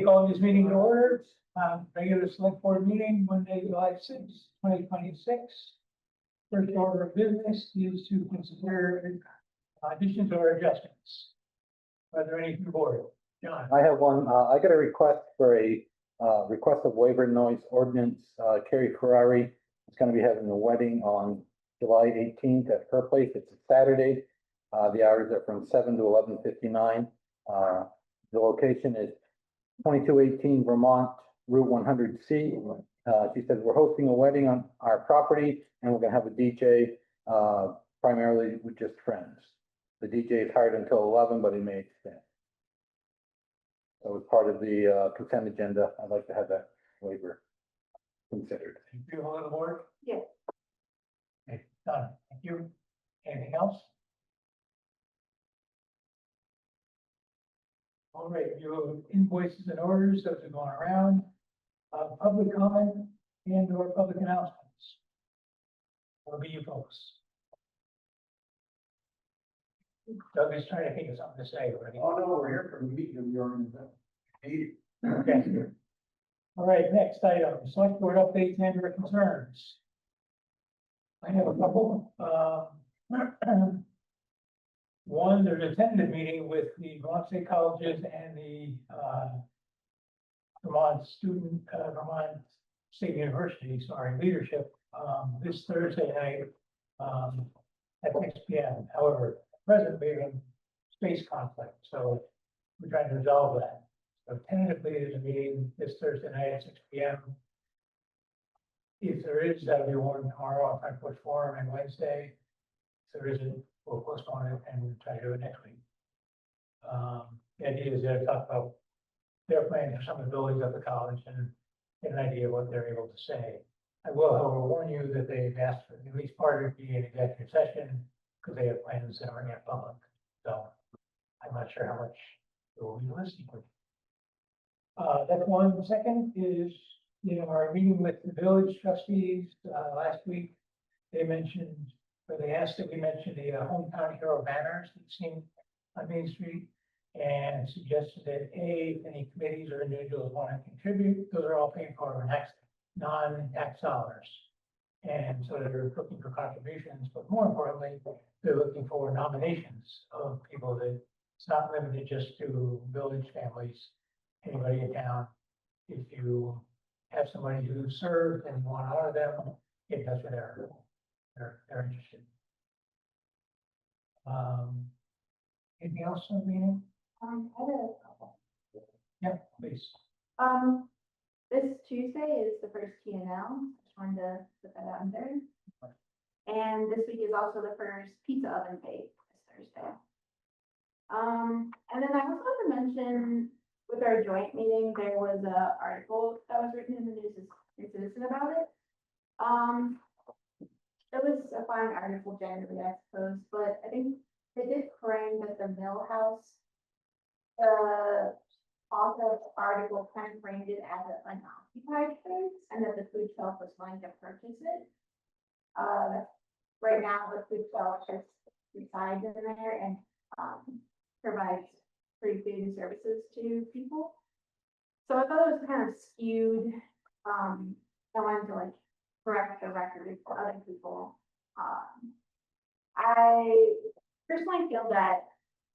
call this meeting to order. Regular select board meeting, Monday, July 6th, 2026. First order of business is to consider additions or adjustments. Are there any from the board? John? I have one. I got a request for a request of waiver noise ordinance. Carrie Ferrari is going to be having a wedding on July 18th at her place. It's a Saturday. The hours are from 7 to 11:59. The location is 2218 Vermont Route 100C. She said, we're hosting a wedding on our property and we're going to have a DJ primarily with just friends. The DJ is hired until 11, but he may extend. So as part of the consent agenda, I'd like to have that waiver considered. Thank you, all on the board? Yes. Okay, done. Thank you. Anything else? All right, your invoices and orders, those are going around. Public comment and or public announcements. Will be you folks. Doug is trying to think of something to say already. Oh, no, we're here for the meeting of the organization. Okay. All right, next item, select board updates and or concerns. I have a couple. One, there's a tentative meeting with the Vermont State Colleges and the Vermont State University, leadership, this Thursday night at 6 p.m. However, presently we have space conflict, so we're trying to resolve that. So tentatively, there's a meeting this Thursday night at 6 p.m. If there is, that'll be one tomorrow. I'll try to push for and Wednesday. If there isn't, we'll postpone it and we'll try to do it next week. The idea is to talk about their plans for some of the buildings of the college and get an idea of what they're able to say. I will, however, warn you that they've asked for at least part of it being an executive session because they have plans that aren't yet public. So I'm not sure how much they will be listening to. That's one. The second is, our meeting with the village trustees last week. They mentioned, or they asked that we mention the hometown hero banners that you've seen on Main Street, and suggested that if any committees or individuals want to contribute, those are all paid for with non-tax dollars. And so they're looking for contributions, but more importantly, they're looking for nominations of people that it's not limited just to village families, anybody in town. If you have somebody who served and you want to honor them, get in touch with they're interested. Anything else on the meeting? I have a couple. Yeah, please. This Tuesday is the first T&L. Just wanted to put that out there. And this week is also the first pizza oven bake this Thursday. And then I also want to mention with our joint meeting, there was an article that was written in the News and Citizen about it. It was a fine article generally, I suppose, but I think they did claim that the Mill House, author of the article kind of framed it as an unoccupied space, and that the food shelf was going to purchase it. Right now, the food shelf just resides in there and provides free food and services to people. So I thought it was kind of skewed. I wanted to correct the record for other people. I personally feel that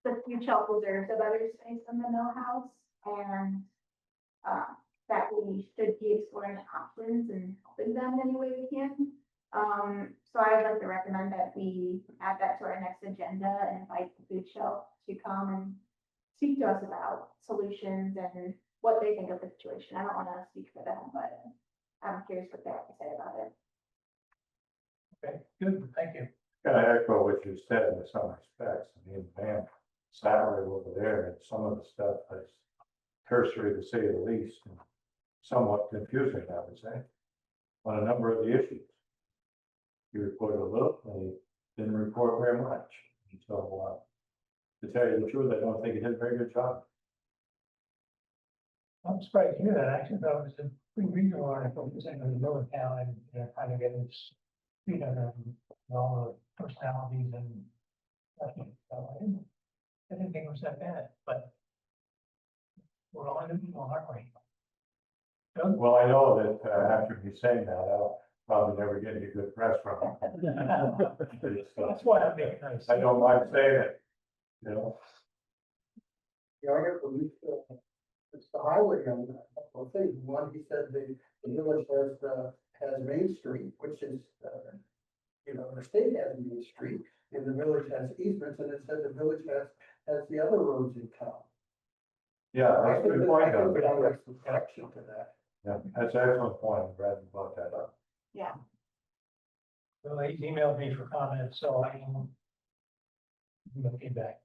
the food shelf deserves a better space than the Mill House, and that we should be exploring the options and helping them in any way we can. So I'd like to recommend that we add that to our next agenda and invite the food shelf to come and speak to us about solutions and what they think of the situation. I don't want to speak for them, but I'm curious what they have to say about it. Okay, good, thank you. Can I echo what you said in some respects? I mean, man, salary over there and some of the stuff is cursory to say the least, and somewhat confusing, I would say, on a number of the issues. You reported a little, and you didn't report very much. So, to tell you the truth, I don't think you did a very good job. I'm surprised to hear that. I actually thought it was a pretty reasonable article presenting in the middle of town and kind of getting feet under all the personalities and stuff. So I didn't think it was that bad, but We're all in, aren't we? Doug? Well, I know that after me saying that, I'll probably never get any good press from it. That's why I'm being nice. I don't mind saying it, you know? Yeah, I got the least, it's the highway on that, couple of things. One, he said the village has Main Street, which is, the state has Main Street, and the village has easements, and it said the village has the other roads in town. Yeah, I that's a think good that- point, I think though. that I'll make some correction to that. Yeah, that's an excellent point, I'm glad you brought that up. Yeah, Well, he's emailed me for comments, so I can give him feedback.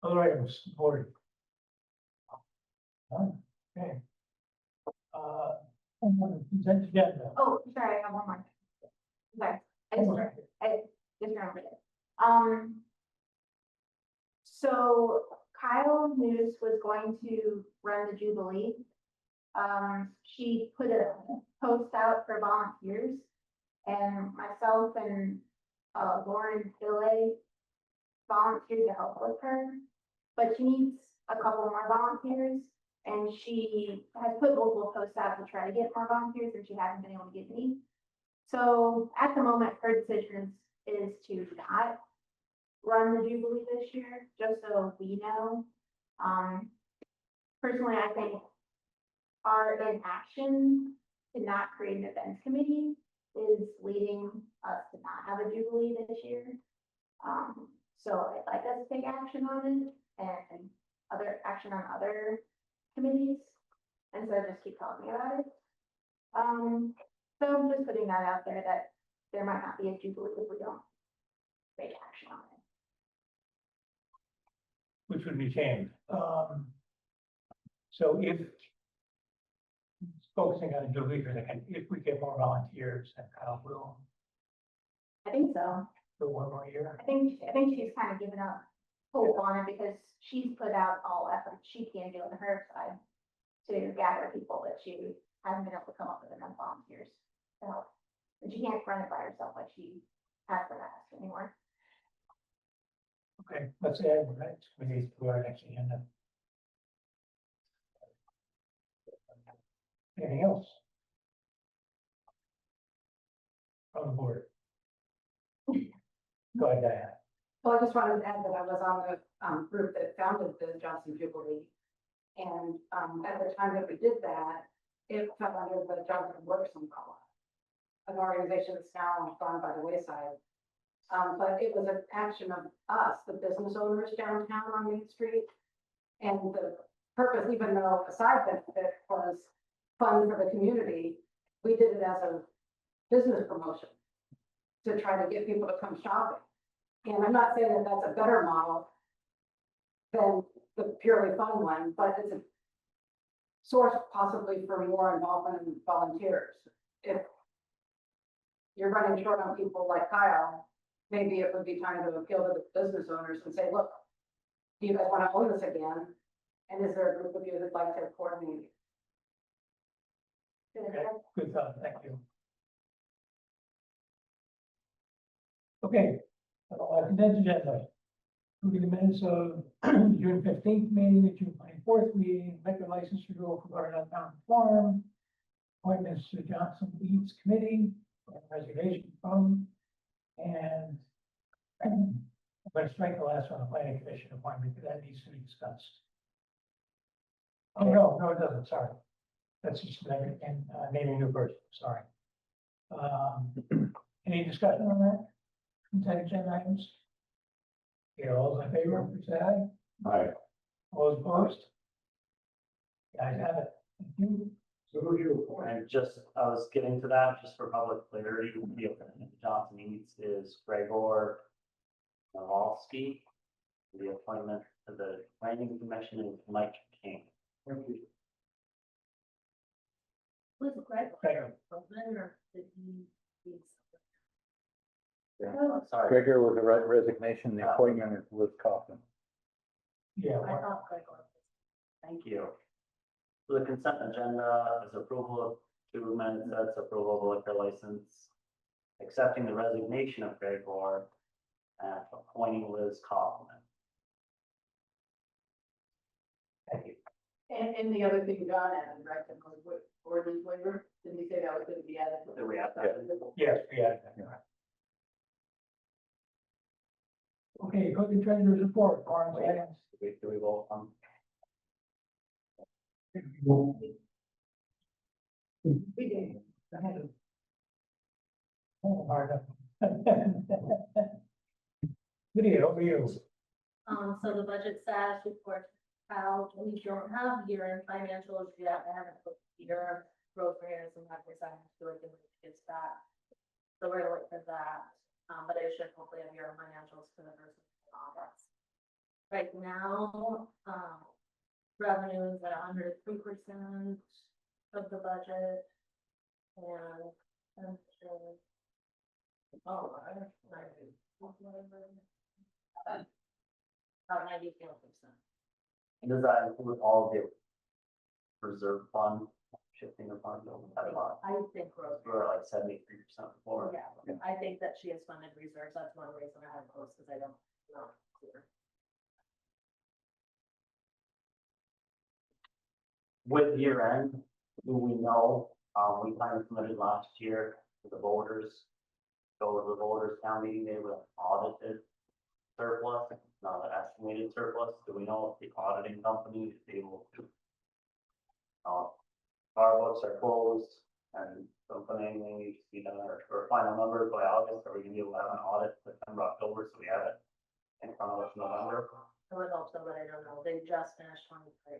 Other items, board. Okay. Consent agenda. oh, sorry, I have one more. Sorry, I just remembered it. So Kyle News was going to run the Jubilee. She put a post out for volunteers, and myself and Lauren Philly volunteered to help with her. But she needs a couple more volunteers, and she has put multiple posts out to try to get more volunteers, and she hasn't been able to get any. So at the moment, her decision is to not run the Jubilee this year, just so we know. Personally, I think our inaction to not create an events committee is leading us to not have a Jubilee this year. So I'd like us to take action on it and other action on other committees, instead of just keep talking about it. So I'm just putting that out there that there might not be a Jubilee if we don't take action on it. Which would be changed. So if focusing on the Jubilee for a second, if we get more volunteers, then Kyle will I think so. do one more year. I think she's kind of given up hope on it because she's put out all effort she can do on her side to gather people, but she hasn't been able to come up with enough volunteers to help. And she can't run it by herself like she has for that anymore. Okay, let's add the next committee to our next agenda. Anything else? From the board? Go ahead, Diana. Well, I just wanted to add that I was on the group that founded the Johnson Jubilee. And at the time that we did that, it fell under the Johnson Works umbrella, an organization that's now gone by the wayside. But it was an action of us, the business owners downtown on Main Street. And the purpose, even though a side benefit was fun for the community, we did it as a business promotion to try to get people to come shopping. And I'm not saying that that's a better model than the purely fun one, but it's a source possibly for more involvement in volunteers. If you're running short on people like Kyle, maybe it would be time to appeal to the business owners and say, look, do you guys want to own this again? And is there a group of you that'd like to coordinate? Okay, good thought, thank you. Okay, consent agenda. Moving the minutes of June 15th meeting, the June 24th meeting, liquor license renewal for Garden Town Farm, appointments to Johnson Leads Committee, resignation from, and I'm going to strike the last one, the planning commission appointment, because that needs to be discussed. Oh, no, it doesn't, sorry. That's just naming a new person, sorry. Any discussion on that? Consent agenda items? Okay, all those in favor, please say aye. Aye. All those opposed? Guys have it. Thank you. So who's you? And I was getting to that, just for public clarity, the appointment Johnson needs is Gregor Nawalski. The appointment to the planning commission is Mike King. Was Greg Gregor. Open or did he? Sorry, Gregor was a resignation, the appointment is Liz Kaufman. Yeah, I thought Greg was. thank you. So the consent agenda is approval of 2 minutes, that's approval of liquor license, accepting the resignation of Gregor, and appointing Liz Kaufman. Thank you. And the other thing John added, right, the ordinance waiver, didn't you say that was gonna be added? Do we have that? Yes, yeah. Okay, go to treasurer's report, Warren, seconds. Do we vote on? We did. Oh, hard enough. Video, over you. So the budget status report out, we don't have year-end financials yet, I haven't put year Rosemary and some numbers I have to do it when it gets back. So we're gonna wait for that, but I should hopefully have year financials for the first of August. Right now, revenue is at 103% of the budget. And, oh, about 94%. Does that include all of the reserve fund, shifting the funds over that lot? I think Rosemary. We're like 73% before. Yeah, I think that she has funded reserves, that's one reason I haven't closed, because I don't know. With year end, do we know, we kind of submitted last year to the voters. Go to the voters town meeting, they were audited surplus, not an estimated surplus. Do we know if the auditing company is able to? Our books are closed and something needs to be done or final numbers by August, or we can be able to have an audit September, October, so we have it in front of us in November. I would hope so, but I don't know, they just finished 23.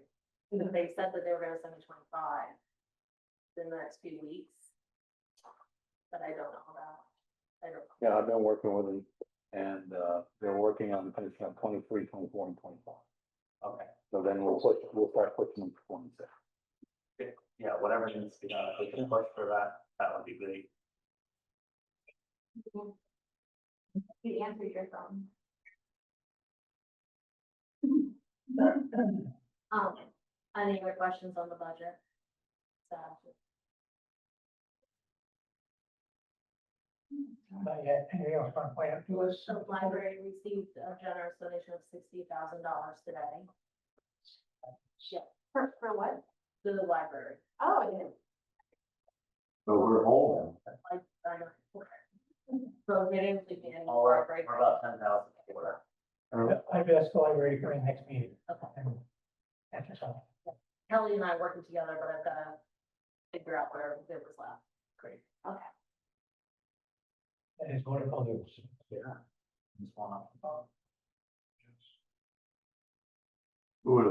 They said that they were gonna send me 25 in the next few weeks. But I don't know about, I don't know. Yeah, I've been working with them and, they're working on finishing up 23, 24, and 25. Okay. So then we'll start pushing them for 26. Yeah, whatever needs to be done, if we can push for that, that would be great. You answered your phone. Any other questions on the budget? So, Not yet. Anything else want to point out to us? the library received a generous donation of $60,000 today. Yeah, For what? to the library, Oh, I didn't. So we're holding. like, I know. So they didn't leave me any Oh, we're library. about 10,000, whatever. I've asked the library to come in next meeting. Okay. And answer something. Kelly and I are working together, but I've gotta figure out where it was left. Great. Okay. That is wonderful news. Yeah. Just wanna. Who would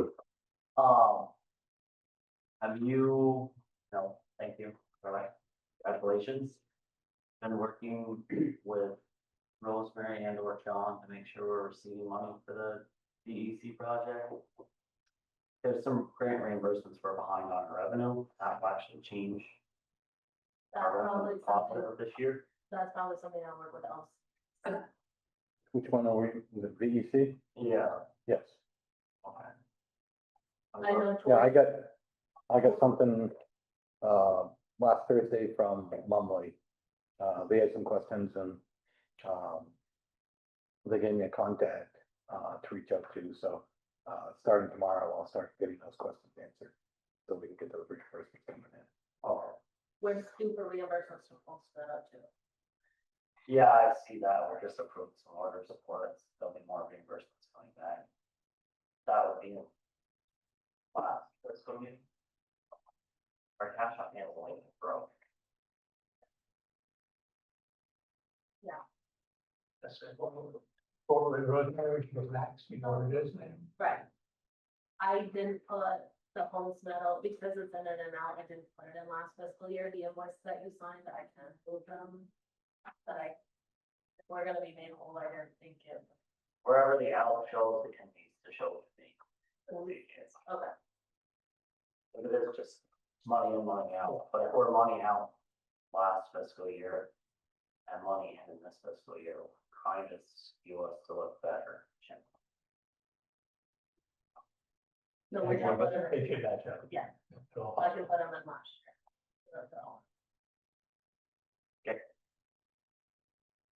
have Have you, no, thank you, all right, congratulations. Been working with Rosemary and or John to make sure we're receiving money for the DEC project. There's some grant reimbursements for behind on revenue, that will actually change That's our probably revenue profit something, of this year. that's probably something I'll work with else. Which one are we, the VEC? Yeah. Yes. Okay. I know. Yeah, I got something, last Thursday from Mumley. They had some questions and, they gave me a contact, to reach out to, so, starting tomorrow, I'll start getting those questions answered. So we can get those reimbursements coming in. Oh, We're super reimbursements from full split up too. yeah, I see that, we're just approving some order support, there'll be more reimbursements coming back. That would be. Wow, that's gonna be. Our cash on hand is only broke. That's it. Forward Rosemary, she goes next, you know what it is then. Right. I didn't put the homes metal because it's in and out, I didn't put it in last fiscal year, the invoice that you signed, I can move them. But if we're gonna be made whole, I didn't think it. Wherever the out shows, it can needs to show to me. Okay, If it is just money in, money out, but if we're money out last fiscal year. And money in this fiscal year, will kind of skew us to look better. no, we can put them, They should match up. yeah, So, I can put them in last year. That's all.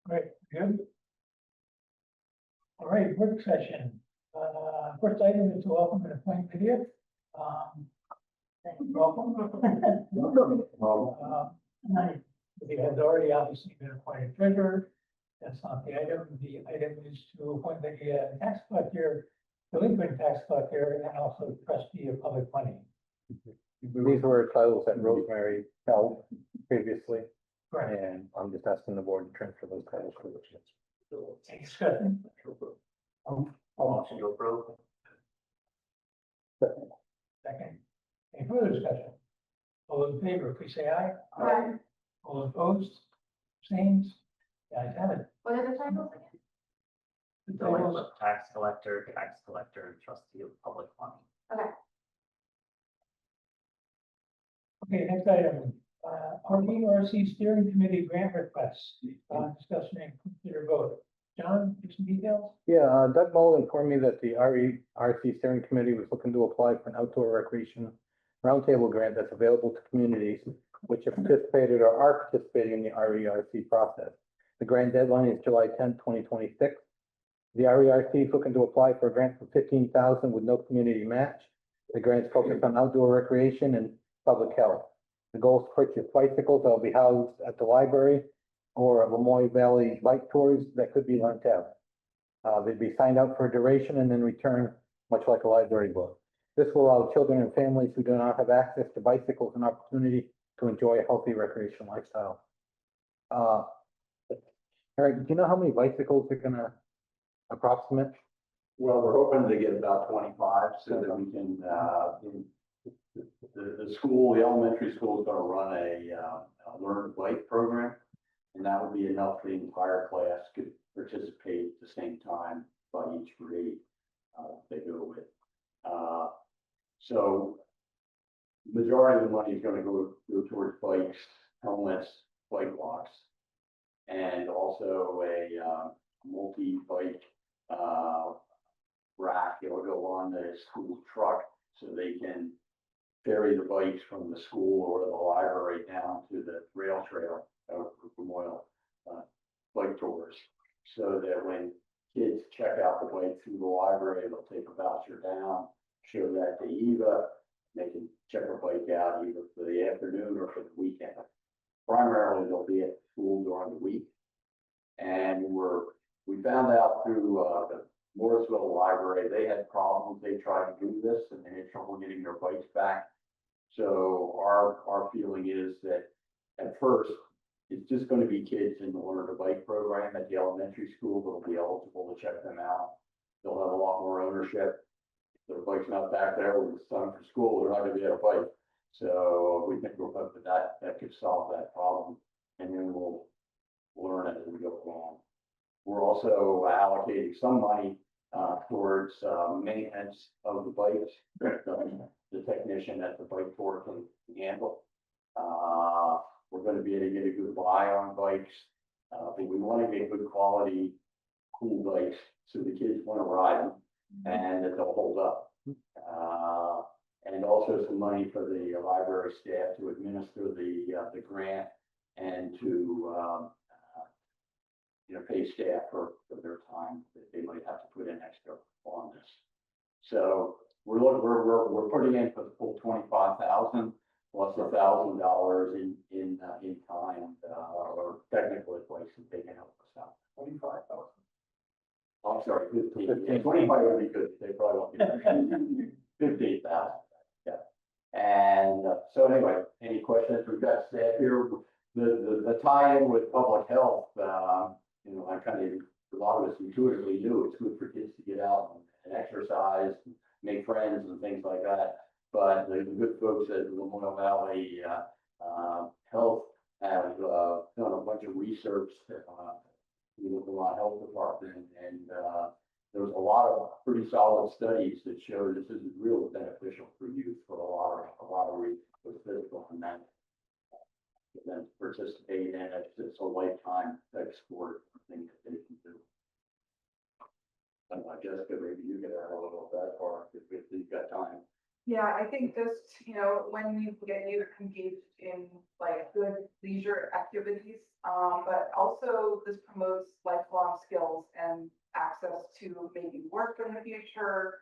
Great, good. All right, work session. First item is to welcome and appoint Lydia. Welcome. He has already obviously been appointed treasurer. That's not the item. The item is to appoint Lydia tax collector, delinquent tax collector, and also trustee of public money. These were titles that Rosemary held previously, Correct. and I'm just asking the board to transfer those titles to the. Any discussion? Motion to approve. Second. Any further discussion? All in favor, please say aye. Aye. All opposed? Abstains? The ayes have it. What are the titles again? The titles- Delinquent tax collector, and trustee of public money. Okay, next item, RBRC steering committee grant requests, discussion and consider vote. John, give some details? Yeah, Doug Mull informed me that the RERC steering committee was looking to apply for an outdoor recreation roundtable grant that's available to communities which have participated or are participating in the RERC process. The grant deadline is July 10th, 2026. The RERC is looking to apply for a grant for $15,000 with no community match. The grant is focused on outdoor recreation and public health. The goal is to purchase bicycles that will be housed at the library or Lamoille Valley bike tours that could be lent out. They'd be signed up for a duration and then returned, much like a library book. This will allow children and families who do not have access to bicycles an opportunity to enjoy a healthy recreational lifestyle. Eric, do you know how many bicycles they're gonna approximate? Well, we're hoping to get about 25 so that we can, the school, the elementary school is gonna run a learn to bike program. And that would be enough the entire class could participate at the same time by each grade they go with. So majority of the money is gonna go towards bikes, helmets, bike locks. And also a multi-bike rack that will go on the school truck so they can ferry the bikes from the school or the library down to the rail trail for Memorial bike tours. So that when kids check out the bike through the library, they'll take a voucher down, show that to Eva. They can check a bike out either for the afternoon or for the weekend. Primarily, they'll be at school during the week. And we found out through the Morrisville Library, they had problems. They tried to do this and they had trouble getting their bikes back. So our feeling is that at first, it's just going to be kids in the Learn to Bike program at the elementary school that'll be eligible to check them out. They'll have a lot more ownership. If their bike's not back there when it's time for school, they're not going to be able to bike. So we think we'll hope that could solve that problem, and then we'll learn as we go along. We're also allocating some money towards maintenance of the bikes that the technician at the bike tour can handle. We're going to be able to get a good buy on bikes, but we want to get good quality, cool bikes so the kids want to ride them and that they'll hold up. And also some money for the library staff to administer the grant and to pay staff for their time that they might have to put in extra on this. So we're putting in for the full 25,000 plus $1,000 in kind or technical advice that they can help us out. 25,000. I'm sorry, 15. Yeah, 25 would be good. They probably won't be 15,000. Yeah. And so anyway, any questions? We've got staff here. The tie-in with public health, I kind of, a lot of us intuitively knew it's good for kids to get out and exercise, and make friends and things like that. But the good folks at the Lamoille Valley Health have done a bunch of research with the Vermont Health Department, and there was a lot of pretty solid studies that show this is really beneficial for youth for a lot of reasons, both physical and mental. Then participate in it, it's a lifetime type sport thing that they can do. Jessica, maybe you get a little of that part if you've got time. Yeah, I think just, when you get youth engaged in like good leisure activities, but also this promotes lifelong skills and access to maybe work in the future,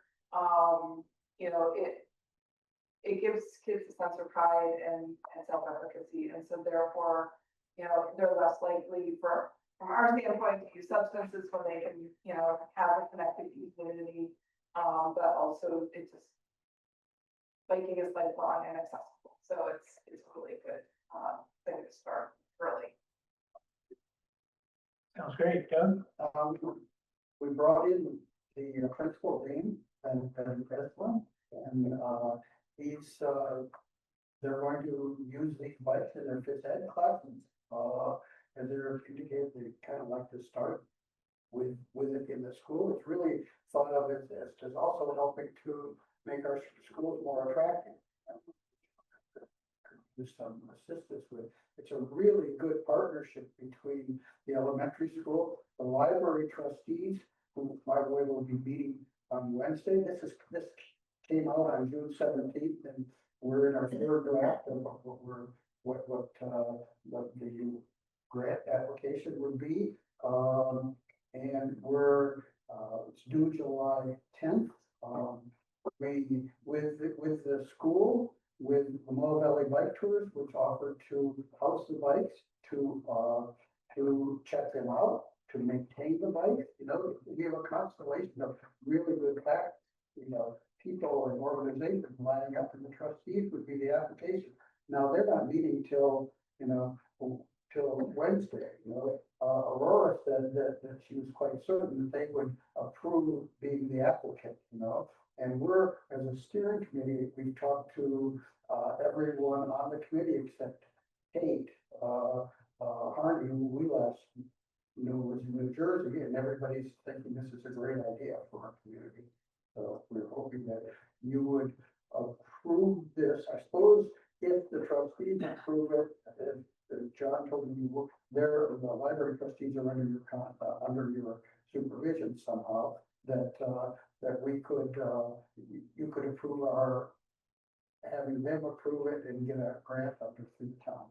you know, it gives kids a sense of pride and self-efficacy, and so therefore, you know, they're less likely from our standpoint to use substances when they can, you know, have a connected community. But also it just, biking is lifelong and accessible, so it's really good, thing to start early. Sounds great, Doug. We brought in the principal dean and Esplin, and he's, they're going to use these bikes in their phys ed classes. And they're indicating they kind of like to start with it in the school. It's really thought of as also helping to make our schools more attractive. There's some assistance with. It's a really good partnership between the elementary school, the library trustees, who, by the way, will be meeting on Wednesday. This came out on June 17th, and we're in our third draft of what the grant application would be. And it's due July 10th. With the school, with the Mohawk Valley Bike Tours, which offer to house the bikes, to check them out, to maintain the bikes. You know, we have a constellation of really good facts, you know, people and organizations lining up, and the trustees would be the application. Now, they're not meeting till Wednesday. You know, Aurora said that she was quite certain that they would approve being the applicant, you know. And we're, as a steering committee, we've talked to everyone on the committee except Kate Harney, who we last knew was in New Jersey, and everybody's thinking this is a great idea for our community. So we're hoping that you would approve this. I suppose if the trustees approve it, John told me the library trustees are under your supervision somehow, that we could, you could approve having them approve it and get a grant under through the town.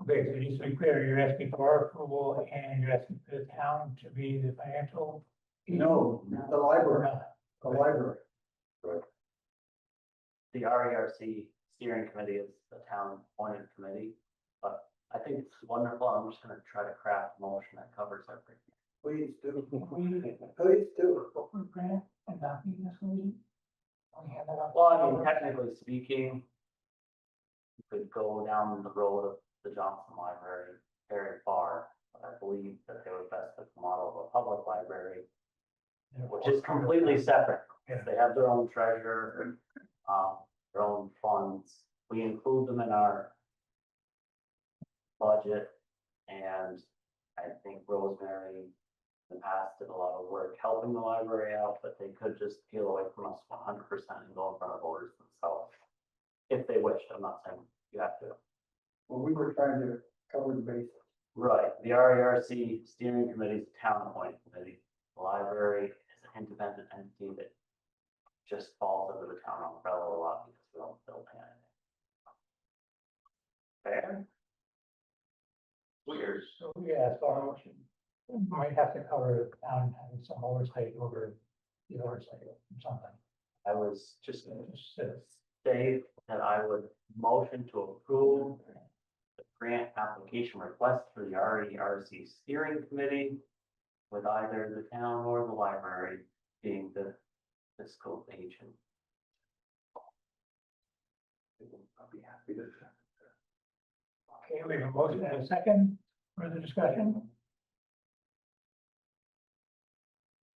Okay, so just to be clear, you're asking for our approval and you're asking for the town to be the financial. No, the library, the library. The RERC steering committee is the town appointed committee, but I think it's wonderful. I'm just gonna try to craft a motion that covers everything. Please do. Please do. For grant and not be this meeting. We have that on. Well, I mean, technically speaking, you could go down the road of the Johnson Library very far, but I believe that they would best fit the model of a public library, which is completely separate. Yeah. They have their own treasurer, their own funds. We include them in our budget, and I think Rosemary in the past did a lot of work helping the library out, but they could just peel away from us 100% and go in front of voters themselves. If they wished, I'm not saying you have to. Well, we were trying to cover the bases. Right, the RERC steering committee is a town appointed committee. The library is an independent entity that just falls under the town umbrella a lot because we don't build anything. Fair? Weird. So, yeah, so our motion might have to cover the town having some oversight over the oversight or something. I was just Just, say that I would motion to approve the grant application request for the RERC steering committee with either the town or the library being the fiscal agent. I'll be happy to. Okay, we have a motion and a second. Further discussion?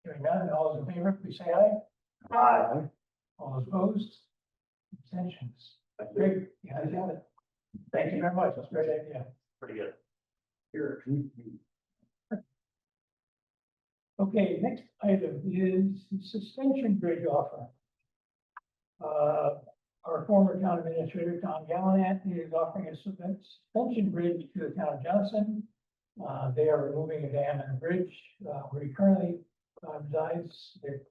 Hearing none, all those in favor, please say aye. Aye. All those opposed? Abstentions. Great, you guys have it. Thank you very much. That's a great idea. Pretty good. Here. Okay, next item is the suspension bridge offer. Our former town administrator, Tom Gallinat, is offering a suspension bridge to the town of Johnson. They are removing a dam and a bridge where he currently resides. They're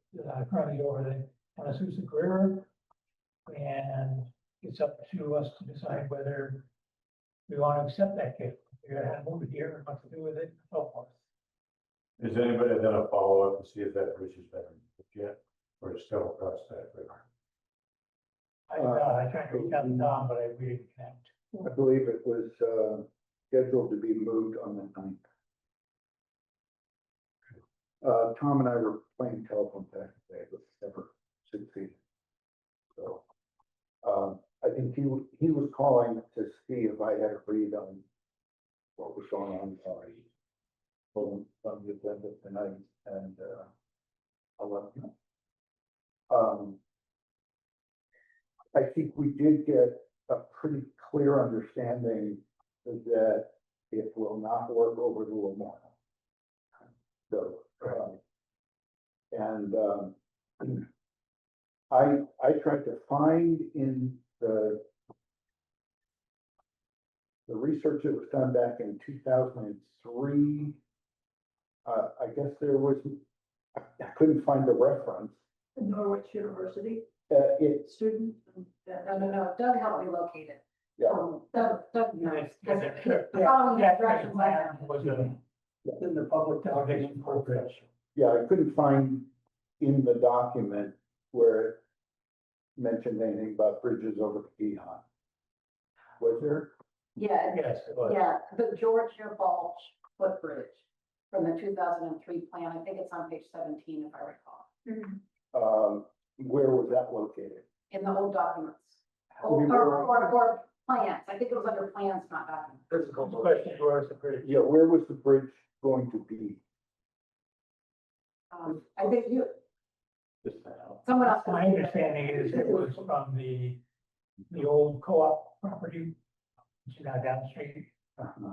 currently over the Anasusa River. And it's up to us to decide whether we want to accept that gift. We're going to move it here, what to do with it, and so forth. Is anybody gonna follow up to see if that bridge has been removed yet, or it's still across that river? I tried to reach out to Tom, but we didn't connect. I believe it was, scheduled to be moved on the 9th. Tom and I were playing telephone tag today, but never succeeded. So, I think he was calling to see if I had a read on what was going on, sorry. On the agenda tonight, and, I'll let you know. I think we did get a pretty clear understanding that it will not work over the Lemoore. So, I tried to find in the research that was done back in 2003. I guess there was, I couldn't find the reference. Norwich University It's, student. No, Doug helped me locate it. yeah, Doug knows. Because Following yeah, directions I have. was a In the public delegation document. for bridge. yeah, I couldn't find in the document where it mentioned anything about bridges over the Gihon. Was there? Yeah, Yes, it was. yeah, the Georgia Balch footbridge from the 2003 plan. I think it's on page 17, if I recall, Where was that located? in the old documents. How many Or plans. I think it was under plans, not documents. Physical question, where's the bridge? Yeah, where was the bridge going to be? I think Just someone else. My understanding is it was from the old co-op property, which is now down the street,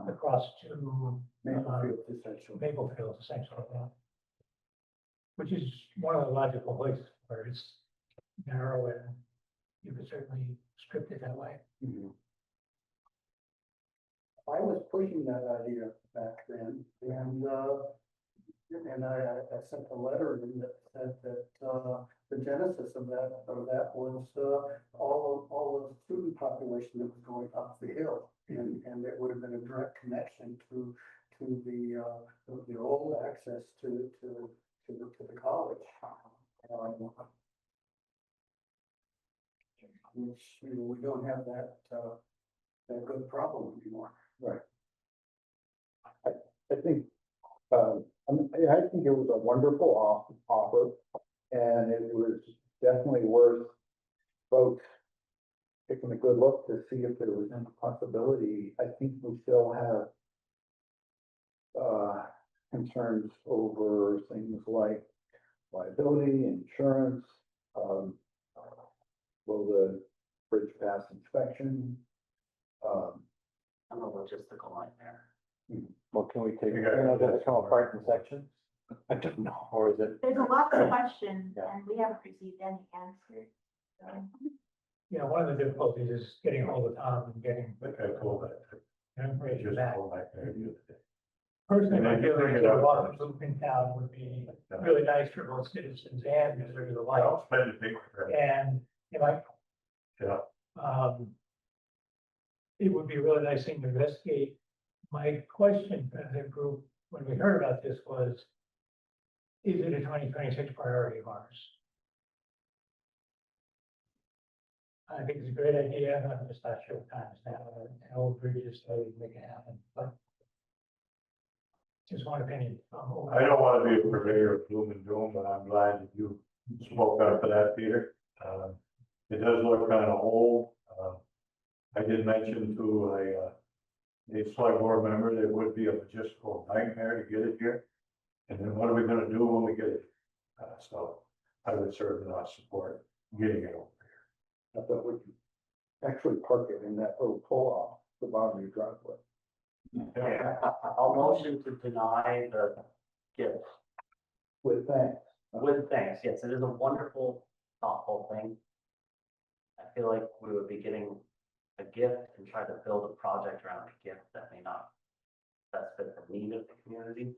across to Mayfield, essentially. Maple Fields, essentially. Yeah. Which is one of the logical places where it's narrow and you could certainly script it that way. Mhm. I was pushing that idea back then, and I sent a letter in that said that, the genesis of that was, all the student population that was going up the hill. And it would have been a direct connection to the old access to the college. Which, you know, we don't have that good problem anymore. I think, I think it was a wonderful offer, and it was definitely worth folks taking a good look to see if there was any possibility. I think we still have concerns over things like liability, insurance, will the bridge pass inspection? I'm a logistical nightmare. Well, can we take, You you gotta- know, does it come apart in sections? I don't know, or is it? There's a lot of questions Yeah. and we haven't received any answers. So, You know, one of the difficulties is getting hold of Tom and getting I told that, information just back. told that there the other day. Personally, I And then feel you bring like it a up lot of first. loop in town would be really nice for both citizens and visitors alike. I'll spend it big for that. And, you know, Yeah. it would be a really nice thing to investigate. My question for the group, when we heard about this was, is it a 2026 priority of ours? I think it's a great idea. I'm just not sure what time it's now. An old bridges, so we make it happen, but just one opinion. I don't wanna be a purveyor of gloom and doom, but I'm glad that you spoke up for that, Peter. It does look kind of old. I did mention to a select board member that it would be a logistical nightmare to get it here. And then what are we gonna do when we get it? So I would certainly not support getting it over I thought we could actually park it in that little pull-off, the bottom of your driveway. here. I'll motion to deny the gift With thanks. with thanks. Yes, it is a wonderful, thoughtful thing. I feel like we would be getting a gift and try to build a project around a gift that may not best fit the need of the community.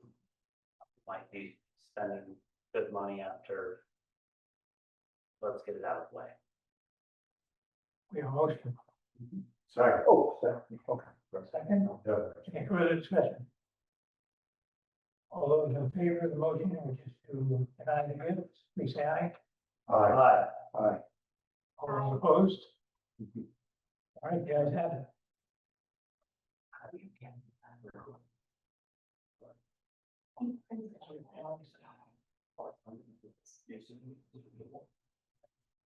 Might be spending good money after. Let's get it out of the way. We have a motion. Sorry. Oh, second, okay. Second, any further discussion? All those in favor of the motion, which is to deny the gifts, please say aye. Aye. Aye. All those opposed? All right, the ayes have it.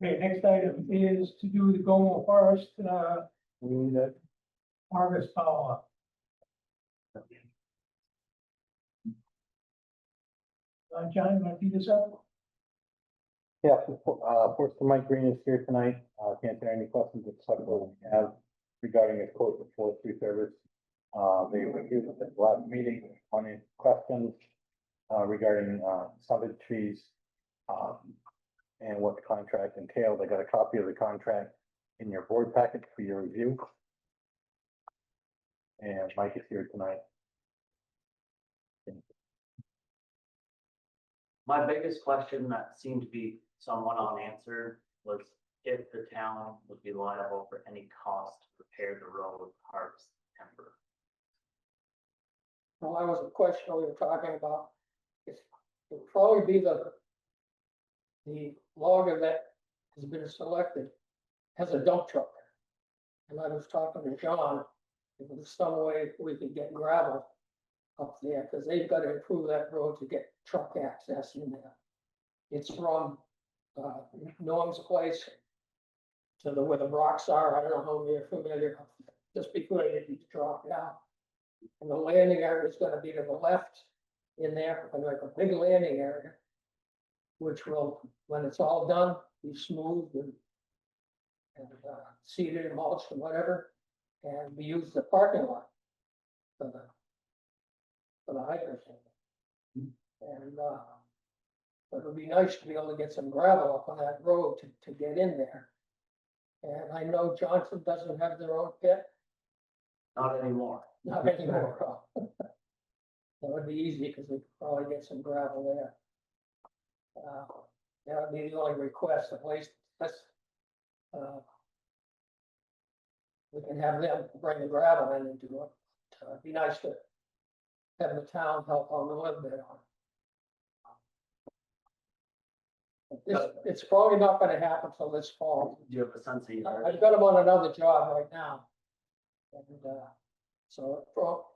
Okay, next item is to do the Gomo Forest, We need a harvest follow-up. John, you want to do this up? Yeah, Forster Mike Green is here tonight, to answer any questions that select board may have regarding a quote for forestry service. They reviewed at the last meeting on any questions, regarding, summit trees, and what the contract entails. I got a copy of the contract in your board packet for your review. And Mike is here tonight. My biggest question that seemed to be somewhat unanswered was if the town would be liable for any cost to repair the road harvest timber. Well, that was a question we were talking about. It would probably be the logger that has been selected has a dump truck. And I was talking to John, if there's some way we could get gravel up there, because they've got to improve that road to get truck access in there. It's from Norm's place to where the rocks are. I don't know how you're familiar, just before you drop down. And the landing area is gonna be to the left in there, and like a big landing area, which will, when it's all done, be smooth and seeded and mulched and whatever, and we use the parking lot for the hikers. And it would be nice to be able to get some gravel up on that road to get in there. And I know Johnson doesn't have their own pit. Not anymore. Not anymore. That would be easy because we could probably get some gravel there. That would be the only request, at least, we can have them bring the gravel in and do it. It'd be nice to have the town help on a little bit on it. It's probably not gonna happen till this fall. Do you have a sense of yard? I've got them on another job right now. And, so it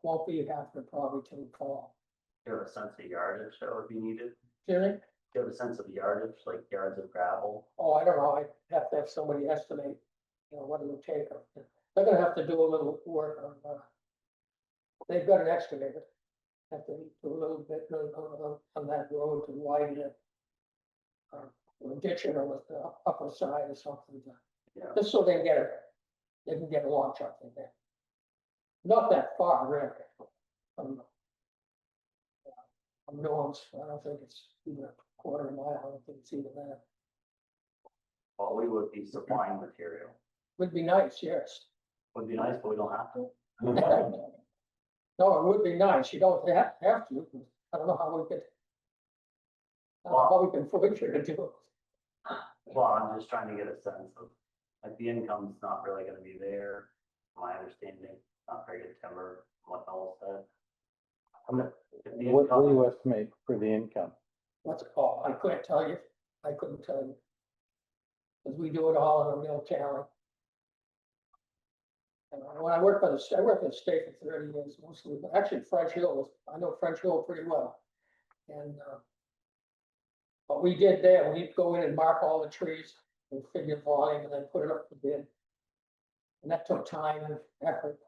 won't be after probably till the fall. Do you have a sense of yardage that would be needed? Jimmy? Do you have a sense of yardage, like yards of gravel? Oh, I don't know, I have to have somebody estimate, what it would take. They're gonna have to do a little work on, they've got an excavator. Have to do a little bit on that road to widen it. Ditch it on the upper side or something. Yeah. Just so they can get a log truck in there. Not that far, really. From Norm's, I don't think it's even a quarter mile, I don't think it's even that. Well, we would be supplying material. Would be nice, yes. Would be nice, but we don't have to. No, it would be nice, you don't have to, I don't know how we could. I don't know how we can force you to do it. Well, I'm just trying to get a sense of, like, the income's not really gonna be there, my understanding, not very good timber, what Noel said. If the What do income- you estimate for the income? I couldn't tell you, I couldn't tell you. Cause we do it all in a mill tally. And when I worked for the state for 30 years, mostly, actually French Hill I know French Hill pretty well. And, but we did there, we'd go in and mark all the trees and figure volume and then put it up for bid. And that took time and effort.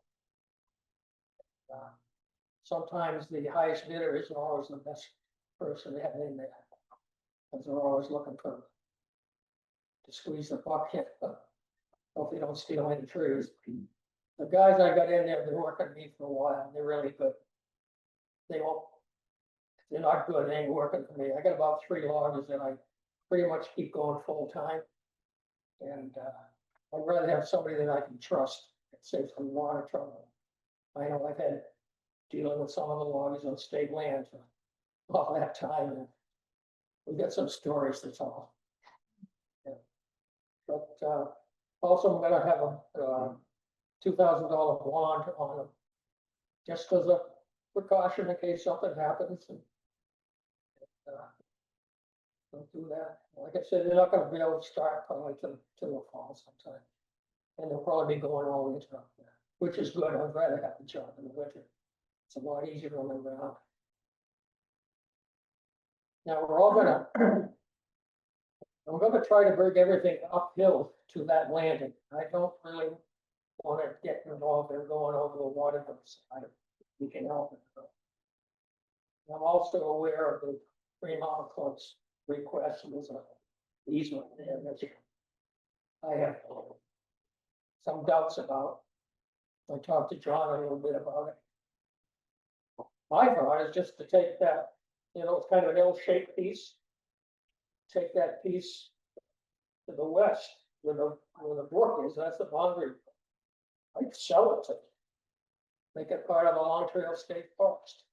Sometimes the highest bidder isn't always the best person to have in there. Because they're always looking to squeeze the bucket. Hope they don't steal any trees. The guys I got in there, they're working with me for a while, they're really good. They're not good, they ain't working for me. I got about 3 loggers that I pretty much keep going full time. And I'd rather have somebody that I can trust. It saves a lot of trouble. I know I've had dealing with some of the loggers on state land for all that time, and we got some stories to tell. Yeah. But also I'm gonna have a $2,000 bond on them, just as a precaution in case something happens and. Don't do that. Like I said, they're not gonna be able to start probably till the fall sometime. And they'll probably be going all winter up there, which is good. I'd rather have the job in the winter. It's a lot easier on the ground. Now, I'm gonna try to bring everything uphill to that landing. I don't really wanna get involved in going over the water side. We can help it. I'm also aware of the Vermont Club's request was an easement there, which I have some doubts about. I talked to John a little bit about it. My thought is just to take that, it's kind of an L-shaped piece. Take that piece to the west where the brook is, that's the boundary. I'd sell it to them. Make it part of the Long Trail State Forest.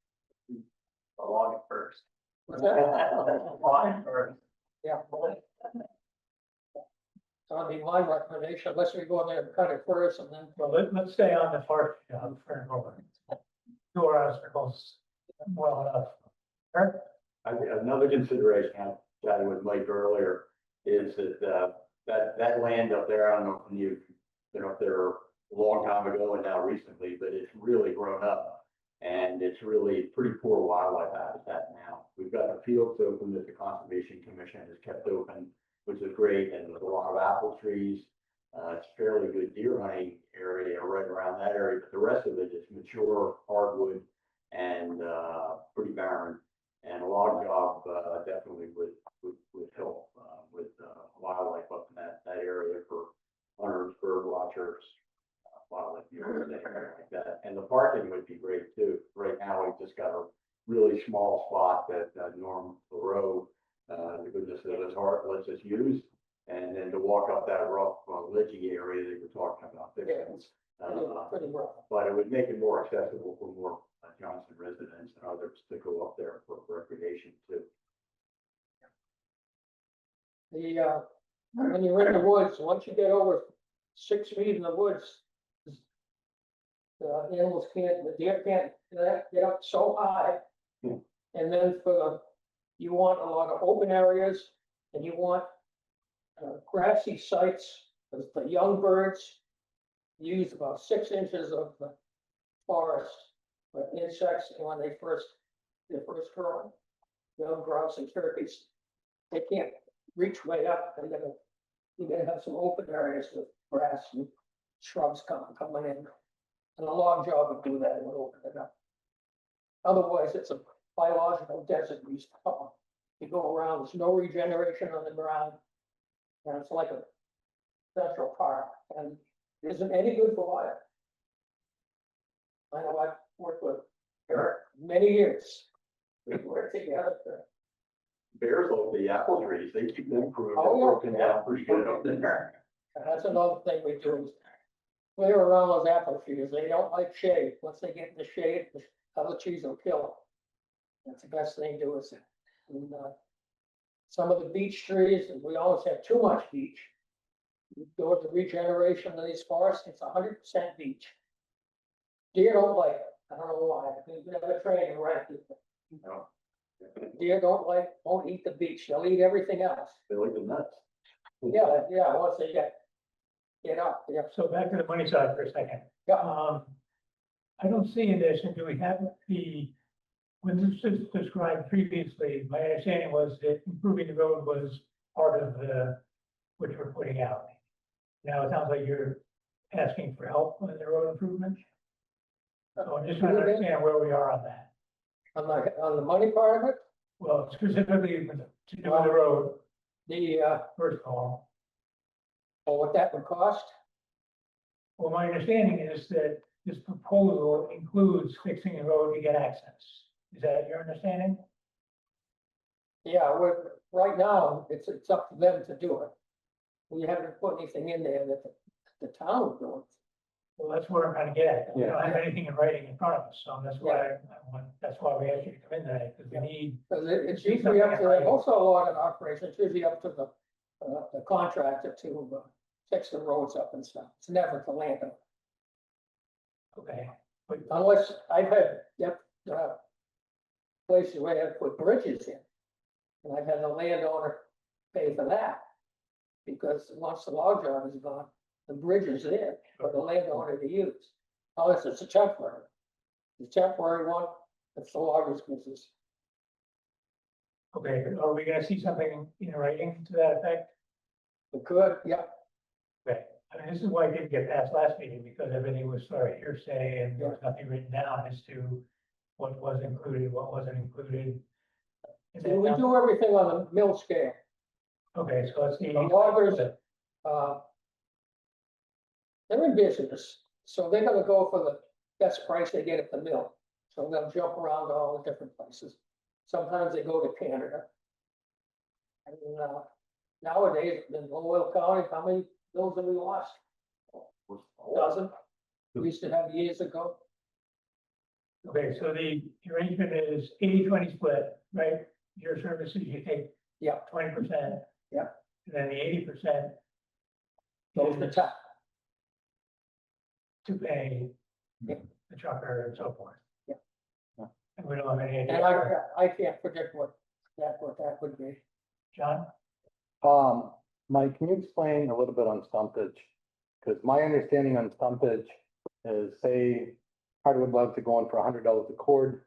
Along it first. What's that? Along it first. Yeah. That'd be my recommendation, unless we go in there and cut it first and then. Well, let's stay on the forest job for a moment. Do our circles well enough. Eric? I think another consideration I chatted with Mike earlier is that, that land up there, I don't know if you've been up there a long time ago and now recently, but it's really grown up. And it's really pretty poor wildlife habitat now. We've got the fields open that the Conservation Commission has kept open, which is great, and there's a lot of apple trees. It's fairly good deer hunting area right around that area, but the rest of it is mature hardwood and pretty barren. And a log job definitely would help with wildlife up in that area for hunters, bird watchers, wildlife viewers, anything like that. And the parking would be great too. Right now, we've just got a really small spot that Norm Thoreau, the goodness of his heart, lets us use. And then to walk up that rough ledgy area that we're talking about there. Pretty rough. But it would make it more accessible for more Johnson residents and others to go up there for recreation too. When you're in the woods, once you get over 6 feet in the woods, the animals the deer can't get up so high. And then you want a lot of open areas and you want grassy sites, because the young birds use about 6 inches of the forest for insects when they're first growing. Young grouse and turkeys, they can't reach way up. You gotta have some open areas with grass and shrubs coming in. And a log job would do that, it would open it up. Otherwise, it's a biological desert. You go around, there's no regeneration on the ground. And it's like a central park, and it isn't any good for wildlife. I know I've worked with Eric many years. We worked together. Bears like the apple trees, they keep them broken down pretty good up there. And that's another thing we do is clear around those apple trees. They don't like shade. Once they get in the shade, the other trees will kill them. That's the best thing to do is, and, some of the beech trees, and we always have too much beech. You go with the regeneration of these forests, it's 100% beech. Deer don't like it. I don't know why. We've never trained them right. No. Deer won't eat the beech. They'll eat everything else. They like the nuts. Yeah, once they get up, yeah. So back to the money side for a second. Yeah. I don't see in this, and do we have when this was described previously, my understanding was that improving the road was part of which we're putting out. Now it sounds like you're asking for help with the road improvement. So I'm just trying to understand where we are on that. On the money part of it? Well, specifically to do the road, first of all. Or what that would cost? Well, my understanding is that this proposal includes fixing the road to get access. Is that your understanding? Yeah, right now, it's up to them to do it. We haven't put anything in there that the town would do it. Well, that's what I'm trying to get at. We don't have anything in writing in front of us, so that's why that's why we asked you to come in today, because we need. Because it's usually up to, also a lot of operations, it's usually up to the contractor to fix the roads up and stuff. It's never the landowner. Okay. Unless I've had places where I had to put bridges in. And I've had the landowner pay for that. Because once the log job is gone, the bridge is there for the landowner to use. Unless it's a temporary. The temporary one, it's the logger's business. Okay, are we gonna see something in writing to that effect? It could, yeah, Okay, I mean, this is why I didn't get past last meeting, because everything was sort of hearsay and there was nothing written down as to what was included, what wasn't included. And so then we do everything on the mill scale. Okay, so let's see. The loggers, they're in business, so they're gonna go for the best price they get at the mill. So they'll jump around to all the different places. Sometimes they go to Canada. And, nowadays, in Oil County, how many mills have we lost? A dozen. We used to have years ago. Okay, so the arrangement is 80-20 split, right? Your services, you take. Yeah. 20%. Yeah. And then the 80%. Goes to town. To pay. Yeah. The trucker and so forth. Yeah. And we don't have any idea. And I can't predict what that would be. John? Mike, can you explain a little bit on stumpage? Because my understanding on stumpage is, say, hardwood logs are going for $100 a cord,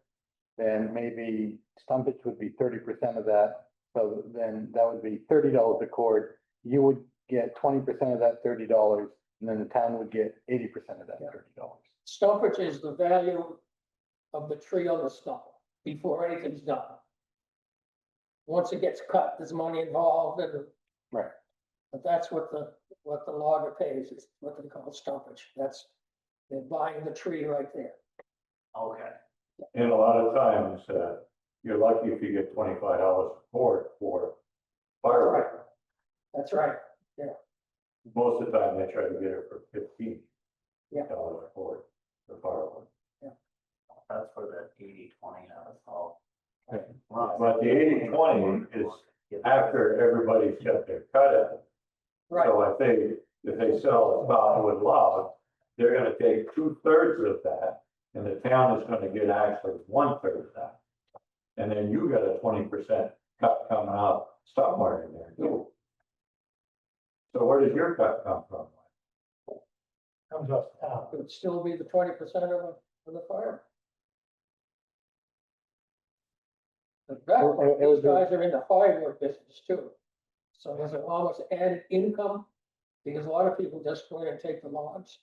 then maybe stumpage would be 30% of that. So then that would be $30 a cord. You would get 20% of that $30, and then the town would get 80% of that $30. Stumpage is the value of the tree on the stump before anything's done. Once it gets cut, there's money involved and. Right. But that's what the logger pays, is what they call stumpage. They're buying the tree right there. Okay. And a lot of times, you're lucky if you get $25 a cord for firewood. That's right. Most of the time, they try to get it for $15. Yeah. A cord for firewood. That's for the 80-20, I was told. But the 80-20 is after everybody's got their cut at it. Right. So if they sell a solid log, they're gonna take 2/3 of that, and the town is gonna get actually 1/3 of that. And then you got a 20% cut coming out somewhere in there too. So where does your cut come from? Comes off the top. It would still be the 20% of the fire. But these guys are in the firewood business too. So there's an almost added income, because a lot of people just go in and take the logs.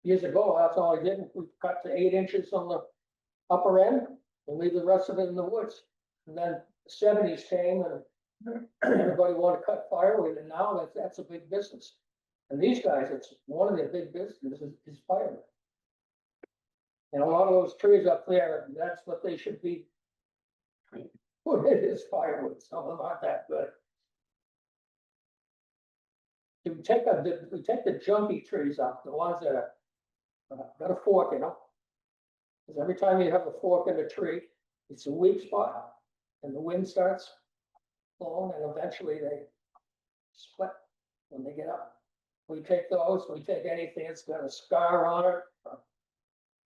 Years ago, that's all I did, we cut to 8 inches on the upper end and leave the rest of it in the woods. And then the 70s came and everybody wanted to cut firewood, and now that's a big business. And these guys, it's one of their big businesses is firewood. And a lot of those trees up there, that's what they should be. Well, it is firewood, some of them aren't that good. We take the junky trees up, the ones that are got a fork in them. Because every time you have a fork in a tree, it's a weak spot, and the wind starts blowing, and eventually they split when they get up. We take those, we take anything that's got a scar on it,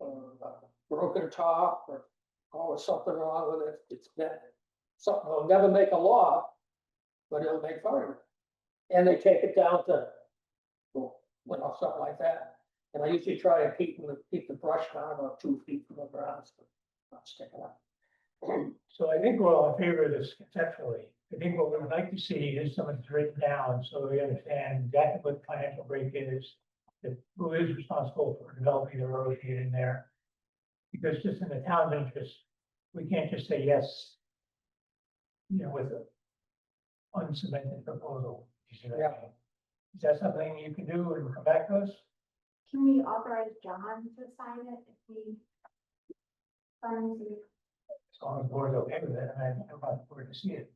or a broken top, or always something wrong with it. It's bent. Something will never make a log, but it'll make firewood. And they take it down to, something like that. And I usually try to keep the brush down about 2 feet from the ground, so not sticking up. So I think we're all in favor of this conceptually. I think what we would like to see is something written down so we understand exactly what the financial break is, who is responsible for developing the road to get in there. Because just in the town's interest, we can't just say yes, with an uncemented proposal. You see what I mean? Is that something you can do and come back to us? Can we authorize John to sign it if he signs it? As long as the board's okay with it, and I want the board to see it.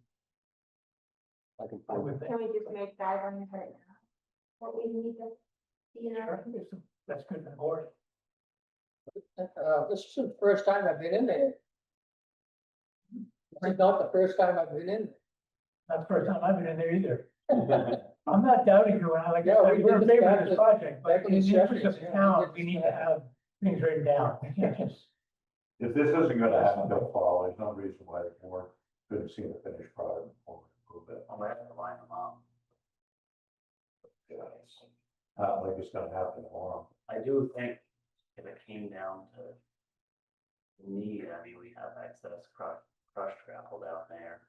I can I prove would think. Can we just make guidelines right now? What we need to see in our. Sure, that's good for the board. This is the first time I've been in there. This is not the first time I've been in. Not the first time I've been in there either. I'm not doubting you, and I like, Yeah, I said, we we're in did favor back of this to- project, but back in in the the interest of 70s, the yeah, town, we did we need this to have things written down. We can't just If this isn't gonna happen till fall, there's no reason why the board couldn't see the finished product before we approve it. I'm gonna have to line them up. Yeah, it's not like it's gonna happen tomorrow. I do think if it came down to need, I mean, we have excess crushed gravel down there,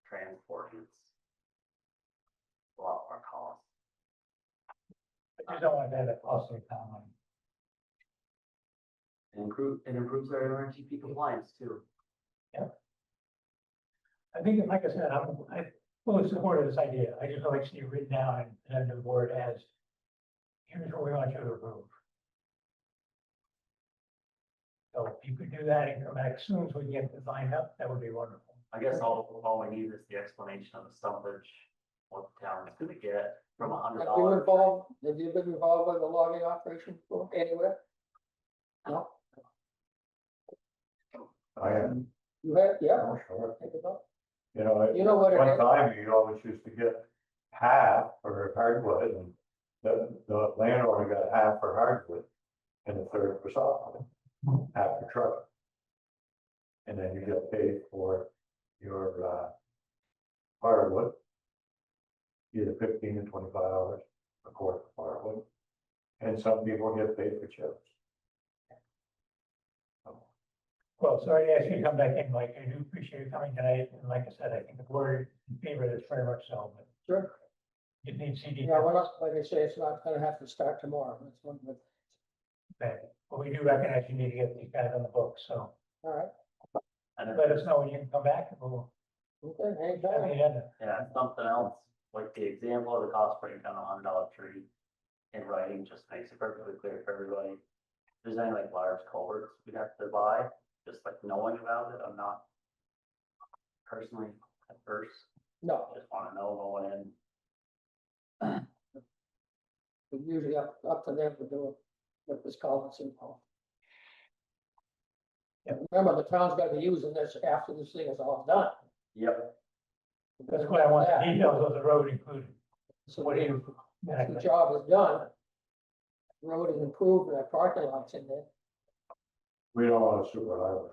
transporting it's a lot more cost. I just don't want to have that cost of town money. It improves our RTP compliance too. I think, like I said, I fully support this idea. I just like to see it written down and then the board has, here's what we want you to approve. So if you could do that and come back as soon as we get the lined up, that would be wonderful. I guess all we need is the explanation of the stumpage, what the town is gonna get from $100. Have you been involved with the logging operation before, anywhere? No, I am, you have, yeah, oh, sure. think about You know, it. You know what it one is? time you always used to get half for hardwood and the landowner got half for hardwood and the third for softwood, half for truck. And then you get paid for your, hardwood, either $15 to $25 a quart of hardwood. And some people get paid for chips. Well, sorry to ask you to come back in, Mike. I do appreciate you coming tonight. And like I said, I think the board in favor of this very much so, but Sure. it needs CD. Yeah, well, like I say, it's not gonna have to start tomorrow, that's one, but, But we do recognize you need to get these guys on the books, so all right, And let us know when you can come back and we'll okay, have the anytime. agenda. yeah, something else, like the example of the cost putting down $100 tree in writing just makes it perfectly clear for everybody. If there's any like large culverts we'd have to buy, just like knowing about it, I'm not personally at first, No, just wanna know going in. it's usually up to them to do it, with this culverts involved. Yeah. Remember, the town's gonna be using this after this thing is all done. Yep, That's what I want, the details of the road included. So What do you? once the job is done, road is improved, and that parking lot's in there. We don't want a super highway.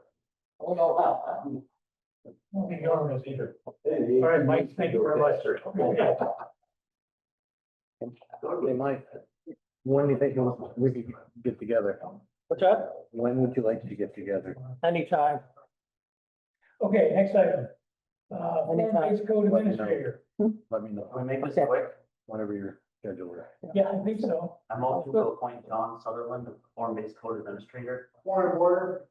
Oh, no, Won't be government either. All right, Mike, thank you very much. Hey, Mike, when do you think we could get together? what's that? When would you like to get together? Anytime. Okay, next item. Anytime. It's code administrator. Let me know, can we make this Okay. quick? whenever your schedule is. Yeah, I think so. I'm also to appoint John Sutherland, the form-based code administrator. Point of order,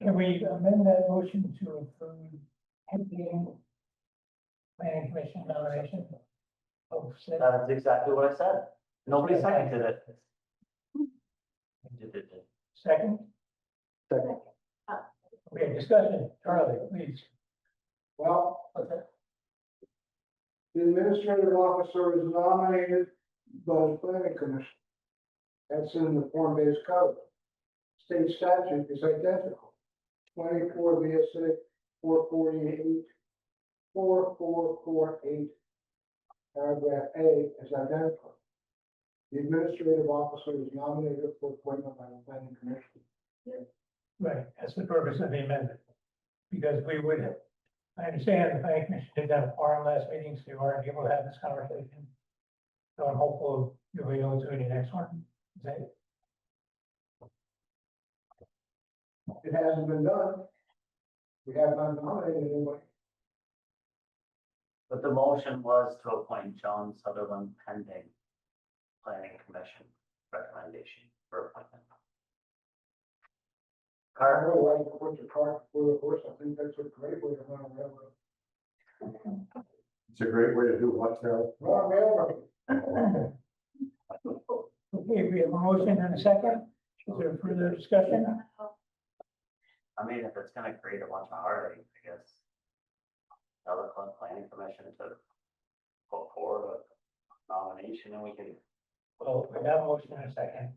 Can we amend that motion to include pending planning commission nomination? of said- That's exactly what I said. Nobody seconded it. You did it. Second? Second. Okay, discussion, Charlie, please. well, Okay. the administrative officer is nominated by the planning commission. That's in the form-based code. State statute is identical. 24 VSA 448, 4448, paragraph A is identical. The administrative officer is nominated for appointment by the planning commission. Right, that's the purpose of the amendment. Because we would, I understand the planning commission did have a forum last meeting, so you weren't able to have this conversation. So I'm hopeful you'll be able to in the next one. Is that it? It hasn't been done. We have not nominated anybody. But the motion was to appoint John Sutherland pending planning commission recommendation for appointment. I don't know why you put your cart before the horse. I think that's a great way to run a railroad. It's a great way to do what, Carol? Run a railroad. Okay, we have a motion and a second. Is there further discussion? I mean, if it's gonna create a bunch of heartache, I guess. Tell the planning commission to put forward a nomination and we can, Well, we have a motion and a second.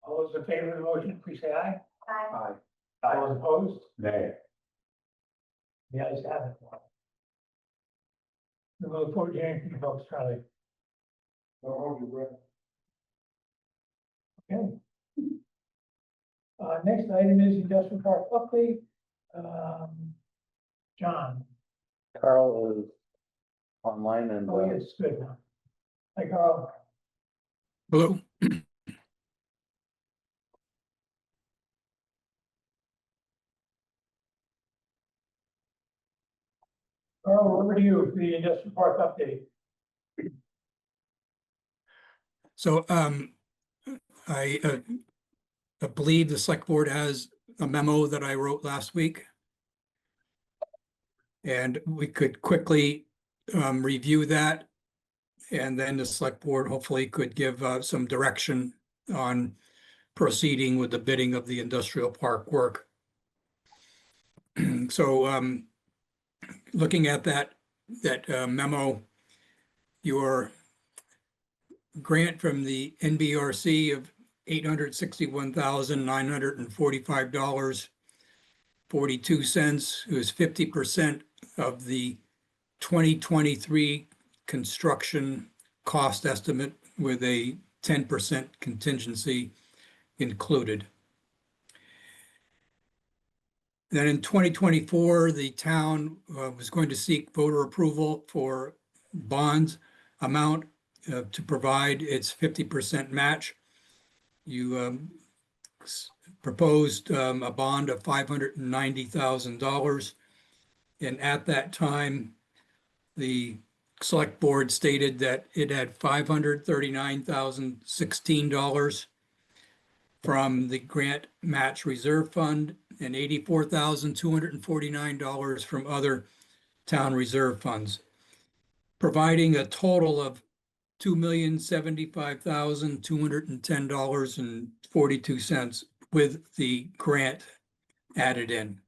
All those in favor of the motion, please say aye. Aye. All those opposed? Nay. The ayes have it. We look forward to hearing from you folks, Charlie. Don't hold your breath. Okay. Next item is industrial park update. John, Carl is online and, oh, yes, good. Hi, Carl. Hello. Carl, over to you for the industrial park update. So I believe the select board has a memo that I wrote last week. And we could quickly review that. And then the select board hopefully could give some direction on proceeding with the bidding of the industrial park work. So looking at that memo, your grant from the NBRC of $861,945.42 was 50% of the 2023 construction cost estimate with a 10% contingency included. Then in 2024, the town was going to seek voter approval for bonds amount to provide its 50% match. You proposed a bond of $590,000. And at that time, the select board stated that it had $539,016 from the grant match reserve fund and $84,249 from other town reserve funds, providing a total of $2,075,210.42 with the grant added in.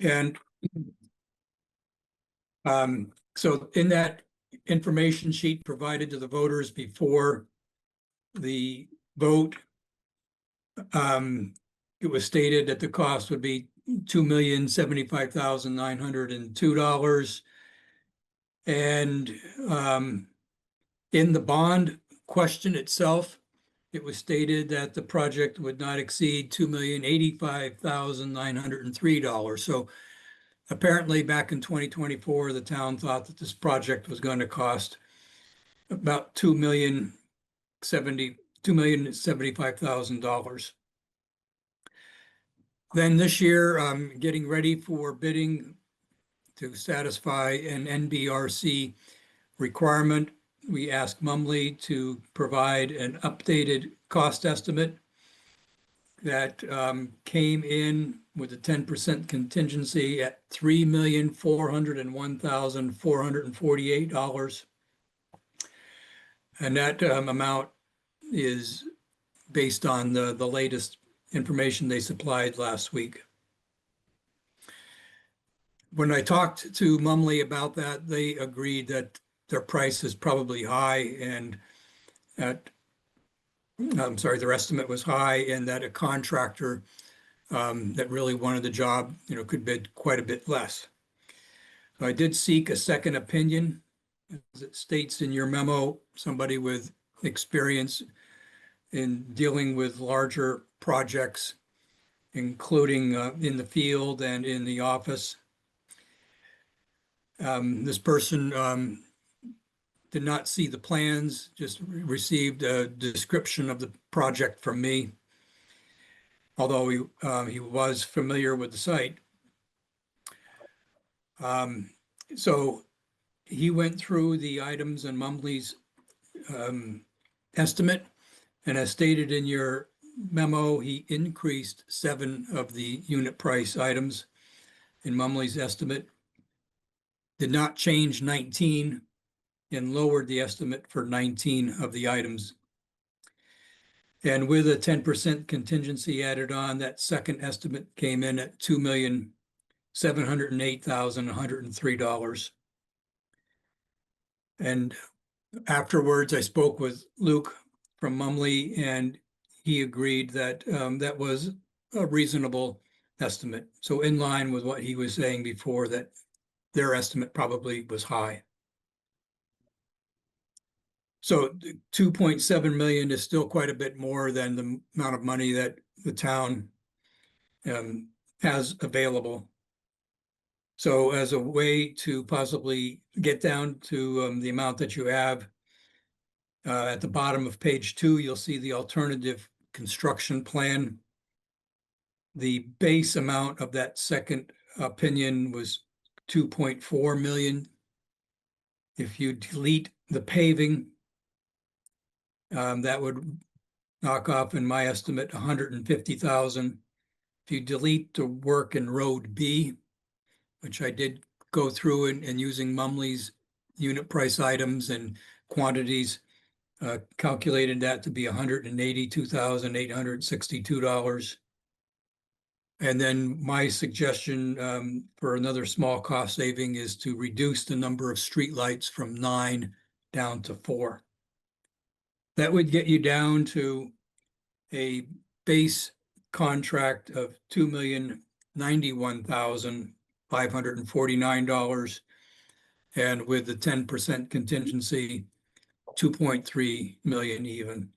And so in that information sheet provided to the voters before the vote, it was stated that the cost would be $2,075,902. And in the bond question itself, it was stated that the project would not exceed $2,085,903. So apparently back in 2024, the town thought that this project was going to cost about $2,075,000. Then this year, getting ready for bidding to satisfy an NBRC requirement, we asked Mumley to provide an updated cost estimate that came in with a 10% contingency at $3,401,448. And that amount is based on the latest information they supplied last week. When I talked to Mumley about that, they agreed that their price is probably high and that, I'm sorry, their estimate was high and that a contractor that really wanted the job, could bid quite a bit less. So I did seek a second opinion. As it states in your memo, somebody with experience in dealing with larger projects, including in the field and in the office. This person did not see the plans, just received a description of the project from me, although he was familiar with the site. So he went through the items in Mumley's estimate, and as stated in your memo, he increased 7 of the unit price items in Mumley's estimate, did not change 19, and lowered the estimate for 19 of the items. And with a 10% contingency added on, that second estimate came in at $2,708,103. And afterwards, I spoke with Luke from Mumley, and he agreed that that was a reasonable estimate. So in line with what he was saying before, that their estimate probably was high. So 2.7 million is still quite a bit more than the amount of money that the town has available. So as a way to possibly get down to the amount that you have, at the bottom of page 2, you'll see the alternative construction plan. The base amount of that second opinion was 2.4 million. If you delete the paving, that would knock off, in my estimate, 150,000. If you delete the work in Road B, which I did go through and using Mumley's unit price items and quantities, calculated that to be $182,862. And then my suggestion for another small cost saving is to reduce the number of streetlights from 9 down to 4. That would get you down to a base contract of $2,091,549, and with the 10% contingency, 2.3 million even.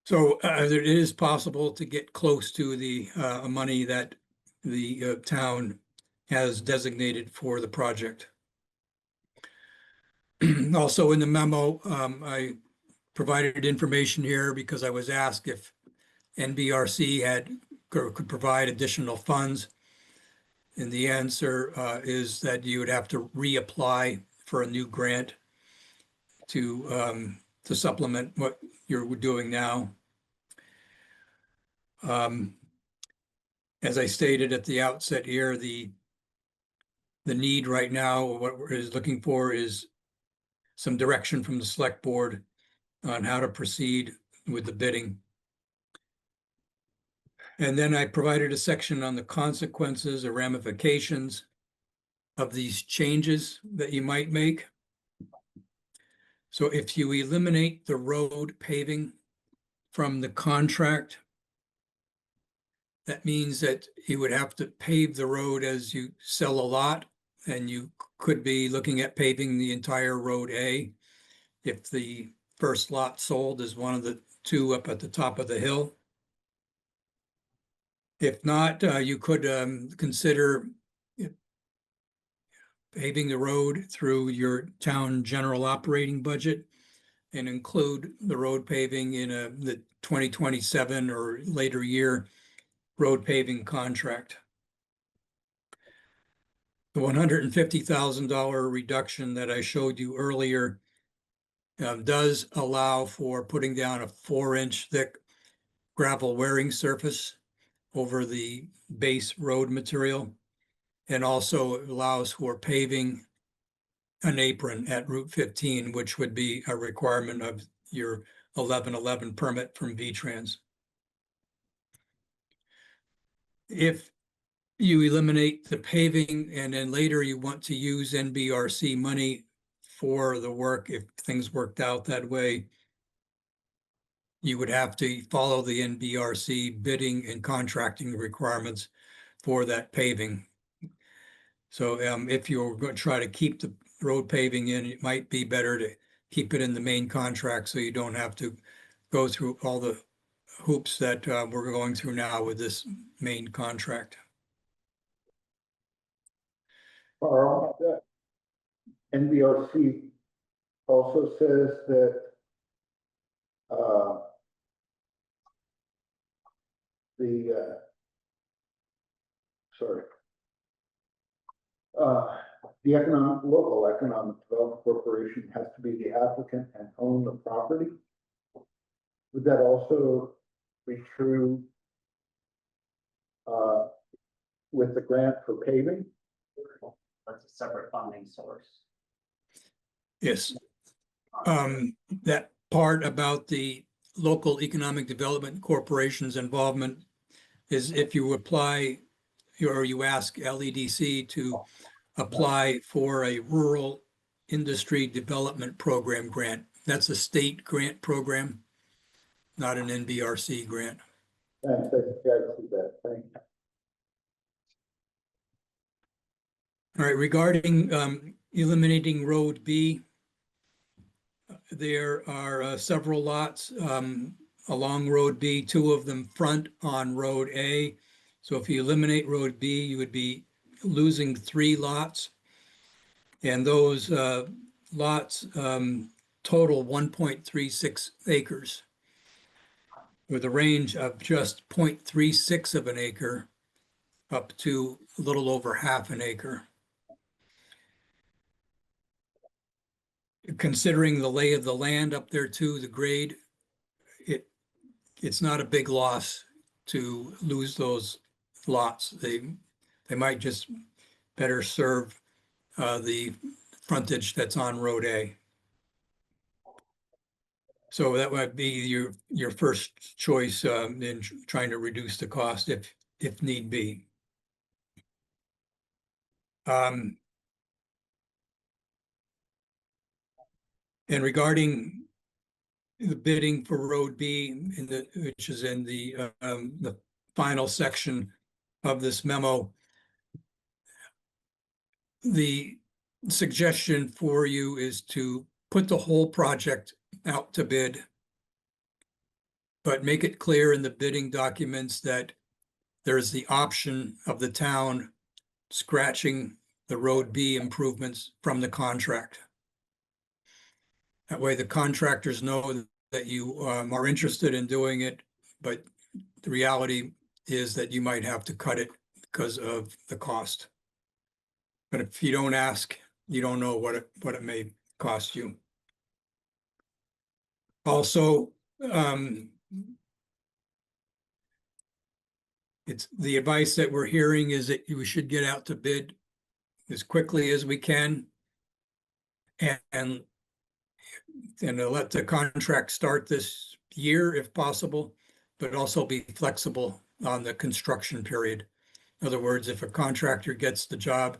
So it is possible to get close to the money that the town has designated for the project. Also in the memo, I provided information here because I was asked if NBRC could provide additional funds. And the answer is that you would have to reapply for a new grant to supplement what you're doing now. As I stated at the outset here, the need right now, what we're looking for is some direction from the select board on how to proceed with the bidding. And then I provided a section on the consequences or ramifications of these changes that you might make. So if you eliminate the road paving from the contract, that means that you would have to pave the road as you sell a lot, and you could be looking at paving the entire road A if the first lot sold is one of the 2 up at the top of the hill. If not, you could consider paving the road through your town general operating budget and include the road paving in the 2027 or later year road paving contract. The $150,000 reduction that I showed you earlier does allow for putting down a 4-inch thick gravel wearing surface over the base road material, and also allows for paving an apron at Route 15, which would be a requirement of your 1111 permit from VTrans. If you eliminate the paving and then later you want to use NBRC money for the work, if things worked out that way, you would have to follow the NBRC bidding and contracting requirements for that paving. So if you're going to try to keep the road paving in, it might be better to keep it in the main contract so you don't have to go through all the hoops that we're going through now with this main contract. Carl, NBRC also says that the local economic development corporation has to be the applicant and own the property. Would that also be true with the grant for paving? That's a separate funding source. Yes. That part about the local economic development corporation's involvement is if you apply or you ask LEDC to apply for a rural industry development program grant. That's a state grant program, not an NBRC grant. Thanks, I see that. Thank you. All right, regarding eliminating Road B, there are several lots along Road B, two of them front on Road A. So if you eliminate Road B, you would be losing 3 lots. And those lots total 1.36 acres with a range of just 0.36 of an acre up to a little over half an acre. Considering the lay of the land up there too, the grade, it's not a big loss to lose those lots. They might just better serve the frontage that's on Road A. So that might be your first choice in trying to reduce the cost if need be. And regarding the bidding for Road B, which is in the final section of this memo, the suggestion for you is to put the whole project out to bid, but make it clear in the bidding documents that there's the option of the town scratching the Road B improvements from the contract. That way the contractors know that you are interested in doing it, but the reality is that you might have to cut it because of the cost. But if you don't ask, you don't know what it may cost you. Also, it's the advice that we're hearing is that we should get out to bid as quickly as we can and let the contract start this year if possible, but also be flexible on the construction period. In other words, if a contractor gets the job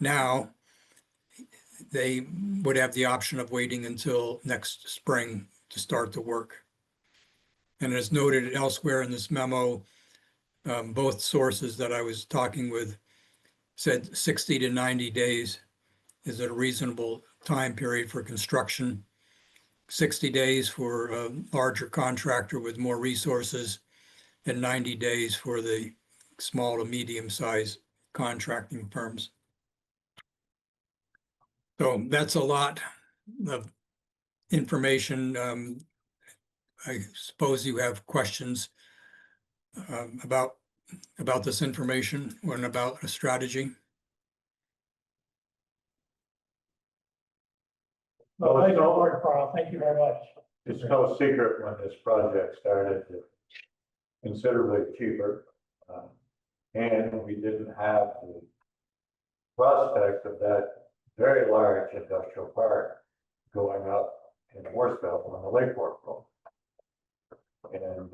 now, they would have the option of waiting until next spring to start the work. And as noted elsewhere in this memo, both sources that I was talking with said 60 to 90 days is a reasonable time period for construction. 60 days for a larger contractor with more resources, and 90 days for the small to medium-sized contracting firms. So that's a lot of information. I suppose you have questions about this information and about a strategy. Well, thank you, Carl. Thank you very much. It's no secret when this project started, it's considerably cheaper. And we didn't have the prospect of that very large industrial park going up in Morrisville on the Lakeport Road. And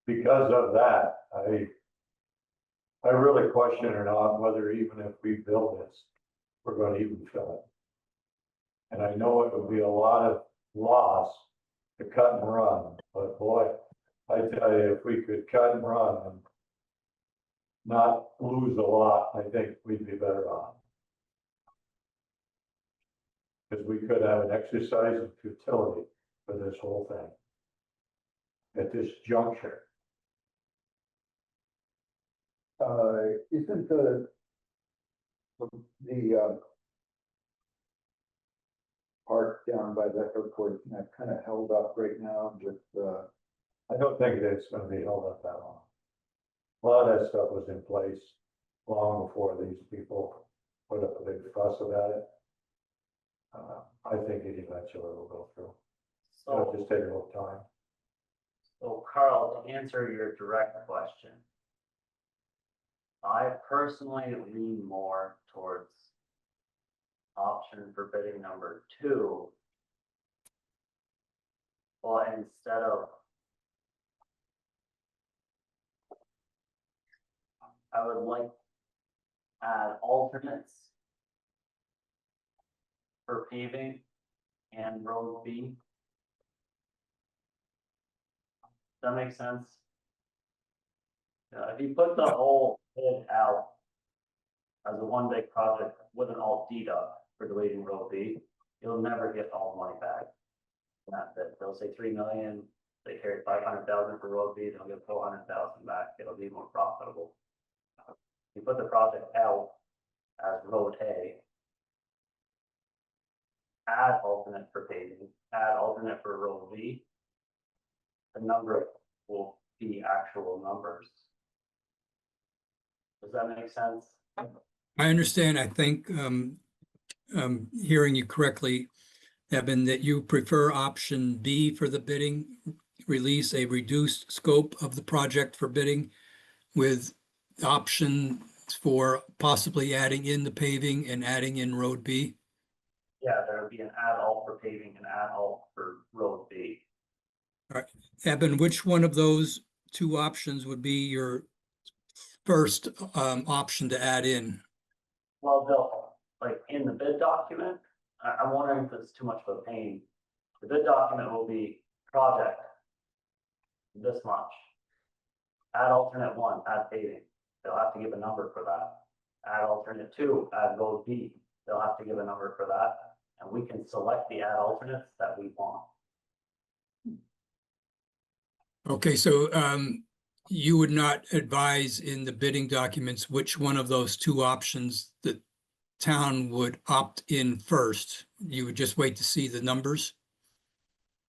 because of that, I really question or not whether even if we build this, we're going to even fill it. And I know it would be a lot of loss to cut and run, but boy, I tell you, if we could cut and run and not lose a lot, I think we'd be better off. Because we could have an exercise of futility for this whole thing at this juncture. Isn't the park down by the airport kind of held up right now with I don't think it's going to be held up that long. A lot of that stuff was in place long before these people put up a big fuss about it. I think it eventually will go through. It'll just take a little time. So Carl, to answer your direct question, I personally lean more towards option for bidding number 2. Well, instead of, I would like to add alternates for paving and Road B. Does that make sense? If you put the whole bid out, as a one big project with an alt deduct for deleting row B, you'll never get all the money back. That's it. They'll say 3 million, they carry 500,000 for row B, they'll get 400,000 back, it'll be more profitable. You put the project out as road A, add alternate for paving, add alternate for row B, the number will be actual numbers. Does that make sense? I understand. I think, hearing you correctly, Evan, that you prefer option B for the bidding, release a reduced scope of the project for bidding with options for possibly adding in the paving and adding in road B. Yeah, there would be an add alt for paving and add alt for road B. Evan, which one of those two options would be your first option to add in? Well, Bill, like in the bid document, I'm wondering if it's too much of a pain. The bid document will be project this much. Add alternate 1, add paving. They'll have to give a number for that. Add alternate 2, add road B. They'll have to give a number for that. And we can select the add alternates that we want. Okay, so you would not advise in the bidding documents which one of those two options the town would opt in first. You would just wait to see the numbers?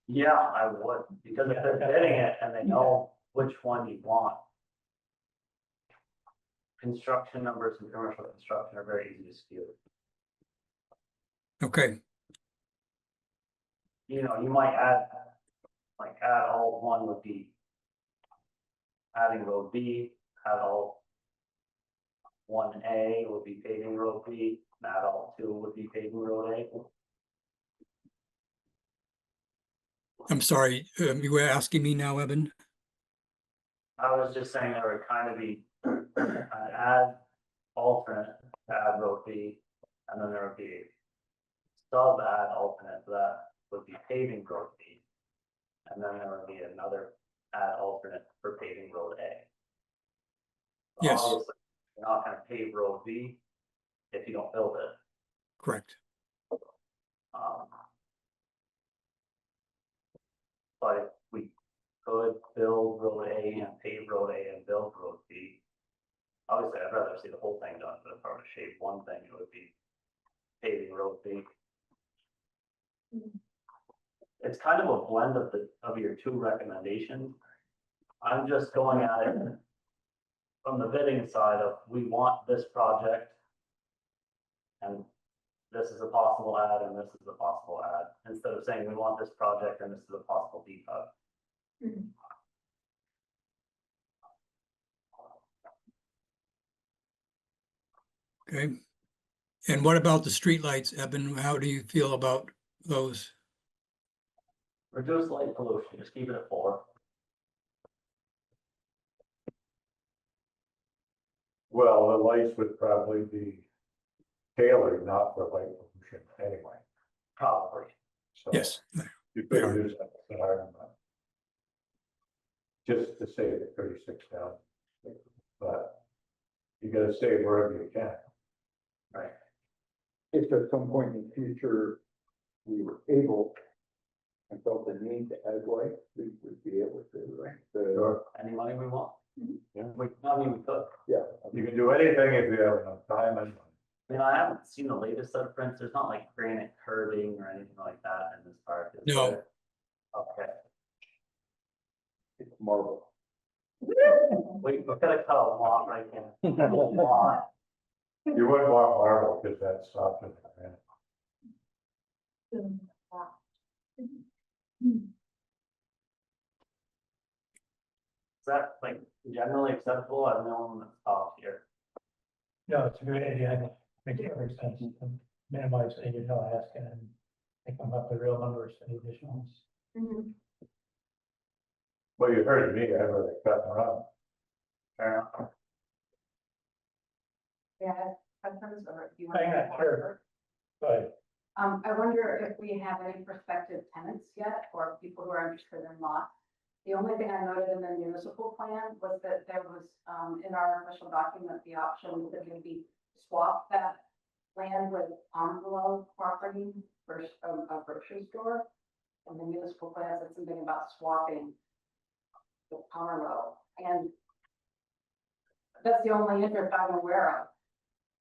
Yeah, I would, because if they're bidding it and they know which one you want. Construction numbers and commercial construction are very easy to skew. Okay, You know, you might add, like add alt 1 would be adding road B, add alt 1A would be paving road B, and add alt 2 would be paving road A. I'm sorry, you were asking me now, Evan? I was just saying there would kind of be an add alternate to add road B, and then there would be sub add alternate that would be paving road B. And then there would be another add alternate for paving road A. Yes. Obviously, you're not gonna pave road B if you don't build it. Correct. But if we could build road A and pave road A and build road B, obviously I'd rather see the whole thing done, but if I were to shape one thing, it would be paving road B. It's kind of a blend of your two recommendations. I'm just going at it from the bidding side of, we want this project. And this is a possible add and this is a possible add, instead of saying we want this project and this is a possible deduct. Okay. And what about the streetlights, Evan? How do you feel about those? Reduce light pollution, just keep it at 4. Well, the lights would probably be tailored not for light pollution anyway. Probably. So Yes. you they could are. use that, just to save it 36 down. But you gotta save wherever you can. Right. If at some point in the future, we were able and felt the need to add light, we would be able to, right? Sure. Any money we want. Yeah. We could. Yeah. You can do anything if you have enough time and money. I mean, I haven't seen the latest set of prints. There's not like granite curbing or anything like that in this park. Is No. there? Okay. It's marble. We could have cut a lot right here. A lot. You wouldn't want marble because that's softer than granite. Is that like generally acceptable? I don't know when it's off here. No, it's a great idea. I think it makes every sense to minimize the asking and come up with real numbers for the additionals. Well, you heard me, I really cut around. Fair enough. Yeah, questions or if you want. Hang on, sure. But I wonder if we have any prospective tenants yet, or people who are interested in lots. The only thing I noted in the municipal plan was that there was, in our official document, the option that would be swap that land with envelope property for a grocery store. And the municipal plan said something about swapping the Pomerleau, and that's the only interest I'm aware of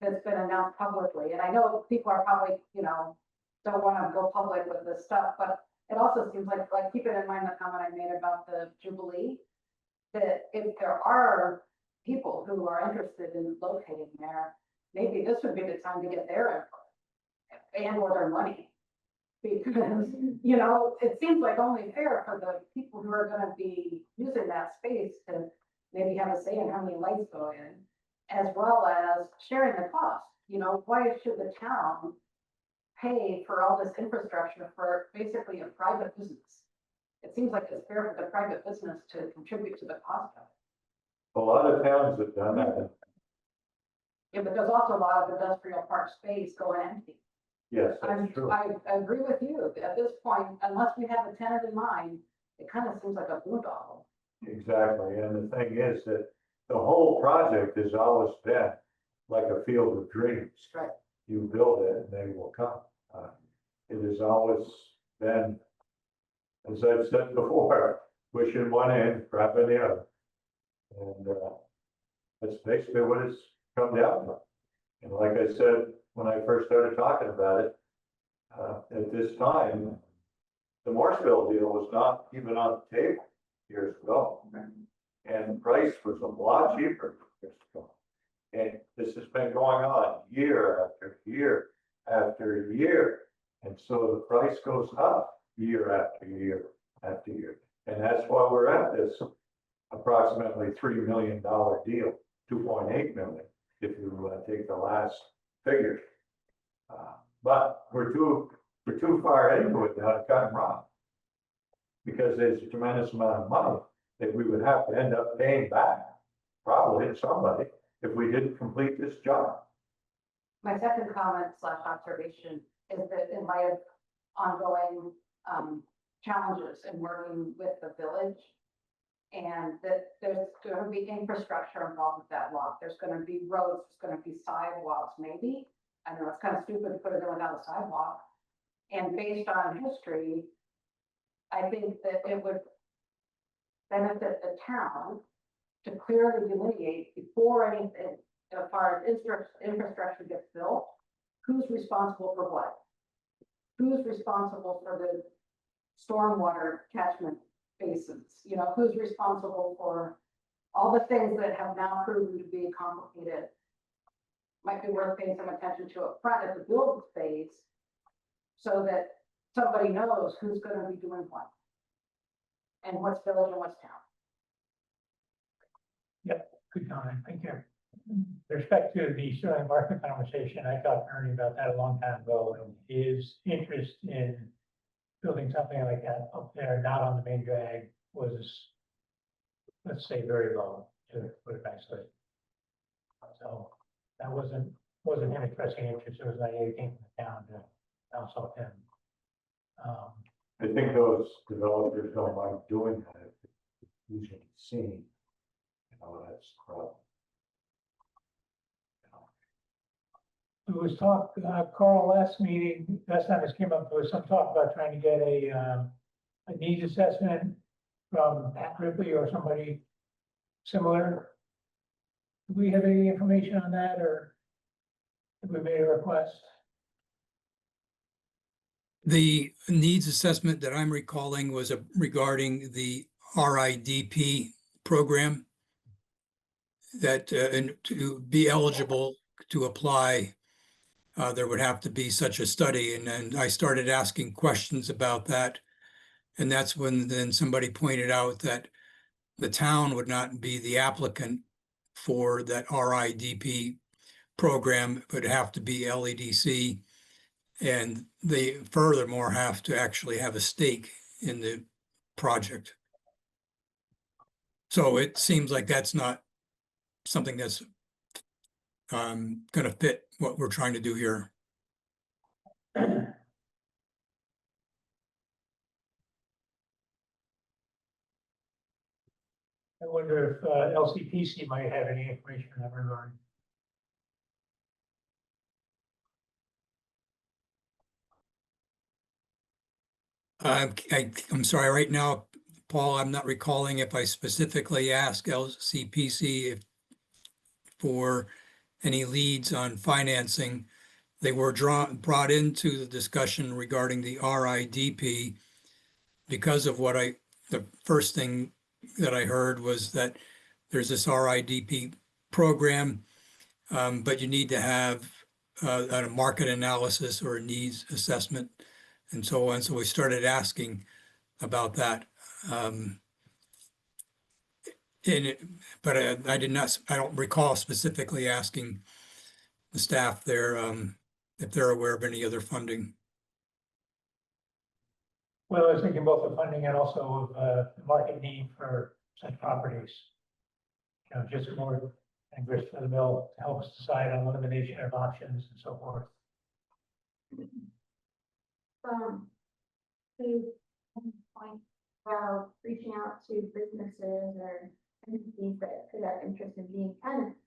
that's been announced publicly. And I know people are probably, don't want to go public with this stuff, but it also seems like keeping in mind the comment I made about the Jubilee, that if there are people who are interested in locating there, maybe this would be the time to get their input and or their money. Because, it seems like only fair for the people who are gonna be using that space to maybe have a say in how many lights go in, as well as sharing the cost. Why should the town pay for all this infrastructure for basically a private business? It seems like it's fair for the private business to contribute to the cost of it. A lot of towns have done that. Yeah, but there's also a lot of industrial park space going empty. Yes, that's true. I agree with you. At this point, unless we have a tenant in mind, it kind of seems like a boondoggle. Exactly, and the thing is that the whole project has always been like a field of dreams. Right. You build it and they will come. It has always been, as I've said before, pushing one end, grabbing the other. And that's basically what it's come down to. And like I said, when I first started talking about it, at this time, the Morseville deal was not even on the table years ago. And the price was a lot cheaper years ago. And this has been going on year after year after year. And so the price goes up year after year after year. And that's why we're at this approximately $3 million deal, 2.8 million, if you take the last figure. But we're too far into it now to cut and run. Because there's a tremendous amount of money that we would have to end up paying back, probably to somebody, if we didn't complete this job. My second comment / observation is that in light of ongoing challenges in working with the village, and that there's going to be infrastructure involved with that lot. There's going to be roads, there's going to be sidewalks, maybe. I know it's kind of stupid to put it in without a sidewalk. And based on history, I think that it would benefit the town to clearly delineate before anything, as far as infrastructure gets built, who's responsible for what? Who's responsible for the stormwater catchment basins? Who's responsible for all the things that have now proven to be complicated? Might be worth paying some attention to up front at the build phase, so that somebody knows who's going to be doing what, and what's village and what's town. Yep, good comment, thank you. With respect to the Sterling Market conversation, I talked to Ernie about that a long time ago, and his interest in building something like that up there, not on the main drag, was, let's say, very low, to put it nicely. So that wasn't him expressing interest, it was like he came from the town to bounce off him. I think those developers don't like doing that. It's usually seen, that's the problem. There was talk, Carl, last time this came up, there was some talk about trying to get a needs assessment from Pat Ripley or somebody similar. Do we have any information on that, or have we made a request? The needs assessment that I'm recalling was regarding the RIDP program, that and to be eligible to apply, there would have to be such a study. And then I started asking questions about that. And that's when then somebody pointed out that the town would not be the applicant for that RIDP program, it would have to be LEDC. And they furthermore have to actually have a stake in the project. So it seems like that's not something that's going to fit what we're trying to do here. I wonder if LCPC might have any information in that regard. I'm sorry, right now, Paul, I'm not recalling if I specifically asked LCPC for any leads on financing. They were brought into the discussion regarding the RIDP because of the first thing that I heard was that there's this RIDP program, but you need to have a market analysis or a needs assessment and so on. So we started asking about that. But I don't recall specifically asking the staff there if they're aware of any other funding. Well, I was thinking both the funding and also of the market need for such properties. You know, just more and grist for the mill to help us decide on elimination of options and so forth. To point about reaching out to businesses or entities that could have interest in being tenants.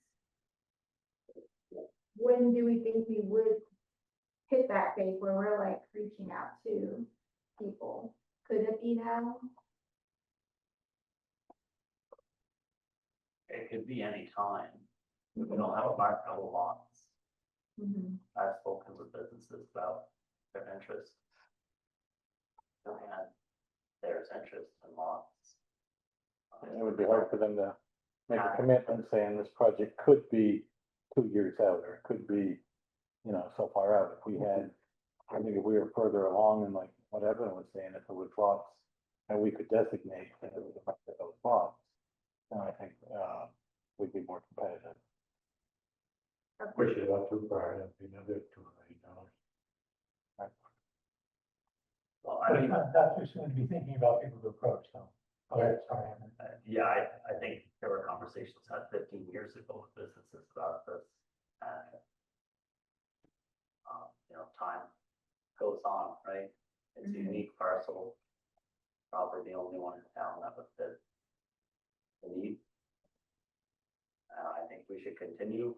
When do we think we would hit that phase where we're like reaching out to people? Could it be now? It could be any time. We don't have a marketable lots. I've spoken with businesses about their interest. And there's interest in lots. It would be hard for them to make a commitment saying this project could be 2 years out, or it could be, you know, so far out. If we had, I think if we were further along and like what Evan was saying, if it was lots and we could designate that it was affected those lots, then I think we'd be more competitive. Push it out too far, that'd be another $2 million. Well, But I it's mean, not too soon to be thinking about people to approach, though. Okay, sorry. yeah, I think there were conversations had 15 years ago with businesses about this. And, you know, time goes on, right? It's a unique parcel. Probably the only one in town that would fit the need. I think we should continue.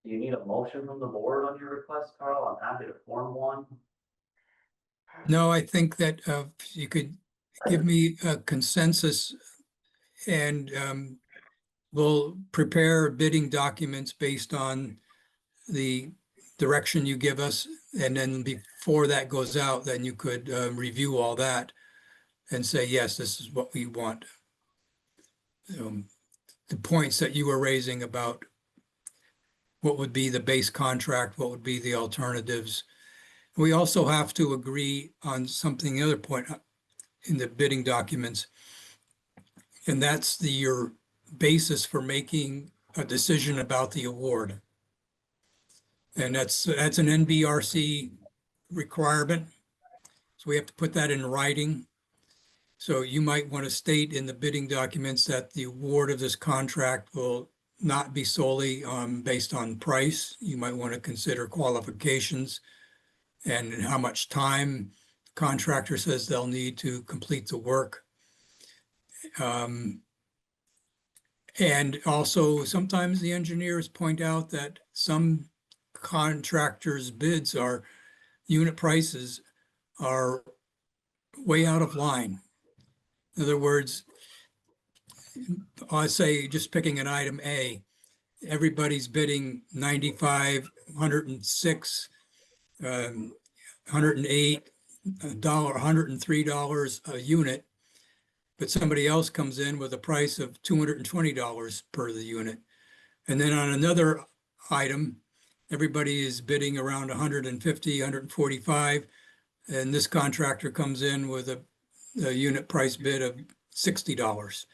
Do you need a motion from the board on your request, Carl? I'm happy to form one. No, I think that you could give me a consensus and we'll prepare bidding documents based on the direction you give us. And then before that goes out, then you could review all that and say, yes, this is what we want. The points that you were raising about what would be the base contract, what would be the alternatives. We also have to agree on something, the other point in the bidding documents, and that's your basis for making a decision about the award. And that's an NBRC requirement. So we have to put that in writing. So you might want to state in the bidding documents that the award of this contract will not be solely based on price. You might want to consider qualifications and how much time contractor says they'll need to complete the work. And also sometimes the engineers point out that some contractors' bids are unit prices are way out of line. In other words, I say just picking an item A, everybody's bidding 95, 106, $108, $103 a unit, but somebody else comes in with a price of $220 per the unit. And then on another item, everybody is bidding around 150, 145, and this contractor comes in with a unit price bid of $60.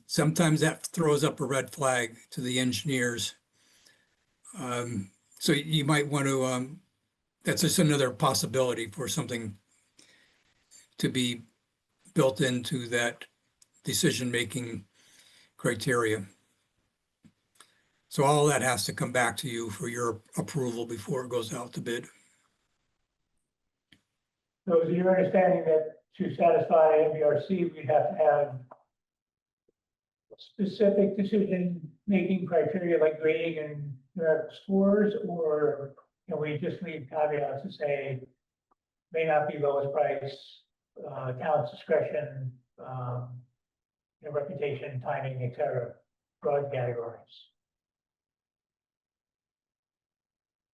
Sometimes that throws up a red flag to the engineers. So you might want to, that's just another possibility for something to be built into that decision-making criteria. So all that has to come back to you for your approval before it goes out to bid. So is it your understanding that to satisfy NBRC, we have to have specific decision-making criteria like grading and scores, or can we just leave caveats to say may not be lowest price, talent's discretion, reputation, timing, et cetera, broad categories.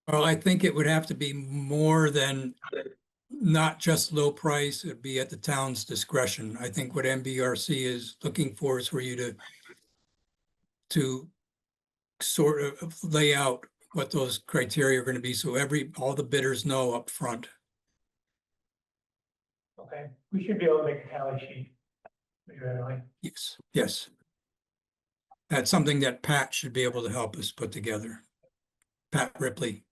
Well, I think it would have to be more than not just low price, it'd be at the town's discretion. I think what MBRC is looking for is for you to sort of lay out what those criteria are going to be, so all the bidders know up front. Okay, we should be able to make a tally sheet. Pretty readily. Yes, yes. That's something that Pat should be able to help us put together. Pat Ripley.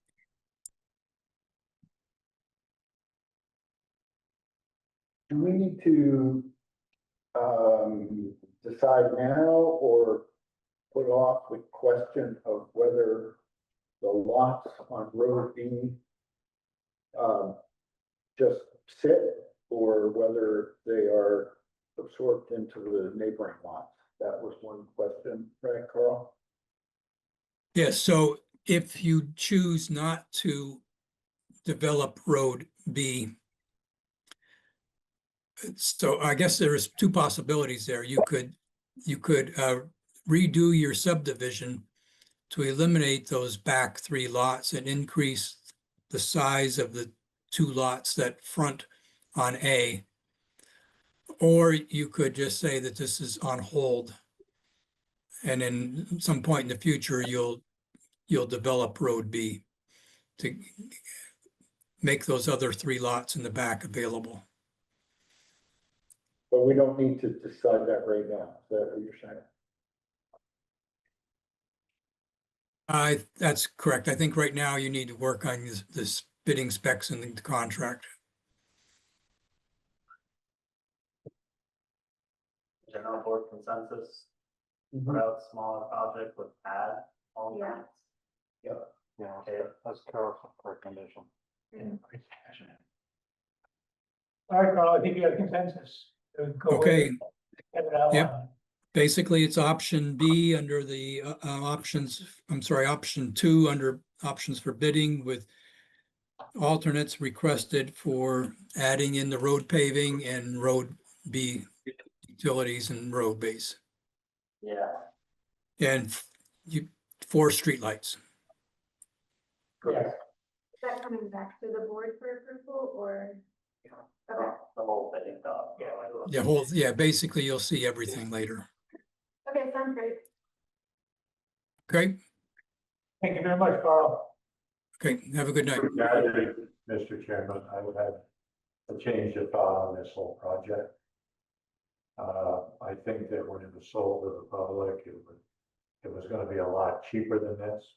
Do we need to decide now or put off the question of whether the lots on Road B just sit or whether they are absorbed into the neighboring lots? That was one question, right, Carl? Yes, so if you choose not to develop Road B, so I guess there's two possibilities there. You could redo your subdivision to eliminate those back 3 lots and increase the size of the 2 lots that front on A. Or you could just say that this is on hold. And in some point in the future, you'll develop Road B to make those other 3 lots in the back available. But we don't need to decide that right now. Is that what you're saying? That's correct. I think right now you need to work on this bidding specs in the contract. General board consensus, put out smaller project with pad all Yeah. nights. Yeah, Okay. that's Carol's recommendation. All right, Carl, I think you have consensus. Go with Okay. it. Get it out. Yep. Basically, it's option B under the option 2 under options for bidding with alternates requested for adding in the road paving and Road B utilities and road base. Yeah, And 4 streetlights. Correct. Is that coming back to the board for approval or? Okay, the whole thing, Basically, you'll see everything later. okay, sounds great. Okay, Thank you very much, Carl. okay, have a good night. Mr. Chairman, I would have a change of thought on this whole project. I think that when it was sold to the public, it was gonna be a lot cheaper than this.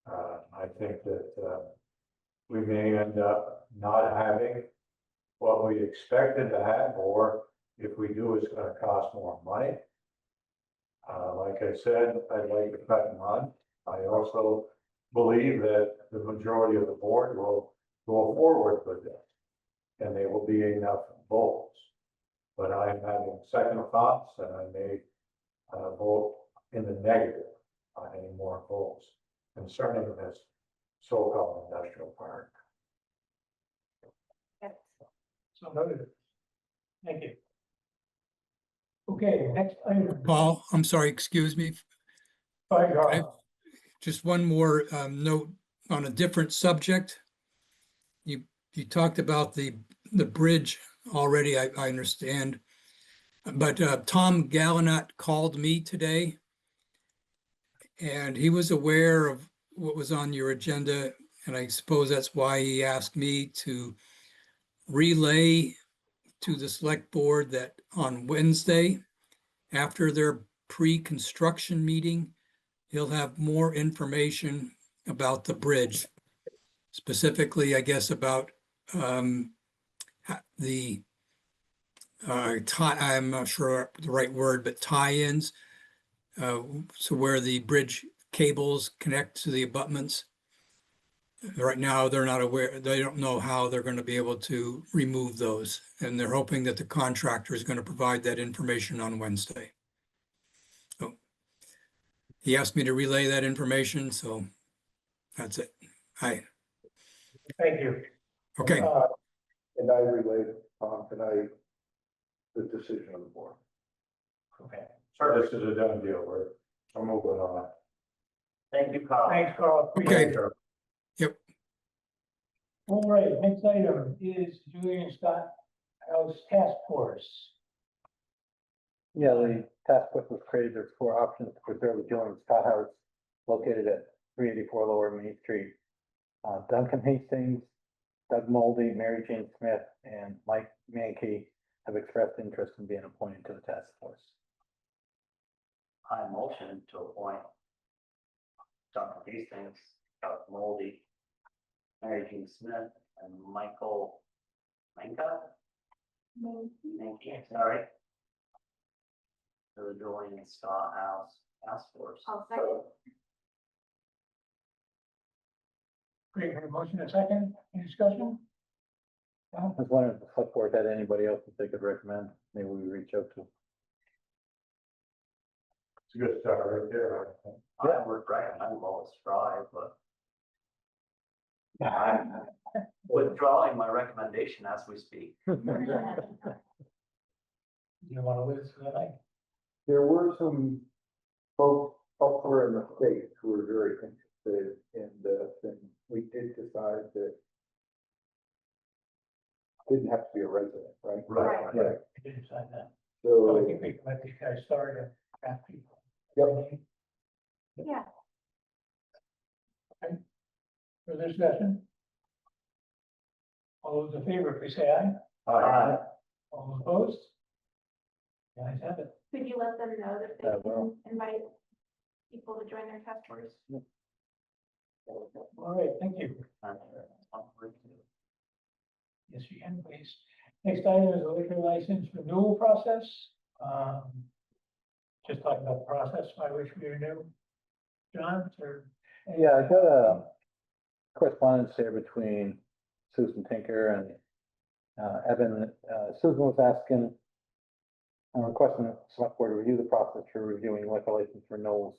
I think that, we may end up not having what we expected to have, or if we do, it's gonna cost more money. Like I said, I'd like to cut and run. I also believe that the majority of the board will go forward with this, and there will be enough votes. But I'm having second thoughts, and I may vote in the negative on any more votes concerning this so-called industrial park. So noted. Thank you. Okay, next item. Paul, I'm sorry, excuse me. Sorry, Carl. Just one more note on a different subject. You talked about the bridge already, I understand. But Tom Gallinat called me today, and he was aware of what was on your agenda, and I suppose that's why he asked me to relay to the select board that on Wednesday, after their pre-construction meeting, he'll have more information about the bridge. Specifically, I guess, about the I'm not sure the right word, but tie-ins. So where the bridge cables connect to the abutments. Right now, they're not aware, they don't know how they're going to be able to remove those. And they're hoping that the contractor is going to provide that information on Wednesday. So he asked me to relay that information, so that's it. Hi. Thank you. Okay. And I relayed, tonight, the decision of the board. Okay, So this is a done deal, we're moving on. Thank you, Carl. thanks, Carl. Appreciate Okay. it. All right, next item is Julian Scott House Task Force. Yeah, the task force was created, there's 4 options to preserve the Julian Scott House located at 384 Lower Main Street. Duncan Hastings, Doug Moldy, Mary Jane Smith, and Mike Mankey have expressed interest in being appointed to the task force. I motion to appoint Duncan Hastings, Doug Moldy, Mary Jean Smith, and Michael Manka, sorry, to the Julian Scott House Task Force. I'll second. Great, have a motion and a second, any discussion? I was wondering if the select board had anybody else that they could recommend, maybe we reach out to. It's a good start right there, I think. I would recommend Lois Fry, but I'm withdrawing my recommendation as we speak. You want to lose tonight? There were some folks elsewhere in the state who were very interested in this, and we did decide that didn't have to be a resident, right? Right. Yeah, We did decide that. So I so, think we can let these guys start and draft people. yep, Yeah. Further discussion? All those in favor, please say aye. Aye. All those opposed? The ayes have it. Could you let them know that they well. can invite people to join their task force? All right, thank you. Yes, you can, please. Next item is the liquor license renewal process. Just talking about the process by which we renew. John, or? Yeah, I got a correspondence here between Susan Tinker and Evan. Susan was asking, requesting the select board to review the process for reviewing liquor license renewals.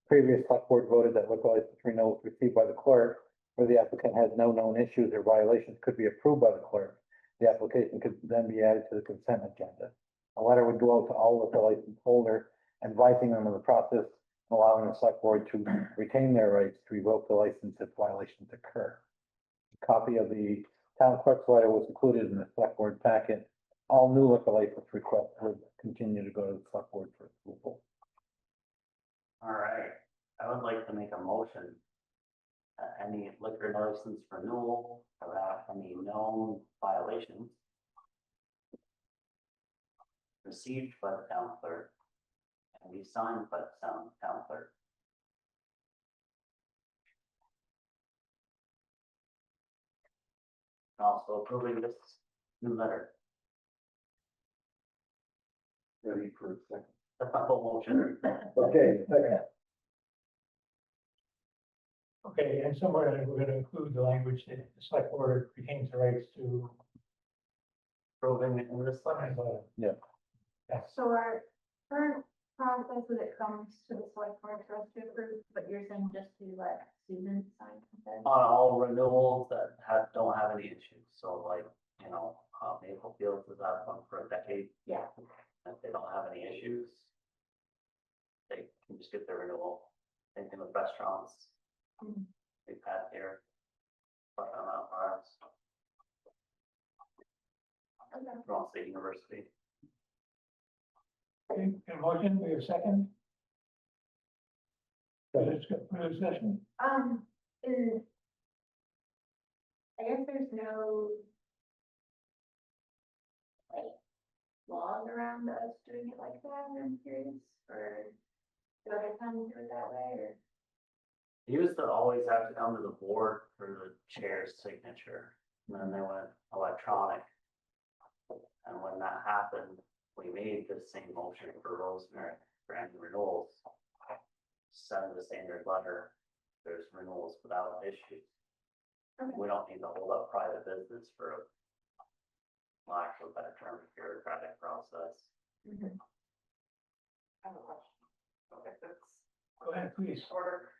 Previous select board voted that liquor license renewals received by the clerk, where the applicant has no known issues or violations, could be approved by the clerk. The application could then be added to the consent agenda. A letter would go out to all liquor license holders, advising them of the process, allowing the select board to retain their rights to revoke the license if violations occur. A copy of the town clerk's letter was included in the select board packet. All new liquor license requests would continue to go to the select board for approval. All right, I would like to make a motion. Any liquor license renewal without any known violations received by the town clerk and be signed by the town clerk. And also approving this new letter. ready for a second. That's my whole motion. Okay, second. Okay, and somewhere we're gonna include the language that the select board retains the rights to. Approving it in this letter. So our current process when it comes to the select board for us to approve, but you're saying just to let Susan sign consent? On all renewals that don't have any issues, so like, you know, Maple Fields has had one for a decade. Yeah. If they don't have any issues, they can just get their renewal. Same thing with restaurants. Mhm. We've had here. Farms, Okay. Vermont State University. Okay, got a motion, we have a second. Further discussion? In, I guess there's no like laws around us doing it like that, I'm curious, or do other towns do it that way, or? They used to always have to come to the board for the chair's signature, and then they went electronic. And when that happened, we made the same motion for Rosemary for any renewals. Send the standard letter, there's renewals without issues. Okay. We don't need to hold up private business for a lack of a better term, bureaucratic process. Mhm. I have a question. Okay, that's Go ahead, please. order.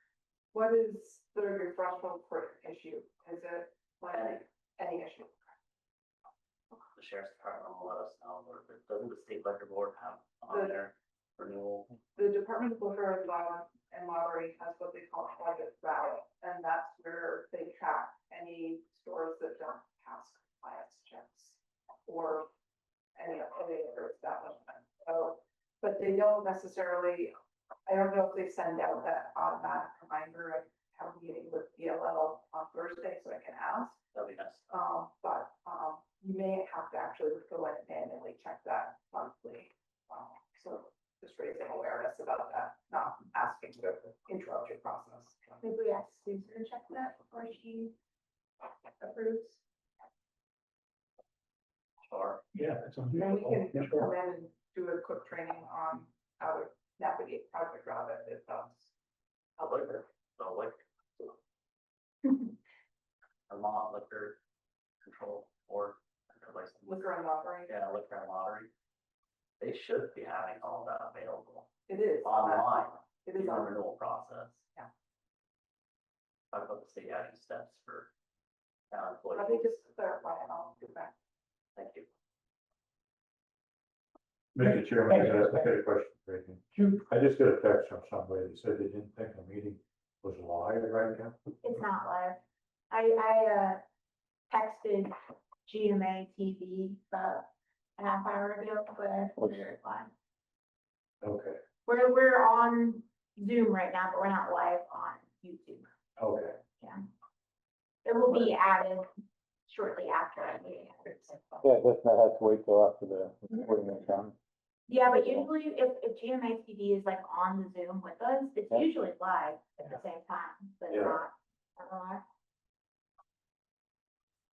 What is the refreshment for issue? Is it like any issue? sheriff's department will let us know, or doesn't the state liquor board have on their renewal? The Department of Liquor and Lottery has what they call Project Riot, and that's where they track any stores that don't pass compliance checks or any other establishment. So, but they don't necessarily, I don't know if they send out that automatic reminder of how meeting with DLL on Thursday, so I can ask. That'd be nice. But you may have to actually go in and manually check that monthly. So just raising awareness about that, not asking to interrupt your process. Maybe we ask Susan to check that before she approves. Sure. Yeah, that's And then we can come in and do a quick training on how to navigate Project Rabbit if that's. I'll liquor, so liquor. Vermont Liquor Control Board, liquor license. Liquor and lottery. Yeah, liquor and lottery. They should be having all that available It is. online It in is the on. renewal process. Yeah. Talk about the state adding steps for town Let me employees. just clarify and I'll get back. Thank you. Mr. Chairman, I got a question for you. Shoot. I just got a text from somebody that said they didn't think the meeting was live right now. It's not live. I texted GMATV about a half hour ago, but I told her it's live. Okay, We're on Zoom right now, but we're not live on YouTube. okay. Yeah. It will be added shortly after our meeting. Yeah, it does not have to wait till after the recording is done. Yeah, but usually if GMATV is like on the Zoom with us, it's Yeah. usually live at the same time, but Yeah. not live.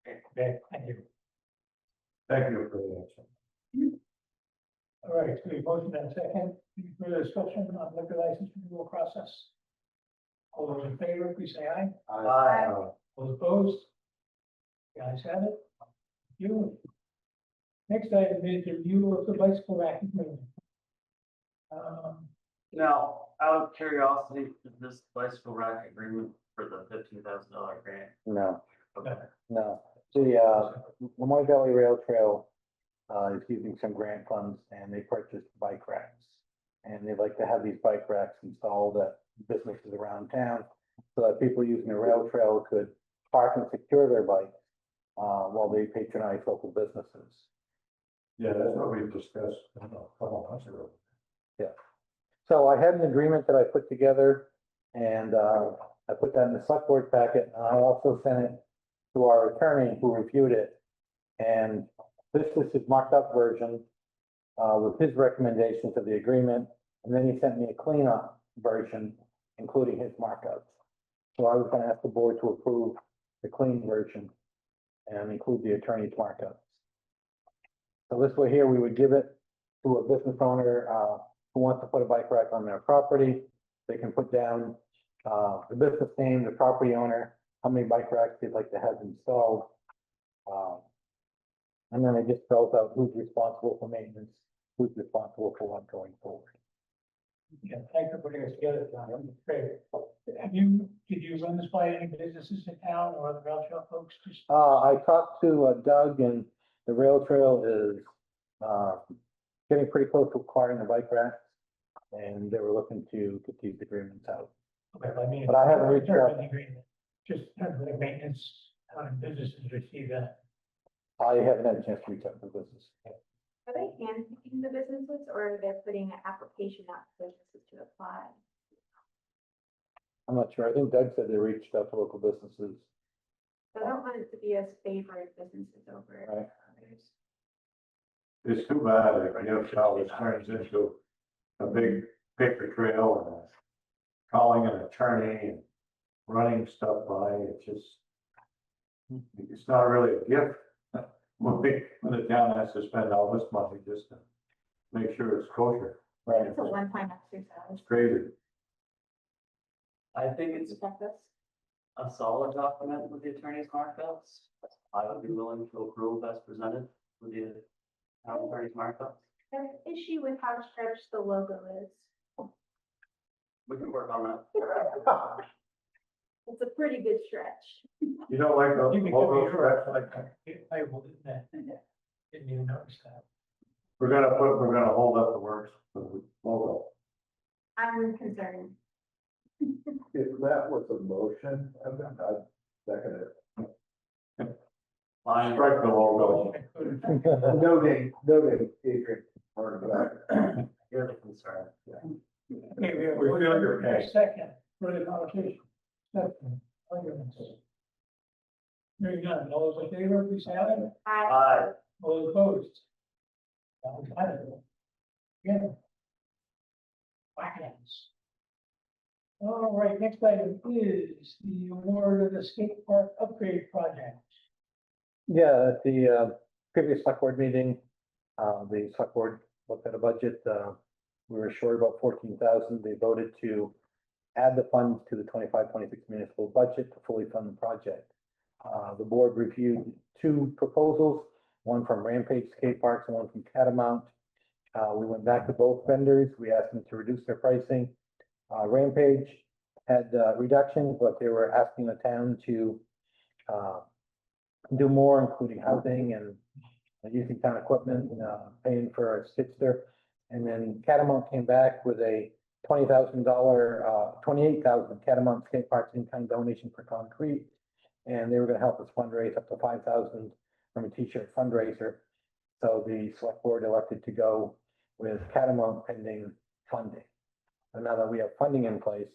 Okay, thank you. Thank you for the answer. All right, so we motion and second, any further discussion on liquor license renewal process? All those in favor, please say aye. All opposed? The ayes have it. Thank you. Next item is the review of the bicycle rack agreement. Now, out of curiosity, is this bicycle rack agreement for the $15,000 grant? No, Okay. no. The, Lemoy Valley Rail Trail, is using some grant funds and they purchased bike racks. And they'd like to have these bike racks installed at businesses around town so that people using the rail trail could park and secure their bikes, while they patronize local businesses. Yeah, that's what we discussed, I don't know, a couple months ago. So I had an agreement that I put together and, I put that in the select board packet and I also sent it to our attorney who reviewed it. And this is his marked up version, with his recommendations of the agreement. And then he sent me a cleanup version, including his markups. So I was gonna ask the board to approve the clean version and include the attorney's markups. So this way here, we would give it to a business owner, who wants to put a bike rack on their property. They can put down, the business name, the property owner, how many bike racks they'd like to have installed. And then it just spells out who's responsible for maintenance, who's responsible for what going forward. Yeah, thanks for putting us together, John. Great. Did you run this by any businesses in town or other rail trail folks? Just I talked to Doug and the rail trail is, getting pretty close to acquiring the bike racks. And they were looking to get these agreements out. okay, I mean. But I haven't reached out. the agreement, just in terms of the maintenance, how do businesses receive that? I haven't had a chance to reach out to the business. Are they handpicking the businesses or are they putting an application out for businesses to apply? I'm not sure. I think Doug said they reached out to local businesses. So I don't want it to be as favored businesses over Right. others. It's too bad that, you know, how this turns into a big paper trail and calling an attorney and running stuff by, it's just, it's not really a gift. When the town has to spend all this money just to make sure it's kosher. Right. It's a one-time exercise. It's crazy. I think it's Check this. a solid document with the attorney's markups. I would be willing to approve as presented with the town attorney's markups. There's an issue with how stretched the logo is. We can work on that. It's a pretty good stretch. You don't like the You can give me logo your, stretch like that? I will do that. Didn't even notice that. We're gonna hold up the works for the logo. I'm concerned. If that was a motion, I'd second it. Line, Strike the logo. No name, Adrian, heard about it. you're the concern. Okay, we have. We feel your pain. Second, further conversation. Second, arguments. Hearing none, all those in favor, please say aye. Aye. All opposed? That was kind of it. Again. Finance. All right, next item is the award of the skate park upgrade project. Yeah, at the previous select board meeting, the select board looked at a budget, we were short about 14,000. They voted to add the funds to the 25-26 municipal budget to fully fund the project. The board reviewed two proposals, one from Rampage Skate Parks and one from Catamount. We went back to both vendors. We asked them to reduce their pricing. Rampage had reductions, but they were asking the town to do more, including housing and using town equipment, paying for a skidster. And then Catamount came back with a $20,000, 28,000 Catamount Skate Parks in-kind donation for concrete. And they were gonna help us fundraise up to 5,000 from a t-shirt fundraiser. So the select board elected to go with Catamount pending funding. And now that we have funding in place,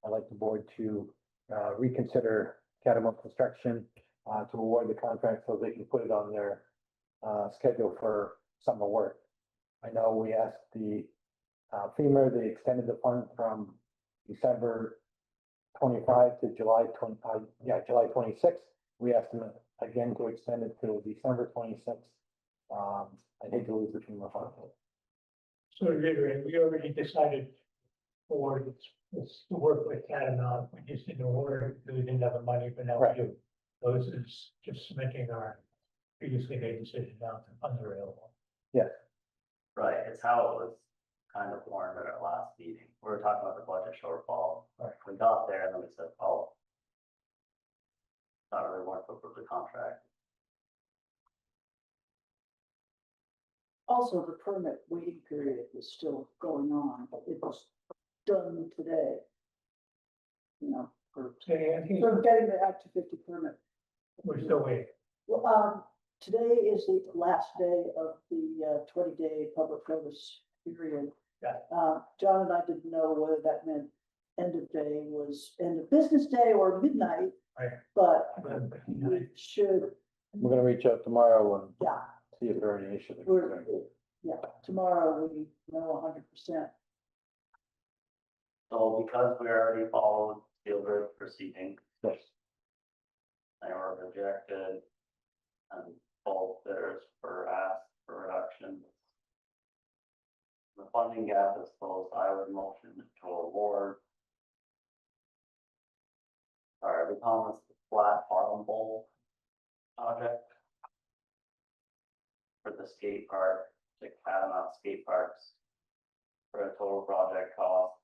I'd like the board to reconsider Catamount Construction to award the contract so they can put it on their schedule for summer work. I know we asked the FEMA, they extended the fund from December 25 to July 26th. We asked them again to extend it to December 26th. I'd hate to lose the FEMA fund. So to reiterate, we already decided for this to work with Catamount. We just didn't award it because we didn't have the money, but now Right. we do. So this is just cementing our previously made decision now to funds available. Yes. Right, it's how it was kind of warned at our last meeting. We were talking about the budget shortfall. Right. We got there and then we said, oh. Not really want to approve the contract. Also, the permit waiting period is still going on, but it was done today. You know, for getting the Act 250 permit. We're still waiting. Well, today is the last day of the 20-day public notice period. Yeah. John and I didn't know whether that meant end of day was end of business day or midnight. Right. But we should, We're gonna reach out tomorrow and yeah, see if there are any issues. yeah, tomorrow we know 100%. So because we already followed field road proceeding, Yes. they were rejected. And both bidders were asked for reduction. The funding gap is closed. I would motion to award. Sorry, we call this the flat bottom bowl project. For the skate park, the Catamount skate parks. For a total project cost.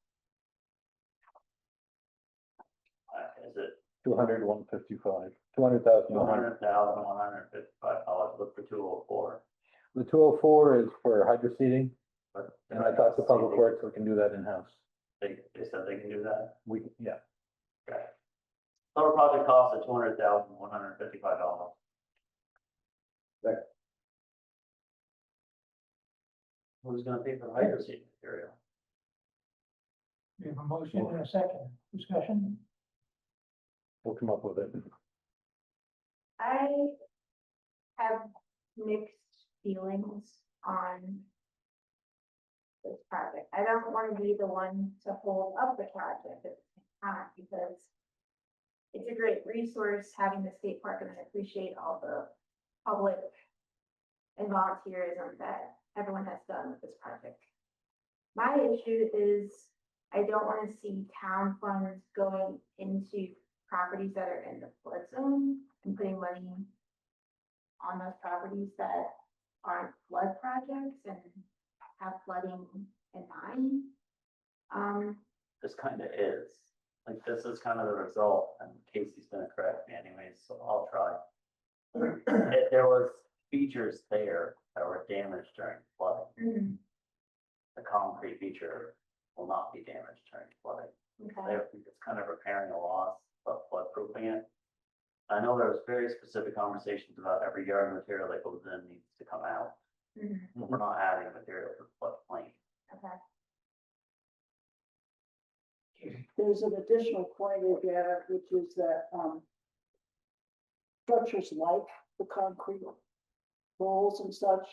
Is it 200, 155, 200,000. $200,155, look for 204. The 204 is for hydro seeding, But and I talked to Public Works, we can do that in-house. They said they can do that? Yeah. Okay. Total project cost of $200,155. Who's gonna pay for the hydro seeding material? We have a motion and a second. Discussion? We'll come up with it. I have mixed feelings on this project. I don't want to be the one to hold up the project at the same time because it's a great resource having the skate park, and I appreciate all the public and volunteerism that everyone has done with this project. My issue is I don't want to see town funds going into properties that are in the flood zone and putting money on those properties that aren't flood projects and have flooding in mind. This kind of is, like, this is kind of the result, and Casey's gonna correct me anyways, so I'll try. There was features there that were damaged during flooding. Mhm. The concrete feature will not be damaged during flooding. Okay. It's kind of repairing a loss, but floodproofing it. I know there was very specific conversations about every yard material that goes in needs to come out. Mhm. We're not adding material to the floodplain. Okay. There's an additional point in there, which is that, structures like the concrete walls and such,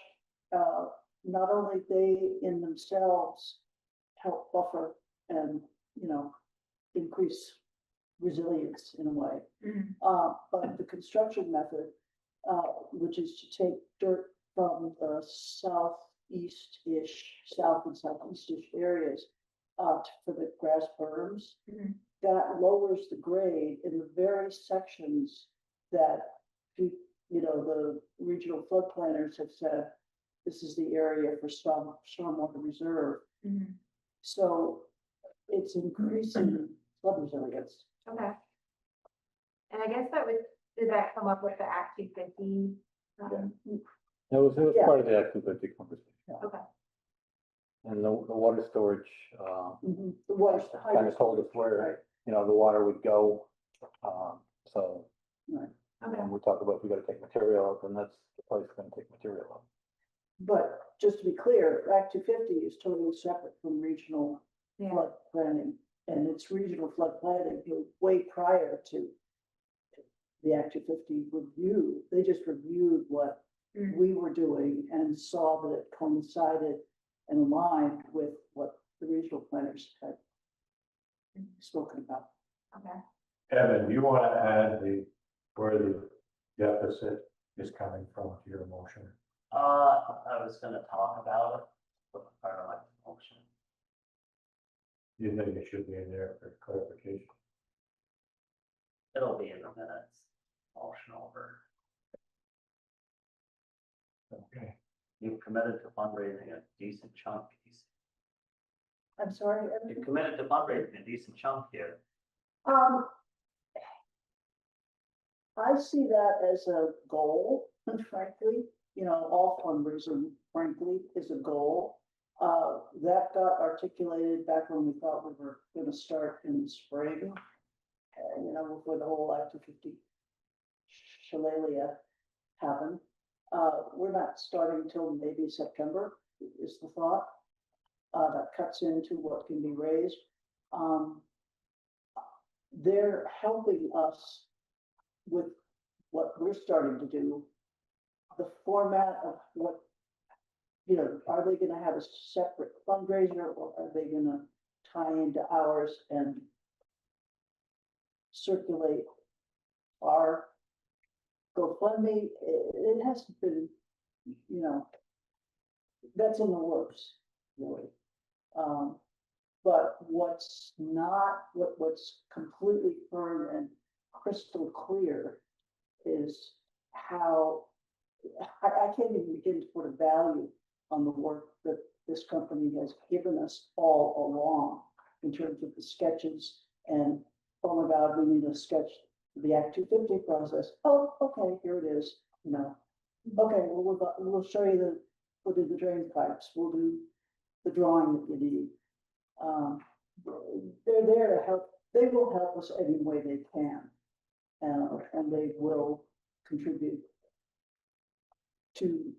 not only they in themselves help buffer and, increase resilience in a way. Mhm. But the construction method, which is to take dirt from the southeast-ish, south and southeast-ish areas, for the grass berms, Mhm. that lowers the grade in the very sections that, the regional flood planners have said, this is the area for stormwater reserve. Mhm. So it's increasing flood resilience. Okay. And I guess did that come up with the Act 250? It was Yeah. part of the Act 250 conversation. Okay. And the water storage, The water. kind of told us where, the water would go. So, Right. Okay. when we talk about if we gotta take material out, then that's the place we're gonna take material out. But just to be clear, Act 250 is totally separate from regional Yeah. flood planning. And it's regional flood planning way prior to the Act 250 review. They just reviewed what Mhm. we were doing and saw that it coincided and aligned with what the regional planners had spoken about. Okay. Evan, do you want to add where the deficit is coming from to your motion? I was gonna talk about it, with part of my motion. Do you think it should be in there for clarification? It'll be in the minutes, motion over. Okay. You've committed to fundraising a decent chunk. I'm sorry, You've committed to fundraising a decent chunk here. I see that as a goal, frankly, all fundraising, frankly, is a goal. That got articulated back when we thought we were gonna start in the spring. Before the whole Act 250 shillelagh happened. We're not starting till maybe September, is the thought. That cuts into what can be raised. They're helping us with what we're starting to do. The format of what, are they gonna have a separate fundraiser or are they gonna tie into ours and circulate our GoFundMe? It hasn't been, that's in the works, really. But what's completely firm and crystal clear is how, I can't even begin to put a value on the work that this company has given us all along in terms of the sketches and, oh my God, we need a sketch for the Act 250 process. Oh, okay, here it is, Okay, well, we'll show you we'll do the drain pipes, we'll do the drawing that you need. They're there to help, they will help us any way they can. And they will contribute to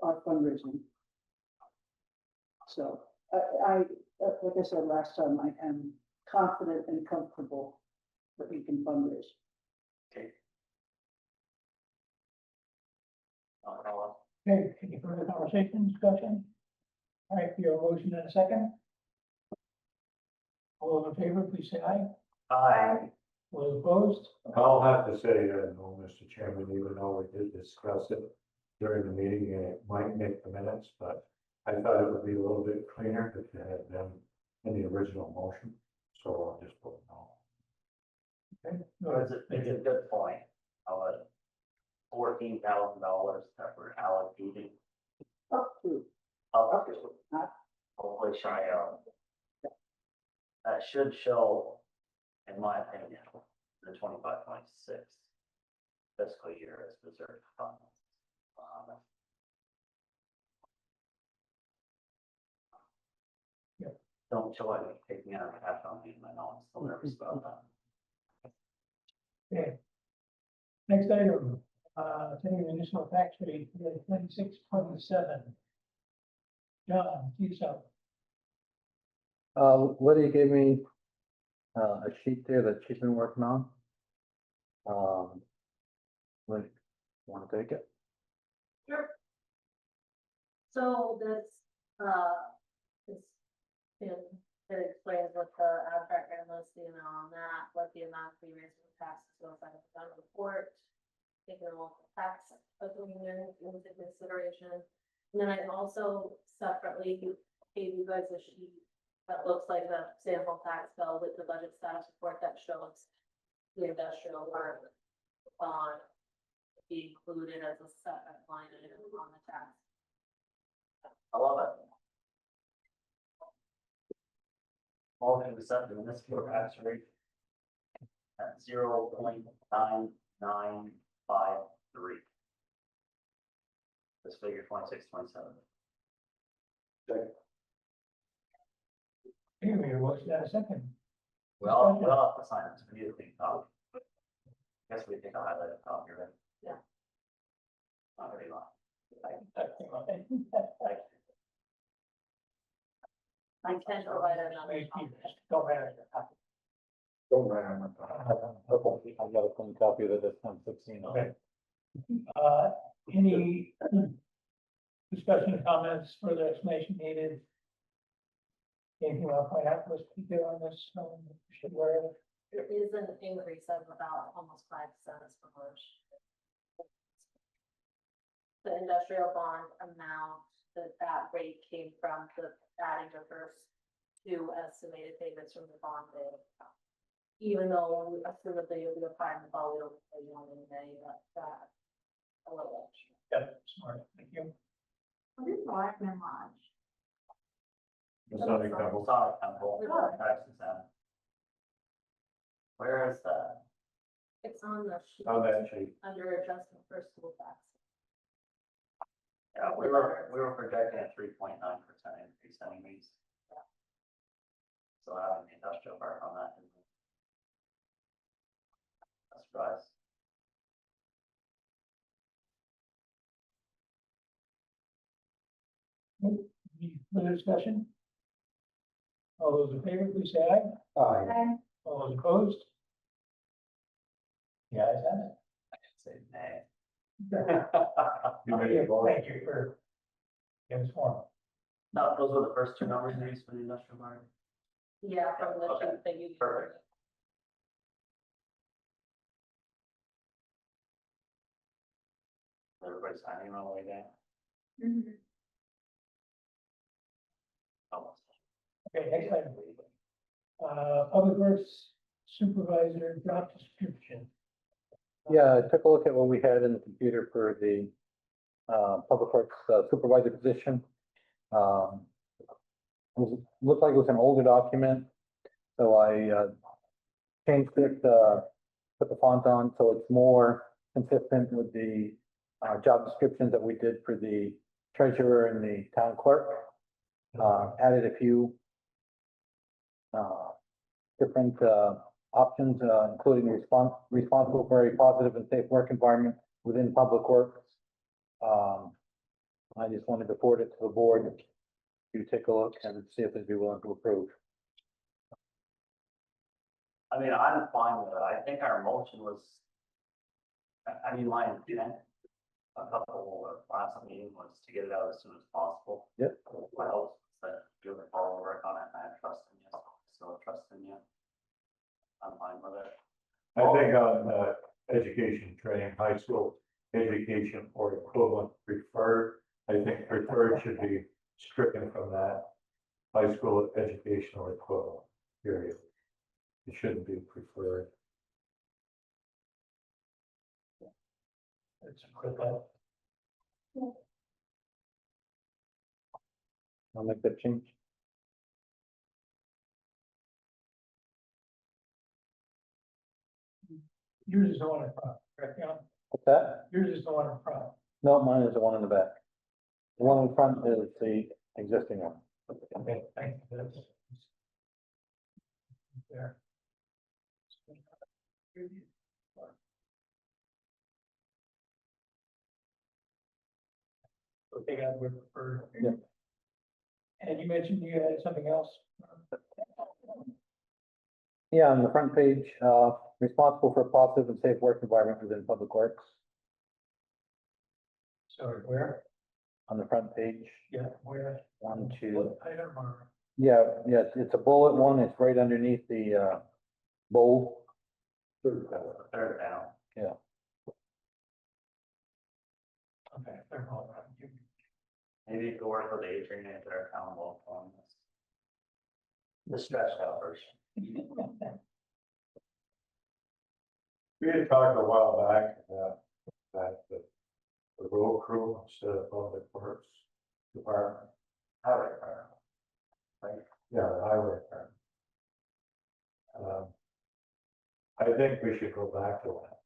our fundraising. So like I said last time, I am confident and comfortable that we can fundraise. Okay. Okay, any further conversation, discussion? All right, your motion in a second. All those in favor, please say aye. Aye. All those opposed? I'll have to say, no, Mr. Chairman, even though we did discuss it during the meeting, and it might make the minutes, but I thought it would be a little bit cleaner if it had been in the original motion, so I'll just put no. Okay. It's a good point. $14,000 that we're allocating. Up to, Hopefully shy of. That should show, in my opinion, the 25-26 fiscal year as reserved funds. Yeah. Don't show it taking out cash on me, I know, I'm still nervous about that. Okay. Next item, setting municipal tax rate, 26.7. John, you saw. Lydia gave me, a sheet there that she's been working on. Like, want to take it? So this, is, it explains what the abstract analyst, the amount on that, what the amount for your taxes goes on the fund report. Taking a local tax agreement into consideration. And then I also separately gave you guys a sheet that looks like a sample tax bill with the budget status report that shows the industrial park bond be included as a separate line item on the tax. I love it. Motion to set the municipal tax rate at 0.9953. This figure 26.7. Anyway, what's that second? Well, we'll have to sign it, we need to think copy. Guess we take a highlighted copy, right? Yeah. Not very long. I can provide another. Don't matter. Don't write on my. Okay, I've got a clean copy of it, that's 1016. Okay. Any discussion, comments, further explanation needed? Anything you want to point out to us, Peter, on this, should wear it? There is an increase of about almost 5 cents per March. The industrial bond amount, that rate came from the adding the first 2 estimated payments from the bond day. Even though assumedly you'll be applying the bond, we don't pay you on in May, but that a little extra. Yeah, smart, thank you. What is water in March? The Sunday couple. Sonic Temple, tax exempt. Where is that? It's on the sheet On that sheet. under adjustment for school tax. Yeah, we were projecting a 3.9% increase anyways. So having the industrial park on that. A surprise. Any further discussion? All those in favor, please say aye. Aye. And All those opposed? The ayes have it. I should say nay. You made it more. Thank you for getting sworn. No, those were the first 2 numbers you used for the industrial park. Yeah, from the Okay, sheet that you. perfect. Everybody's signing on the way down. mhm. Almost. Okay, next item. Public Works Supervisor job description. Yeah, I took a look at what we had in the computer for the Public Works Supervisor position. Looked like it was an older document, so I changed it, put the font on, so it's more consistent with the job descriptions that we did for the treasurer and the town clerk. Added a few different options, including responsible for a positive and safe work environment within public works. I just wanted to forward it to the board to take a look and see if they'd be willing to approve. I mean, I'm fine with it. I think our motion was, I mean, my intent, a couple of last meeting was to get it out as soon as possible. Yep. My hopes that you'll follow work on it, and I trust in you, so trust in you. I'm fine with it. I think on education, training, high school education or equivalent preferred, I think preferred should be stricken from that. High school education or equivalent, period. It shouldn't be preferred. Let's put that. I'll make that change. Yours is the one in front, correct, John? What's that? Yours is the one in front. No, mine is the one in the back. The one in front is the existing one. Okay, thank you for this. There. Okay, guys, we're. Yeah. And you mentioned you had something else? Yeah, on the front page, responsible for a positive and safe work environment within public works, Sorry, where? on the front page, Yeah, where? 1, 2. What item or? Yeah, it's a bullet one, it's right underneath the, bold. Third down. Okay, they're all right. Maybe you could work with Adrian if they're accountable on this. The stretched out version. We had talked a while back about that the road crew instead of public works department, Highway department. Right. yeah, the highway department. I think we should go back to that.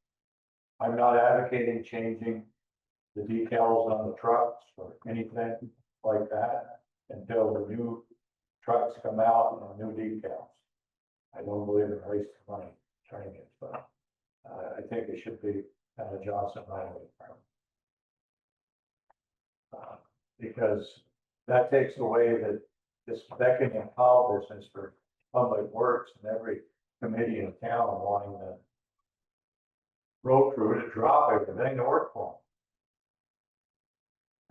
I'm not advocating changing the decals on the trucks or anything like that until the new trucks come out and new decals. I don't believe in wasting money trying it, but I think it should be Johnson Highway Department. Because that takes away this beckoning and call business for public works and every committee in town wanting the road crew to drop everything to work for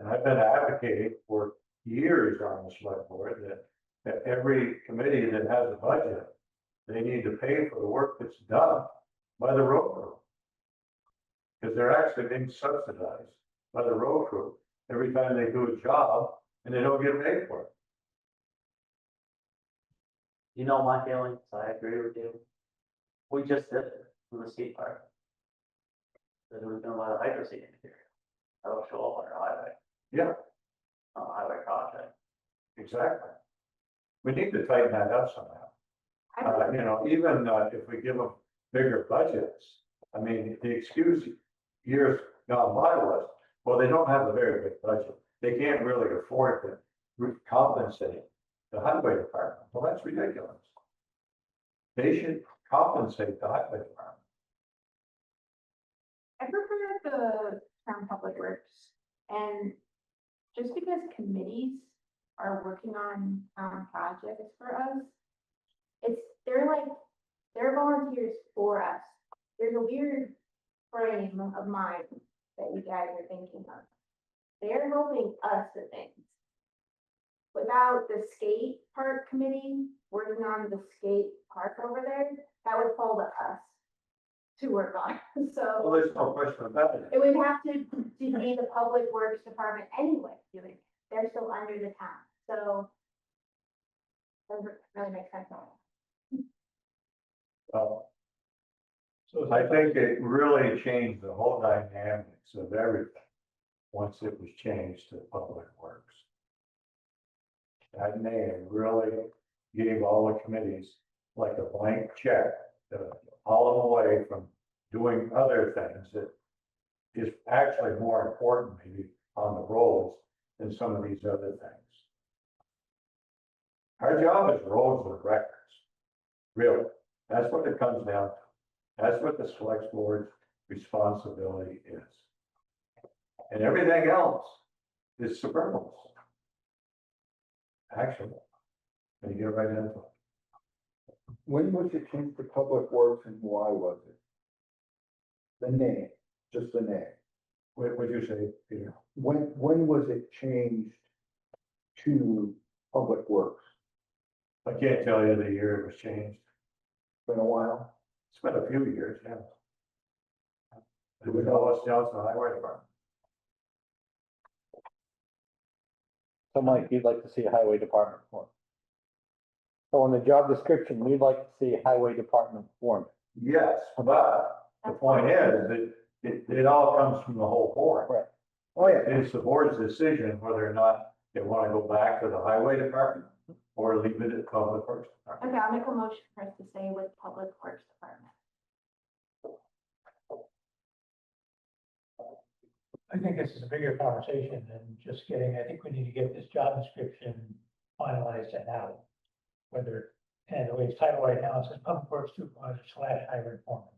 them. And I've been advocating for years on the select board that every committee that has a budget, they need to pay for the work that's done by the road crew. Because they're actually being subsidized by the road crew every time they do a job and they don't get paid for it. You know my feelings, I agree with you. We just did it in the skate park. That was done by the hydro seeding here. That'll show up on our highway, Yeah, on the highway project. exactly. We need to tighten that up somehow. Even if we give them bigger budgets, I mean, the excuse years gone by was, well, they don't have a very big budget. They can't really afford to compensate the highway department. Well, that's ridiculous. They should compensate the highway department. I prefer the town public works, and just because committees are working on, projects for us, they're volunteers for us. There's a weird frame of mind that you guys are thinking of. They're helping us with things. Without the skate park committee working on the skate park over there, that would fall to us to work on, so. Well, there's no question about it. It would have to be the public works department anyway doing it. They're still under the town, so. Doesn't really make sense. Well, So I think it really changed the whole dynamics of everything once it was changed to public works. That name really gave all the committees like a blank check to haul them away from doing other things that is actually more important maybe on the roads than some of these other things. Our job is roads with records. Really, that's what it comes down to. That's what the select board's responsibility is. And everything else is superfluous. Actually, when you get right into it. When was it changed to Public Works and why was it? The name, just the name. What would you say, Peter? When was it changed to Public Works? I can't tell you the year it was changed. Been a while? It's been a few years, yeah. It was always Johnson Highway Department. So Mike, you'd like to see a highway department form. So in the job description, you'd like to see a highway department form. Yes, but the point is that it all comes from the whole board. Right. Oh, yeah. It's the board's decision whether or not they want to go back to the highway department or leave it at public works department. Okay, I'll make a motion for us to stay with public works department. I think this is a bigger conversation than just getting, I think we need to get this job description finalize that now. Whether, and the way it's titled right now, it says Public Works Supervisor / Highway Foreman.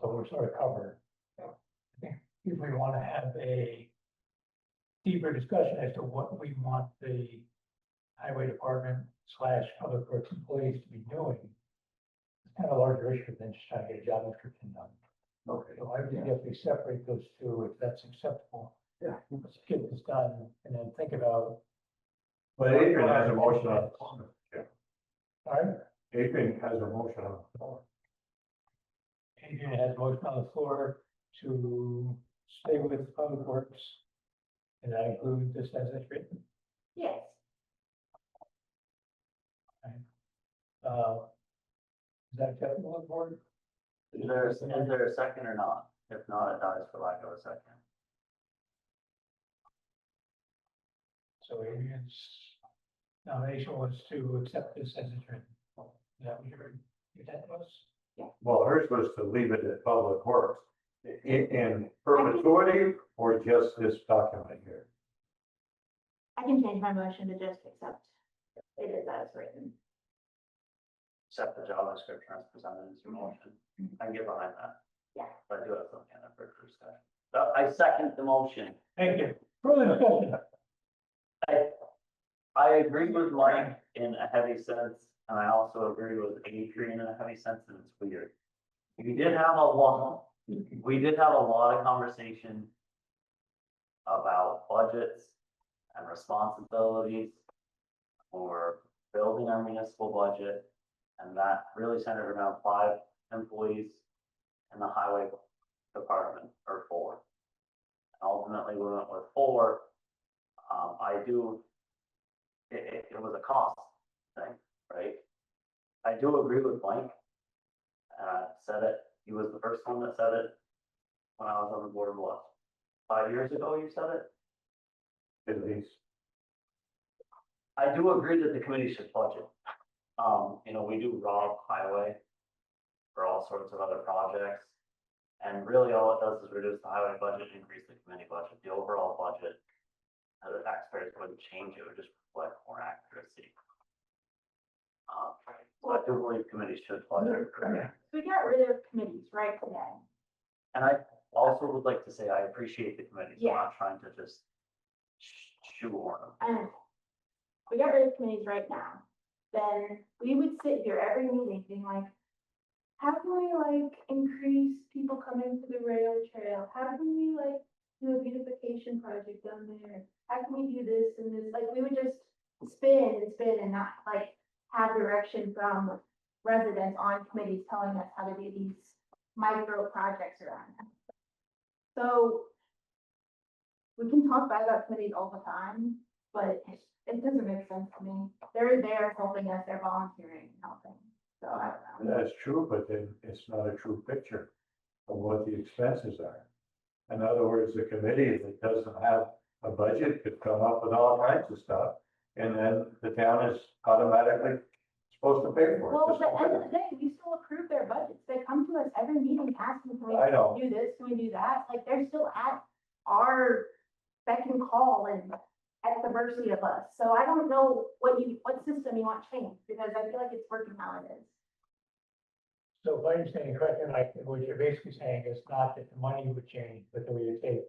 So we're sort of covered. I think if we want to have a deeper discussion as to what we want the highway department / public works employees to be doing, it's kind of a larger issue than just trying to get a job description done. Okay. So I would definitely separate those two if that's acceptable. Yeah. Let's get this done and then think about. But Adrian has a motion on the floor. All right, Adrian has a motion on the floor. Adrian has a motion on the floor to stay with public works. And that includes this as it's written. Yes. Is that acceptable on the board? Is there a second or not? If not, it dies for lack of a second. So Adrian's nomination was to accept this as it's written. Is that what your intent was? Well, hers was to leave it at Public Works. In perpetuity or just this document here? I can change my motion to just accept it is as written. Accept the job description as presented as your motion. I can get behind that. Yeah. But I do have something on for discussion. So I second the motion. Thank you. Further discussion? I agree with Mike in a heavy sense, and I also agree with Adrian in a heavy sense, and it's weird. We did have a lot of conversation about budgets and responsibilities for building our municipal budget. And that really centered around 5 employees in the highway department, or 4. And ultimately, we went with 4. It was a cost thing, right? I do agree with Mike. Said it, he was the first one that said it when I was on the board, what, 5 years ago you said it? At least. I do agree that the committee should budget. We do raw highway for all sorts of other projects. And really all it does is reduce the highway budget, increase the committee budget, the overall budget. The taxpayers wouldn't change, it would just reflect more accuracy. So I do believe committees should budget. We got rid of committees right today. And I also would like to say I appreciate the committees. I'm Yeah. not trying to just shoehorn them. And we got rid of committees right now. Then we would sit here every meeting being like, how can we increase people coming to the rail trail? How can we do a beautification project down there? How can we do this and this? We would just spin and spin and not have direction from residents on committees telling us how to do these micro projects around them. So we can talk bad about committees all the time, but it doesn't make sense to me. They're there helping us, they're volunteering and helping. So I don't know. That's true, but then it's not a true picture of what the expenses are. In other words, the committee that doesn't have a budget could come up with all kinds of stuff. And then the town is automatically supposed to pay for it. Well, just at the end of like- the day, we still approve their budgets. They come to us every meeting asking, can I know. we do this, can we do that? They're still at our beck and call and at the mercy of us. So I don't know what system you want changed, because I feel like it's working how it is. So if I understand you correctly, what you're basically saying is not that the money would change, but that we would take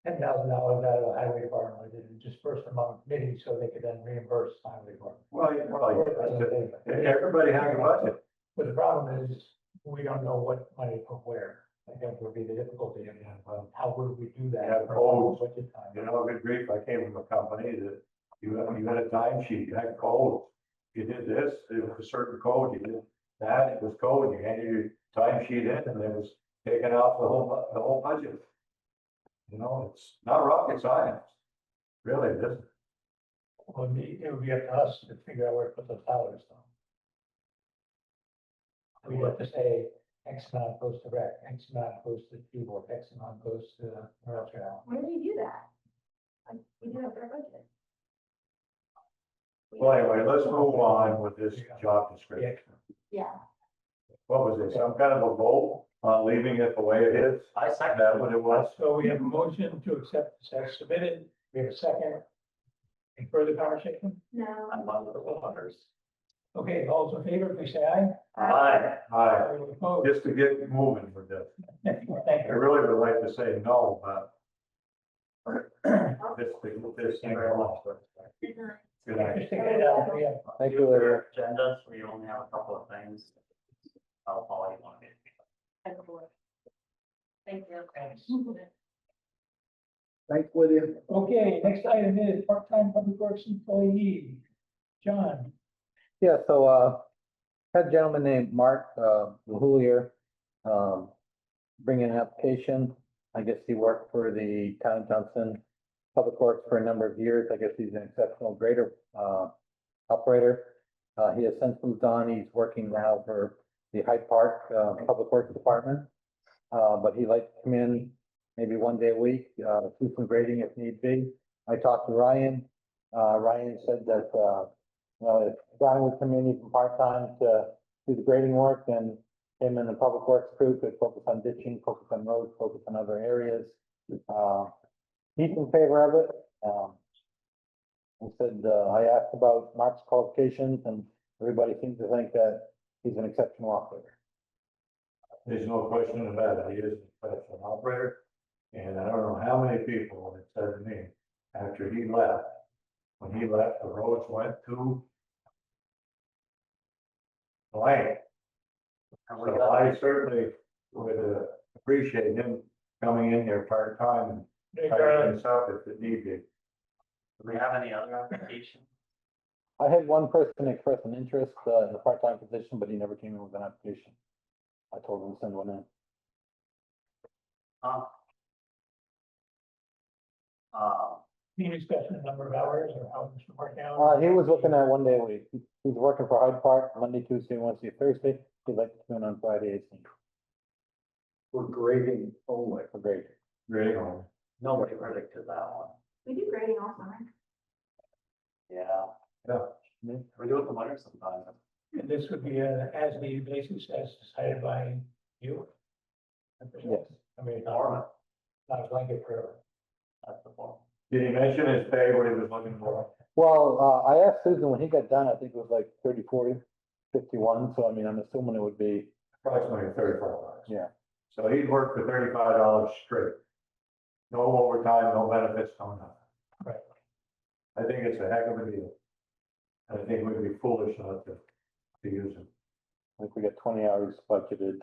$10,000 out of the highway department and disperse them among committees so they could then reimburse the highway department. Everybody has a budget. But the problem is, we don't know what money from where. I think would be the difficulty. How would we do that? Yeah, codes. Budget time. Good grief, I came from a company that you had a time sheet, you had codes. You did this, it was a certain code, you did that, it was code, you handed your time sheet in and it was taken off the whole budget. It's not rocket science. Really, it isn't. Well, it would be up to us to figure out where to put those dollars on. We have to say X amount goes to rec, X amount goes to keyboard, X amount goes to rail trail. Where do we do that? We do have our budget. Well, anyway, let's move on with this job description. Yeah. What was it, some kind of a vote on leaving it the way it is? I second That what it was? So we have a motion to accept this as submitted. We have a second. Any further conversation? No. I'm under the waters. Okay, all those in favor, please say aye. Aye. Hi, Anyone opposed? just to get moving with this, Thank I you. really would like to say no, but this thing. Good night. Good night. Just take it out, yeah. Thank you, Larry. Agendas where you only have a couple of things. I'll follow you on it. Thank you. Thanks. Thanks, Lydia. Okay, next item is part-time public works employee. John, Yeah, so, had a gentleman named Mark, Mahulier, bring in an application. I guess he worked for the town of Johnson Public Works for a number of years. I guess he's an exceptional grader, operator. He has since moved on. He's working now for the Hyde Park, Public Works Department. But he'd like to come in maybe one day a week, do some grading if need be. I talked to Ryan. Ryan said that, if Brian would come in even part-time to do the grading work, then him and the public works crew could focus on ditching, focus on roads, focus on other areas. He's in favor of it. He said, I asked about Mark's qualifications and everybody seems to think that he's an exceptional operator. There's no question about it, he is a professional operator, and I don't know how many people have said to me, after he left, when he left, the roads went to blank. So I certainly would appreciate him coming in here part-time and tidying this up if it need be. Do we have any other applications? I had one person express an interest, in the part-time position, but he never came in with an application. I told him to send one in. any discussion of number of hours or how this should work out? He was looking at one day a week. He's working for Hyde Park, Monday, Tuesday, Wednesday, Thursday. He'd like to come in on Friday, 18th. For grading only. For grading. Great. Nobody predicted that one. We do grading all summer. Yeah. Yeah. We do it in the winter sometimes. And this would be a as-needed basis as decided by you? Yes. I mean, Norman, not a blanket forever. that's the form. Did he mention his pay, what he was looking for? Well, I asked Susan when he got done, I think it was like 30, 40, 51. So I mean, I'm assuming it would be, Approximately $35. yeah. So he'd work for $35 straight. No overtime, no benefits, no nothing. Right. I think it's a heck of a deal. And I think we'd be foolish not to use him. I think we got 20 hours budgeted,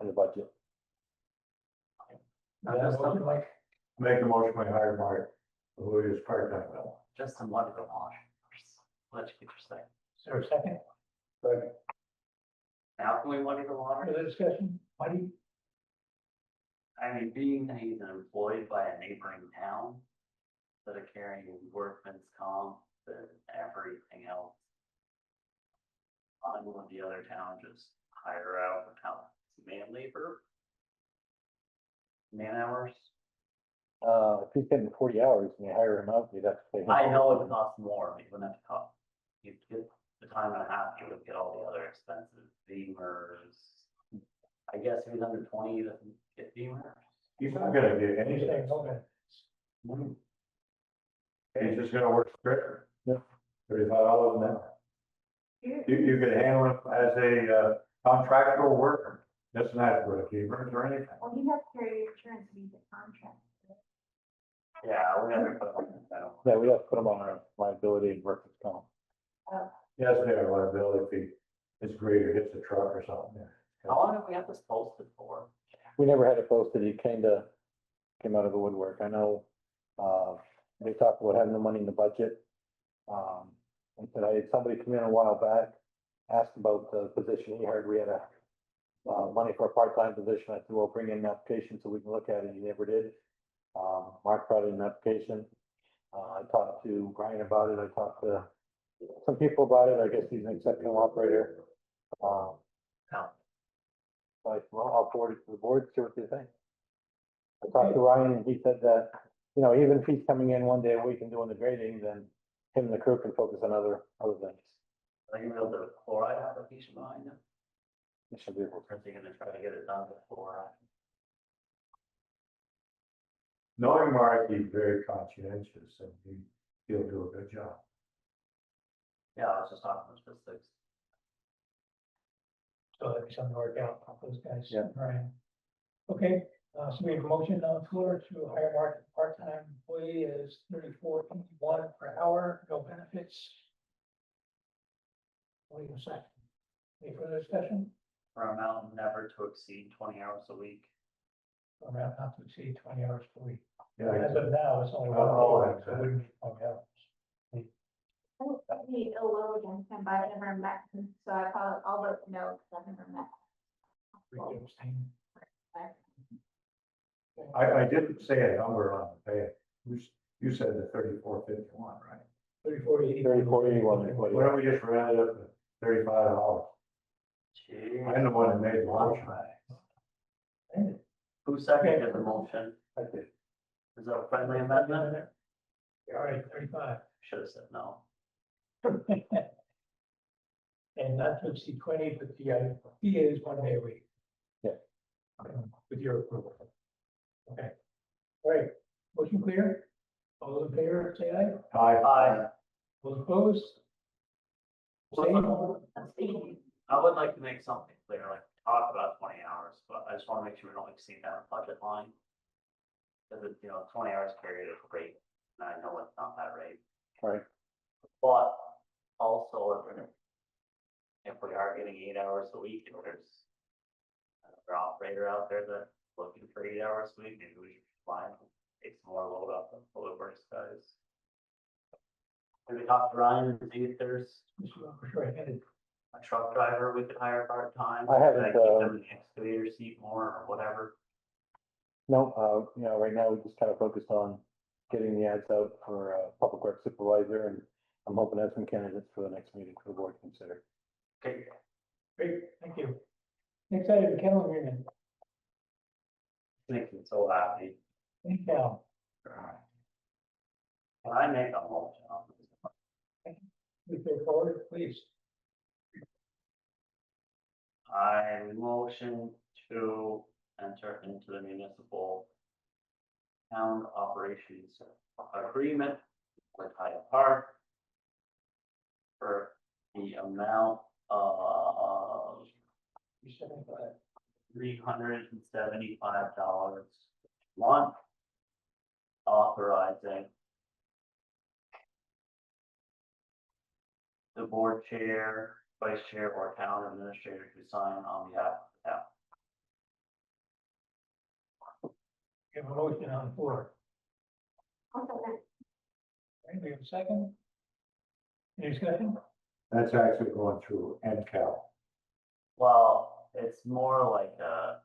in the budget. That's something like, Make the motion, we hire Mark, who is part-time. Just some water to wash. Let you get your second. is there a second? But Now can we water the water? Further discussion? Marty? I mean, being that he's employed by a neighboring town, that are carrying workman's comp and everything else. I'm with the other town, just hire out the town man labor. Man hours. If he's getting 40 hours and you hire him out, you'd have to pay him. I know it costs more, but you wouldn't have to cost. You'd get the time and a half, you would get all the other expenses, beamers. I guess if he's under 20, he doesn't get beamers. He's not gonna get He's anything. saying no benefits. He's just gonna work straight. Yeah. $35 an hour. You could handle it as a contractual worker. Doesn't have to go to Hebron or anything. Well, you have to carry your insurance to be the contract. Yeah, we're gonna put it on the town. Yeah, we have to put him on our liability and workers' comp. Yes, they have liability if his grader hits a truck or something. How long have we had this posted for? We never had it posted. He came out of the woodwork. I know, they talked about having the money in the budget. And said I had somebody come in a while back, asked about the position. He heard we had money for a part-time position. I said, well, bring in an application so we can look at it. He never did. Mark brought in an application. I talked to Brian about it. I talked to some people about it. I guess he's an exceptional operator. Like, well, I'll forward it to the board, see what they think. I talked to Ryan and he said that, you know, even if he's coming in one day a week and doing the grading, then him and the crew can focus on other things. Are you gonna build a chloride application behind them? They should be able Or are they gonna try to get it done with chloride? Knowing Mark, he's very conscientious and he'll do a good job. Yeah, I was just talking about statistics. So that'd be something to work out with those guys. Yeah. Right. Okay, so we have a motion on the floor to hire Mark as a part-time employee as 34.51 per hour, no benefits. Wait a second. Any further discussion? For amount never to exceed 20 hours a week. Around not to exceed 20 hours per week. Yeah, As of now, it's only one Oh, day, so it wouldn't be 20 hours. I don't be ill will against him, but I've never met him, so I'll let you know, because I've never met. We can abstain. I didn't say a number on the pay. You said the 34.51, right? 34.80. 34.81. Why don't we just round it up to $35? I'm the one that made the motion. Who seconded the motion? I did. Is that a friendly amendment? All right, 35. Should have said no. And not to exceed 20, but the idea is 1 day a week. Yeah. With your approval. Okay. All right, motion clear? All those in favor, say aye. Aye. Those opposed? Abstain? I would like to make something clear, like talk about 20 hours, but I just want to make sure we don't exceed that budget line. Because it's, 20 hours period is great, and I know it's not that rate. Right. But also, if we are getting 8 hours a week, if there's another operator out there that's looking for 8 hours a week, maybe we should find, take some more load off the public works guys. Maybe talk to Ryan and see if there's a truck driver we could hire part-time. I haven't, Keep them in the excavator seat more or whatever. No, right now we just kind of focused on getting the ads out for public works supervisor, and I'm hoping to have some candidates for the next meeting for the board to consider. Okay. Great, thank you. Next item, kennel agreement. Makes me so happy. Thank you. Can I make a motion on this? Move it forward, please. I motion to enter into the municipal town operations agreement with Hyde Park for the amount of $375 a month, authorizing the board chair, vice chair, or town administrator to sign on behalf of the town. We have a motion on the floor. Also, Right, we have a second. Any discussion? That's actually going through NCAL. Well, it's more like a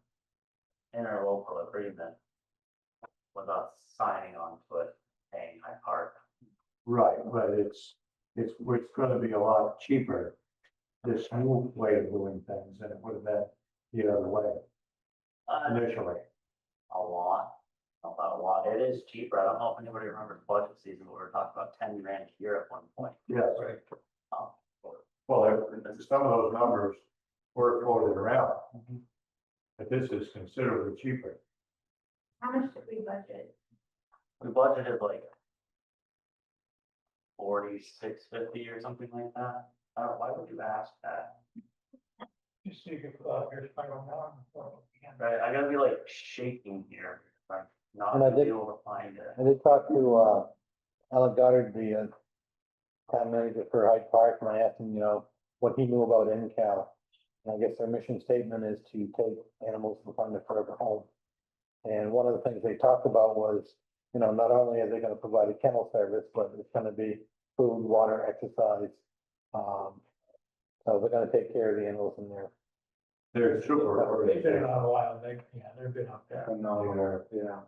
interlocal agreement with us signing on to it, paying High Park. Right, but it's gonna be a lot cheaper, this new way of doing things than it would have been the other way initially. A lot, not a lot. It is cheaper. I don't know if anybody remembers budget season, we were talking about 10 grand a year at one point. Yes. Right. Well, some of those numbers were floated around. But this is considerably cheaper. how much did we budget? We budgeted like 4650 or something like that. Why would you ask that? Just so you can, here's final now. Right, I gotta be like shaking here, like not And I to be did- able to find it. I did talk to Alan Goddard, the town manager for Hyde Park, and I asked him, what he knew about NCAL. And I guess their mission statement is to take animals and find a forever home. And one of the things they talked about was, not only are they gonna provide a kennel service, but it's gonna be food, water, exercise. So they're gonna take care of the animals in there. They're super They've been organization. around a while, they've been up there. Phenomenal, yeah.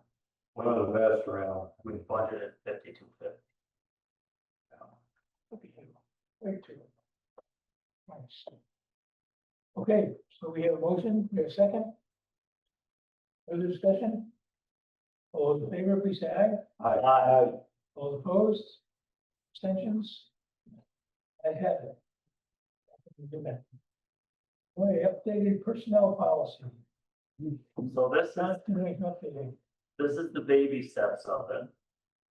One of the best around. We budgeted 5250. Great, too. Nice. Okay, so we have a motion, we have a second. Further discussion? All those in favor, please say aye. Aye. All opposed? Abstentions? I have it. Okay, updated personnel policy. So this is, Not too much updated. this is the baby steps of it.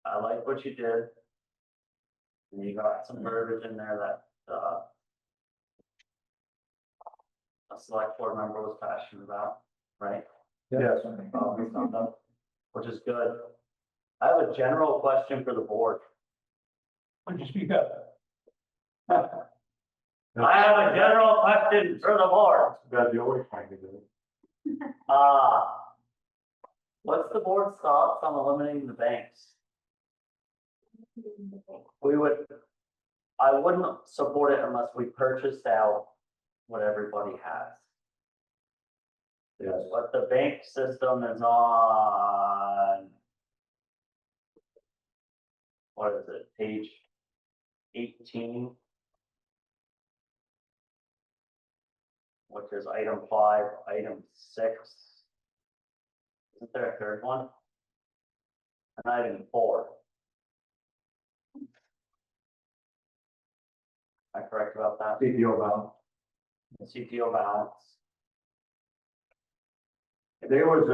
I like what you did. And you got some verbiage in there that, a select board member was passionate about, right? Yes. Which is good. I have a general question for the board. Would you speak up? I have a general question for the board. That's the only thing to do. What's the board's thoughts on eliminating the banks? I wouldn't support it unless we purchased out what everybody has. Yes. But the bank system is on, what is it, page 18? Which is item 5, item 6. Isn't there a third one? And item 4. Am I correct about that? CPO bound. The CTO balance. There was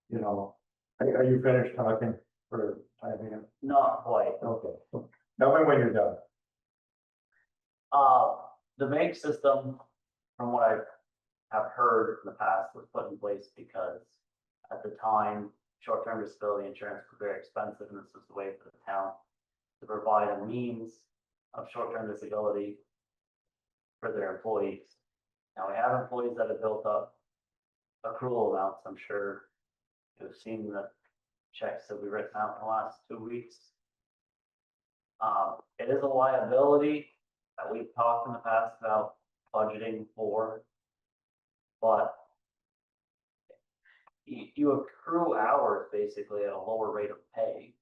you know, are you finished talking for time being? Not quite. Okay. Tell me when you're done. The bank system, from what I have heard in the past, was put in place because at the time, short-term disability insurance was very expensive, and this was the way for the town to provide a means of short-term disability for their employees. Now, we have employees that have built up accrual amounts. I'm sure you've seen the checks that we've written out in the last 2 weeks. It is a liability that we've talked in the past about budgeting for, but you accrue hours basically at a lower rate of pay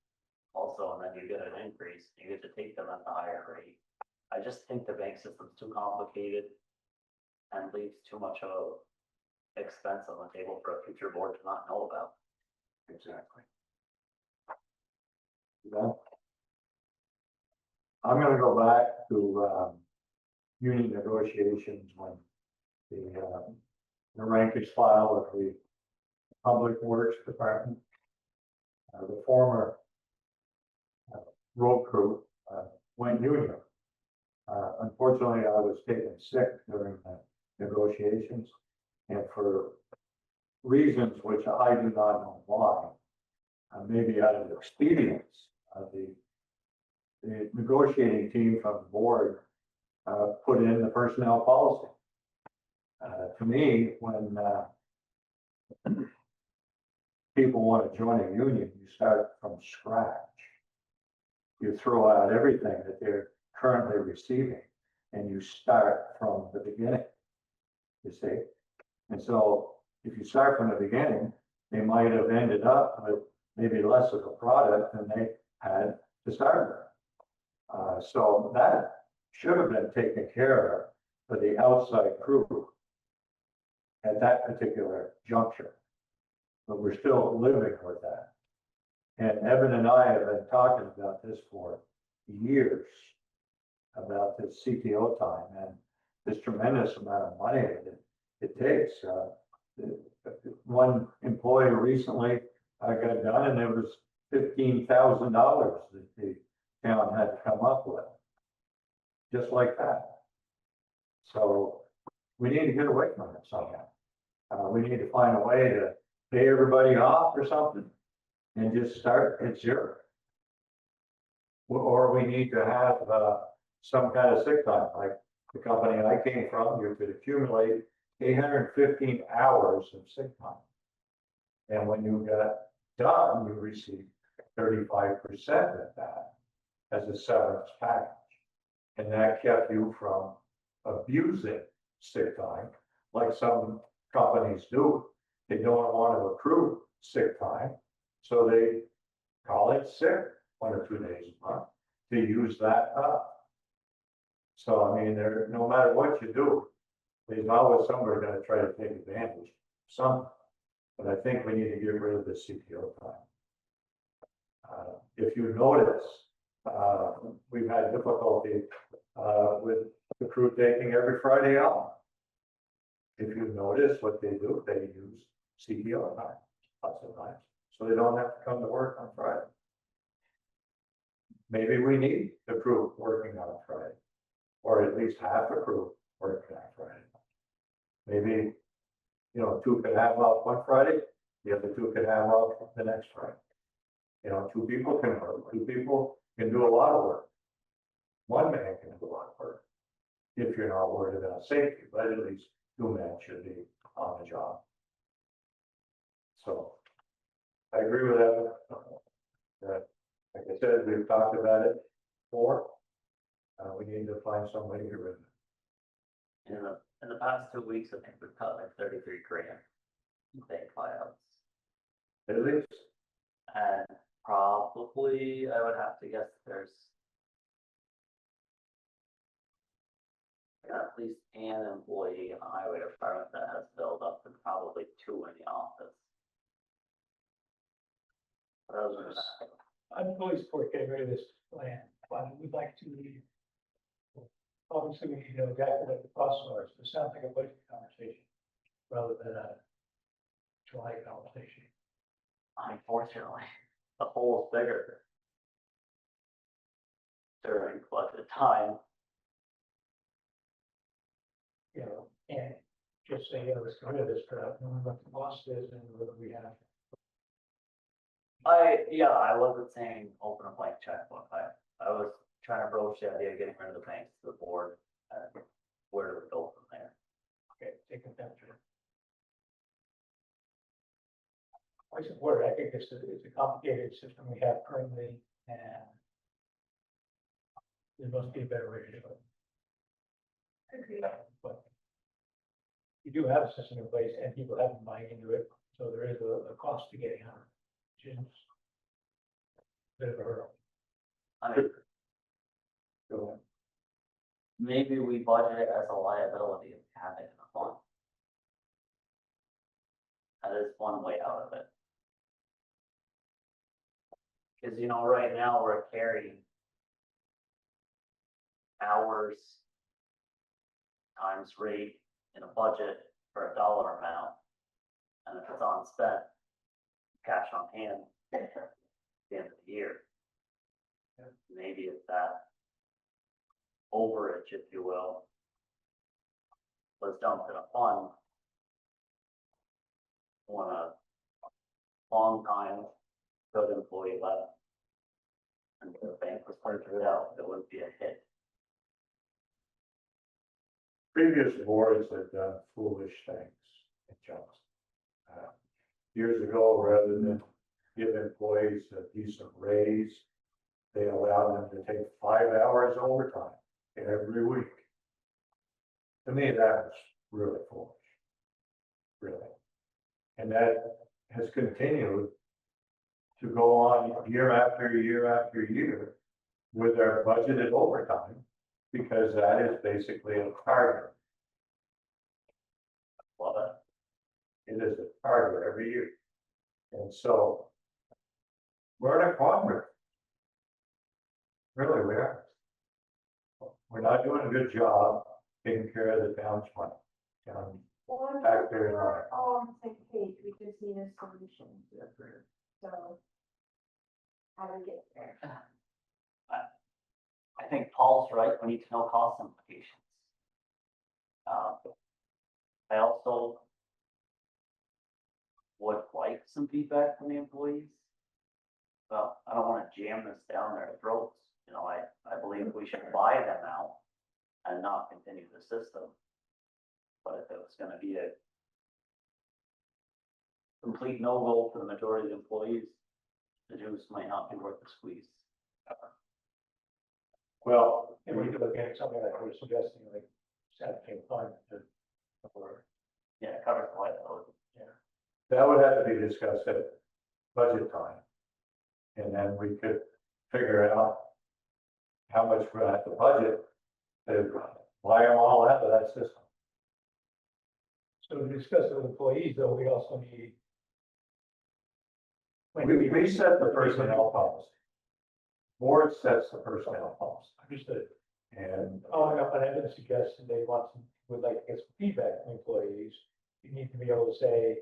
also, and then you get an increase. You get to take them at the higher rate. I just think the bank system's too complicated and leaves too much of expense on the table for a future board to not know about. Exactly. Well, I'm gonna go back to union negotiations when the rank is filed with the Public Works Department. The former road crew went union. Unfortunately, I was taken sick during the negotiations, and for reasons which I do not know why, maybe out of expedience, the negotiating team from the board put in the personnel policy. To me, when people want to join a union, you start from scratch. You throw out everything that they're currently receiving, and you start from the beginning, you see? And so if you start from the beginning, they might have ended up with maybe less of a product than they had to start with. So that should have been taken care of for the outside crew at that particular juncture. But we're still living with that. And Evan and I have been talking about this for years, about this CTO time and this tremendous amount of money that it takes. One employee recently got done, and it was $15,000 that the town had to come up with, just like that. So we need to get away from it somehow. We need to find a way to pay everybody off or something and just start at zero. Or we need to have some kind of sick time, like the company I came from. You could accumulate 815 hours of sick time. And when you got done, you received 35% of that as a severance package. And that kept you from abusing sick time, like some companies do. They don't want to accrue sick time, so they call it sick 1 or 2 days a month to use that up. So, I mean, no matter what you do, there's always somebody going to try to take advantage of something. But I think we need to get rid of the CPO time. If you notice, we've had difficulty with the crew taking every Friday off. If you notice what they do, they use CPO time lots of times. so they don't have to come to work on Friday. Maybe we need the crew working on Friday, or at least half a crew working on Friday. Maybe, you know, 2 could have off one Friday, the other 2 could have off the next Friday. You know, 2 people can work, 2 people can do a lot of work. 1 man can do a lot of work. If you're not worried about safety, but at least 2 men should be on the job. So I agree with that. That, like I said, we've talked about it before. We need to find somebody to run it. In the past 2 weeks, I think we've cut like 33 grand in bank buyouts. At least, And probably, I would have to guess there's at least an employee in the highway department that has built up and probably 2 in the office. But other than that, I'm fully support getting rid of this plan, but we'd like to. Obviously, we need to know exactly what the costs are, so it sounds like a budget conversation rather than a July conversation. unfortunately, the hole is bigger during budget time. You know, and just say, yeah, let's get rid of this crap, and what the cost is and what we have. I wasn't saying open a blank checkbook. I was trying to broach the idea of getting rid of the banks to the board and where do we go from there? Okay, take a temperature. I support it. I think it's a complicated system we have currently, and there must be a better way to do it. Agreed. But you do have a system in place and people have been buying into it, so there is a cost to getting on it, which is a bit of a hurdle. I mean, Go ahead. maybe we budget it as a liability and have it in a fund. That is one way out of it. Cause you know, right now we're carrying hours times rate in a budget for a dollar amount. And if it's unspent, cash on hand at the end of the year. Maybe it's that overage, if you will, was dumped in a fund when a long time good employee left and the bank was purchased out, it wouldn't be a hit. previous boards have done foolish things in Johnson. Years ago, rather than give employees a decent raise, they allowed them to take 5 hours overtime every week. To me, that was really foolish. Really. And that has continued to go on year after year after year with our budgeted overtime, because that is basically a target. Love it. It is a target every year. And so we're in a quandary. Really, we are. We're not doing a good job taking care of the town's money. Well, I'm Back sure there, we're all on the same page, we just need a solution to approve, so. How do we get there? I think Paul's right, we need to know cost implications. I also would like some feedback from the employees. Well, I don't wanna jam this down their throats, you know, I believe we should buy them out and not continue the system. But if it was gonna be a complete no-go for the majority of the employees, the juice might not be worth the squeeze. Well, And we could look at something like we're suggesting, like Saturday fund to, or, Yeah, it covers the liability. that would have to be discussed at budget time. And then we could figure out how much we're gonna have to budget to buy them all out of that system. so to discuss it with employees, though, we also need. We set the personnel policy. Board sets the personnel policy. Understood. And Following up on Evan's suggestion, they would like to get some feedback from employees. You need to be able to say,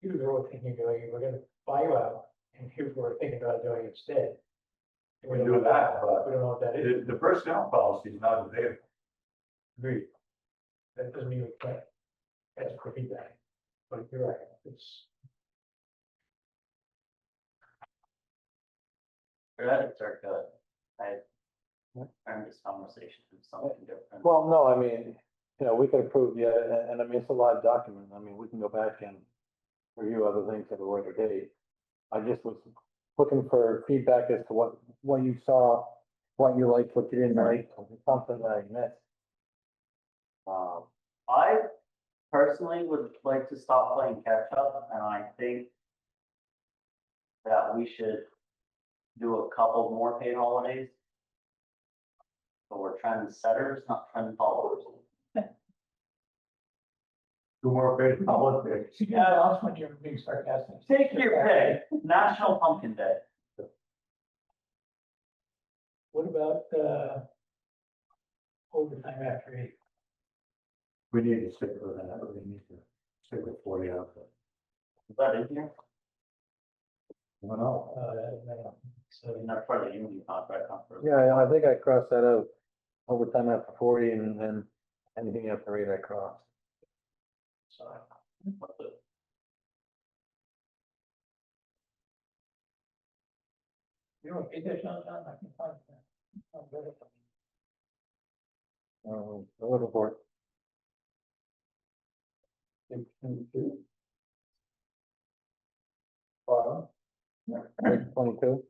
here's what we're thinking of doing, we're gonna buy you out. and here's what we're thinking about doing instead. And We don't do know that, what- but We don't know what that is. The personnel policy is not available. Agreed. That doesn't mean we can't ask for feedback, but you're right, it's. Credits are good. I turned this conversation to something different. Well, no, I mean, we could approve, yeah, and I mean, it's a live document. I mean, we can go back and review other things that were the date. I just was looking for feedback as to what you saw, what you liked, what you didn't like, something that I missed. I personally would like to stop playing catch up, and I think that we should do a couple more paid holidays. So we're trend setters, not trend followers. Two more paid holidays. Yeah, that's when you're being sarcastic. Take your pick. National Pumpkin Day. What about, overtime after 8? We need to stick with that, we need to stick with 40 hours. Is that in here? No, So, Not part of the union contract. Not for- Yeah, I think I crossed that out, overtime after 40 and then anything after 8 I crossed. sorry. What's it? You don't get that, John, I can find that. I'm good at that. A little board. 22.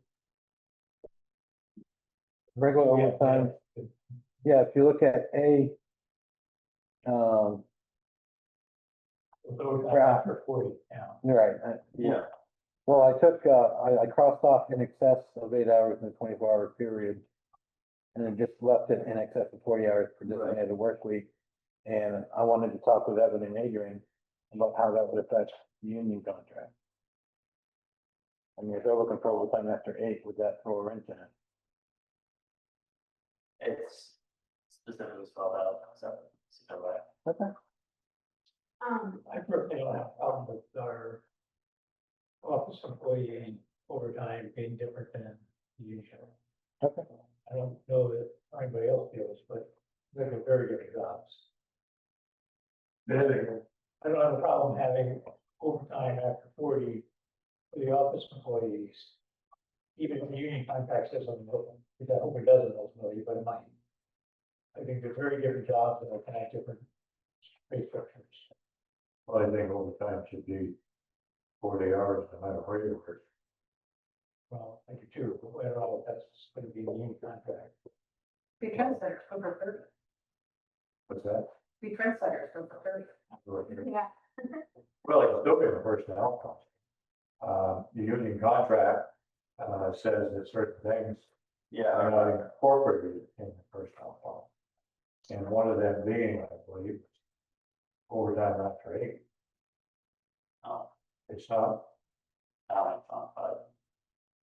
Regular overtime, yeah, if you look at A, Overtime after 40 now. you're right. Yeah. Well, I took, I crossed off in excess of 8 hours in a 24-hour period. And then just left it in excess of 40 hours per designated work week. And I wanted to talk with Evan and Adrian about how that would affect the union contract. I mean, if they're looking for overtime after 8, would that throw a wrench in it? It's specifically spelled out, so. Okay. I personally don't have a problem with our office employee overtime being different than the usual. Okay. I don't know that anybody else feels, but they're very different jobs. I don't have a problem having overtime after 40 for the office employees. Even if the union contract says on the, I hope it doesn't ultimately, but it might. I think they're very different jobs and they can have different pay structures. well, I think overtime should be 40 hours, no matter where you work. Well, I do too, but I don't know if that's going to be in the union contract. Be trendsetters, go for 30. What's that? Be trendsetters, go for 30. Yeah. Well, it's still in the personnel policy. The union contract, says that certain things are not incorporated in the personnel policy. And one of them being, I believe, overtime after 8. Oh, It's not, that one's not,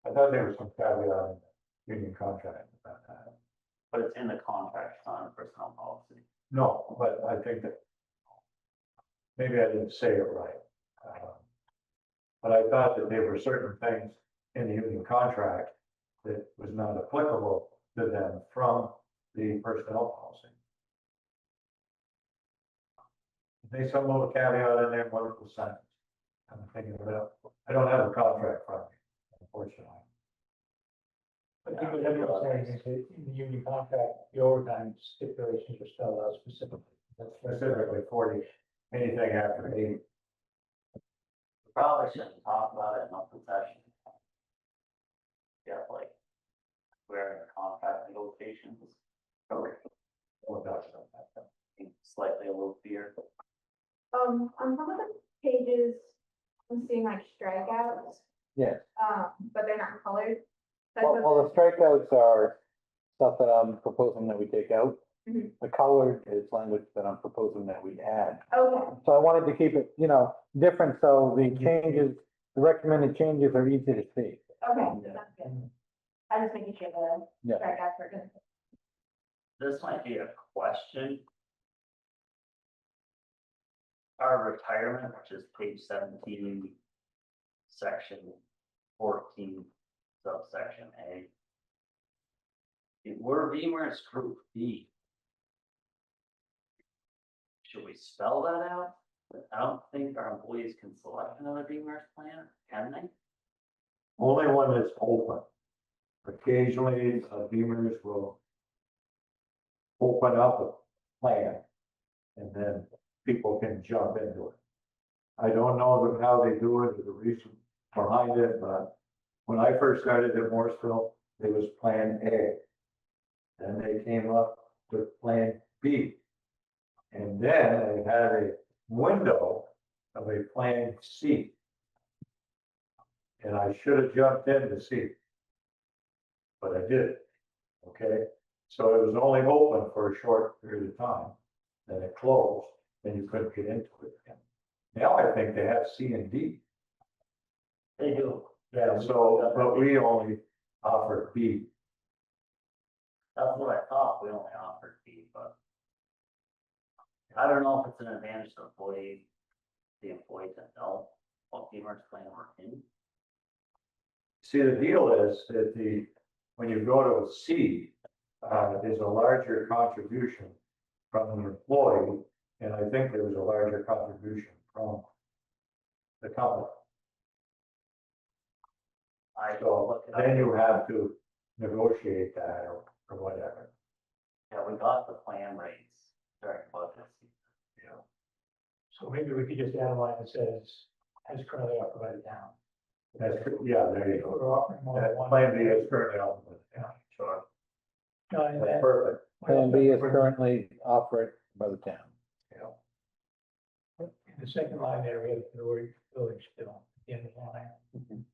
I thought there was some caveat in the union contract about that. but it's in the contract, it's not in personnel policy. No, but I think that maybe I didn't say it right. But I thought that there were certain things in the union contract that was not applicable to them from the personnel policy. They some little caveat in there, wonderful sentence. I'm thinking about, I don't have a contract from me, unfortunately. I think what everyone's saying is that in the union contract, the overtime stipulations are spelled out specifically. That's Specifically 40, anything after 8. We probably shouldn't talk about it in open session. Yeah, like, we're in contract negotiations. We'll talk about that. Slightly a little fear. On some of the pages, I'm seeing like strikeouts, Yes. but they're not colored. That's Well, the strikeouts are stuff that I'm proposing that we take out. Mhm. The colored is language that I'm proposing that we add. Okay, So I wanted to keep it, different, so the changes, the recommended changes are easy to see. okay, that's good. I'm just making sure the Yeah. strikeouts are good. This might be a question. Our retirement, which is page 17, section 14 subsection A. We're Beamer's group B. Should we spell that out? I don't think our employees can select another Beamer's plan, can they? Only one that's open. Occasionally, Beamers will open up a plan, and then people can jump into it. I don't know how they do it, or the reason behind it, but when I first started at Morrisville, it was Plan A. Then they came up with Plan B. And then they had a window of a Plan C. And I should have jumped in to see. But I didn't, okay? So it was only open for a short period of time, then it closed, then you couldn't get into it again. Now I think they have C and D. They do. Yeah, so, but we only offer B. That's what I thought, we only offered B, but I don't know if it's an advantage to the employee to know what Beamer's plan we're in. See, the deal is that when you go to a C, there's a larger contribution from the employee, and I think there was a larger contribution from the company. So then you have to negotiate that or whatever. Yeah, we got the plan rates during budget season. Yeah. So maybe we could just add a line that says, as currently offered by the town. Yeah, there you If go. we're offering more than That one. Plan B is currently open with the county. Sure. John, and That's then- perfect. Plan B is currently offered by the town. In the second line there, we have the word village still, at the end of the line.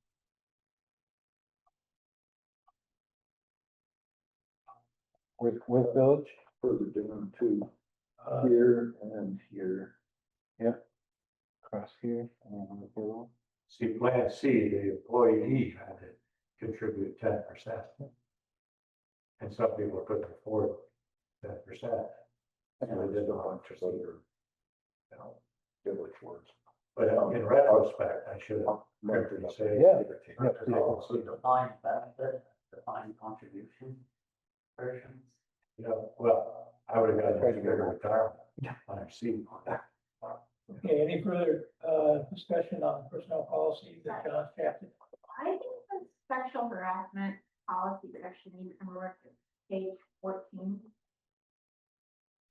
With village, Further down to Uh, here and here. across here, and on the below. See, Plan C, the employee had to contribute 10%. And some people couldn't afford 10%. And So they there's did a the bunch of other, you know. village words. But in retrospect, I should have correctly say. Yeah. Define benefit, define contribution versions. You know, well, I would have got a bigger retirement on our C. Okay, any further, discussion on personnel policy that John's drafted? I think the sexual harassment policy that actually needs to come over to page 14.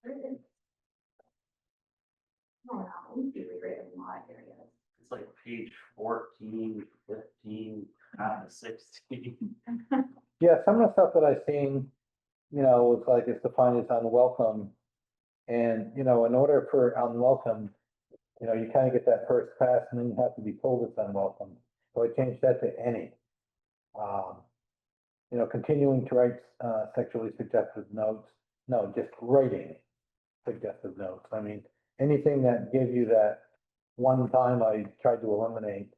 Where is it? I don't know, we do rewrite in a lot of areas. It's like page 14, 15, kind of 16. Yeah, some of the stuff that I've seen, it's like it's defined as unwelcome. And, in order for unwelcome, you kind of get that first pass and then you have to be told it's unwelcome. So I changed that to any. Continuing to write, sexually suggestive notes, no, just writing suggestive notes. I mean, anything that gives you that one time I tried to eliminate.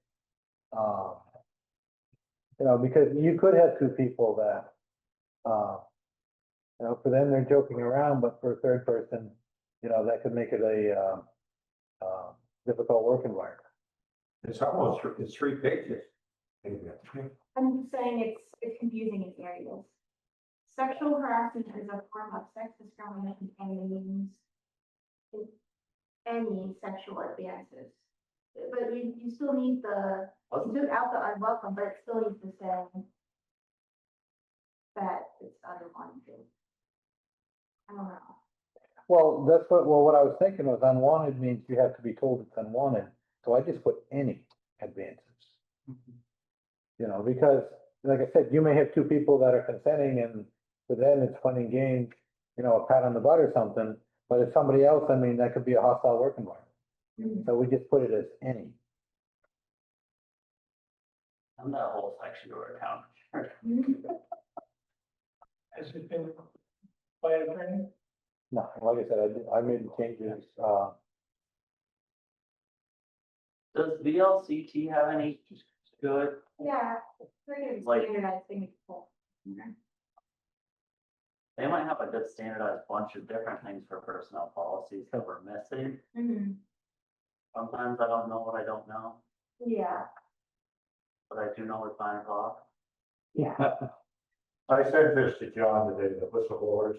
Because you could have two people that, for them, they're joking around, but for a third person, that could make it a, difficult work environment. It's 3 pages. I'm just saying it's confusing in areas. Sexual harassment is a form of sex discrimination and means any sexual advances. But you still need you took out the unwelcome, but it still needs to say that it's unwanted. I don't know. Well, what I was thinking was unwanted means you have to be told it's unwanted, so I just put any advances. Because, like I said, you may have two people that are consenting and for them it's fun and games, a pat on the butt or something, but if somebody else, that could be a hostile work environment. So we just put it as any. And that whole section to our town. Has it been by attorney? No, like I said, I made the changes, Does VLCT have any good? Yeah, pretty Like- standardized thing. They might have a good standardized bunch of different things for personnel policies that we're missing. Mm-hmm. Sometimes I don't know what I don't know. Yeah. but I do know it's 9 o'clock. I said this to John today, the whistleblowers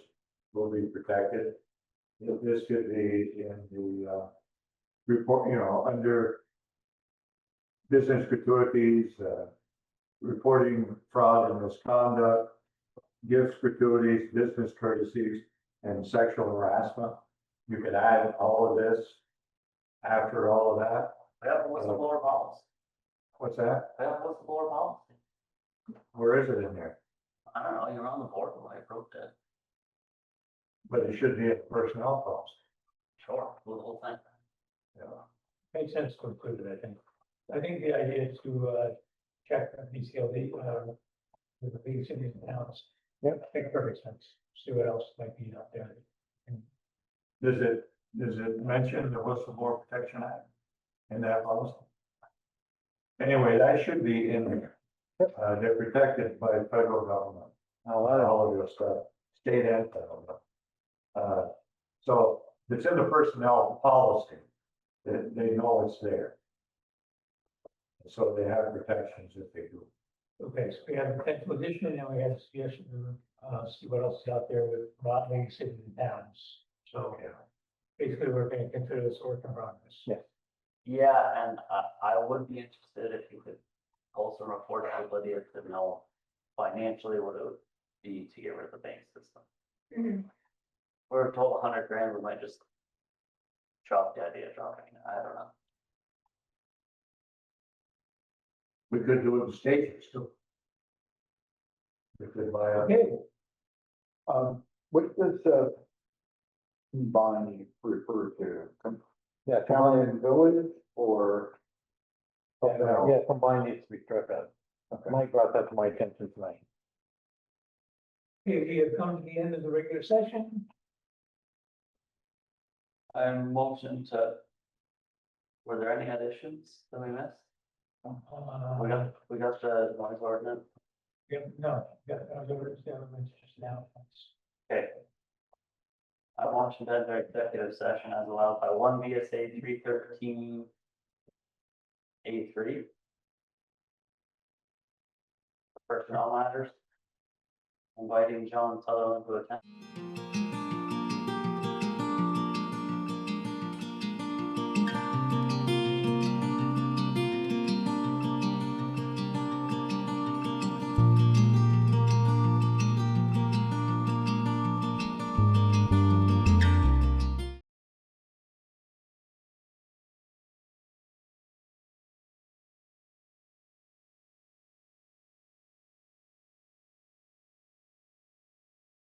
will be protected. This could be in the, report, under business gratuities, reporting fraud and misconduct, gifts, gratuities, business courtesies, and sexual harassment. You could add all of this after all of that. We have a whistleblower policy. What's that? We have a whistleblower policy. Where is it in there? I don't know, you're on the board when I wrote that. But it should be a personnel policy. Sure, do the whole thing. Makes sense to include it, I think. I think the idea is to, check BCLD, with the big cities and towns. Yep. Makes perfect sense. See what else might be out there. Does it mention the Whistleblower Protection Act in that policy? Anyway, that should be in there. They're protected by the federal government, all of your stuff, state and federal government. So it's in the personnel policy, they know it's there. So they have protections if they do. Okay, so we have a potential addition, and we have a suggestion to, see what else is out there with modeling cities and towns. So, basically, we're gonna consider this a work in progress. Yeah. Yeah, and I would be interested if you could also report to Lydia to know financially what it would be to get rid of the bank system. Mhm. We're told 100 grand, we might just drop the idea of dropping it, I don't know. We could do it in stages too. We could buy a. Okay, What does, combine refer to? Yeah, Town combine, and village or? something else? yeah, combine needs to be struck out. Mike brought that to my attention tonight. okay, we have come to the end of the regular session. I motion to, were there any additions that we missed? We got the noise ordinance. No, I was over to the elements just now. Okay. I motion to enter executive session as allowed by 1 VSA 313 A3. Personnel matters. Inviting John Sutherland to attend.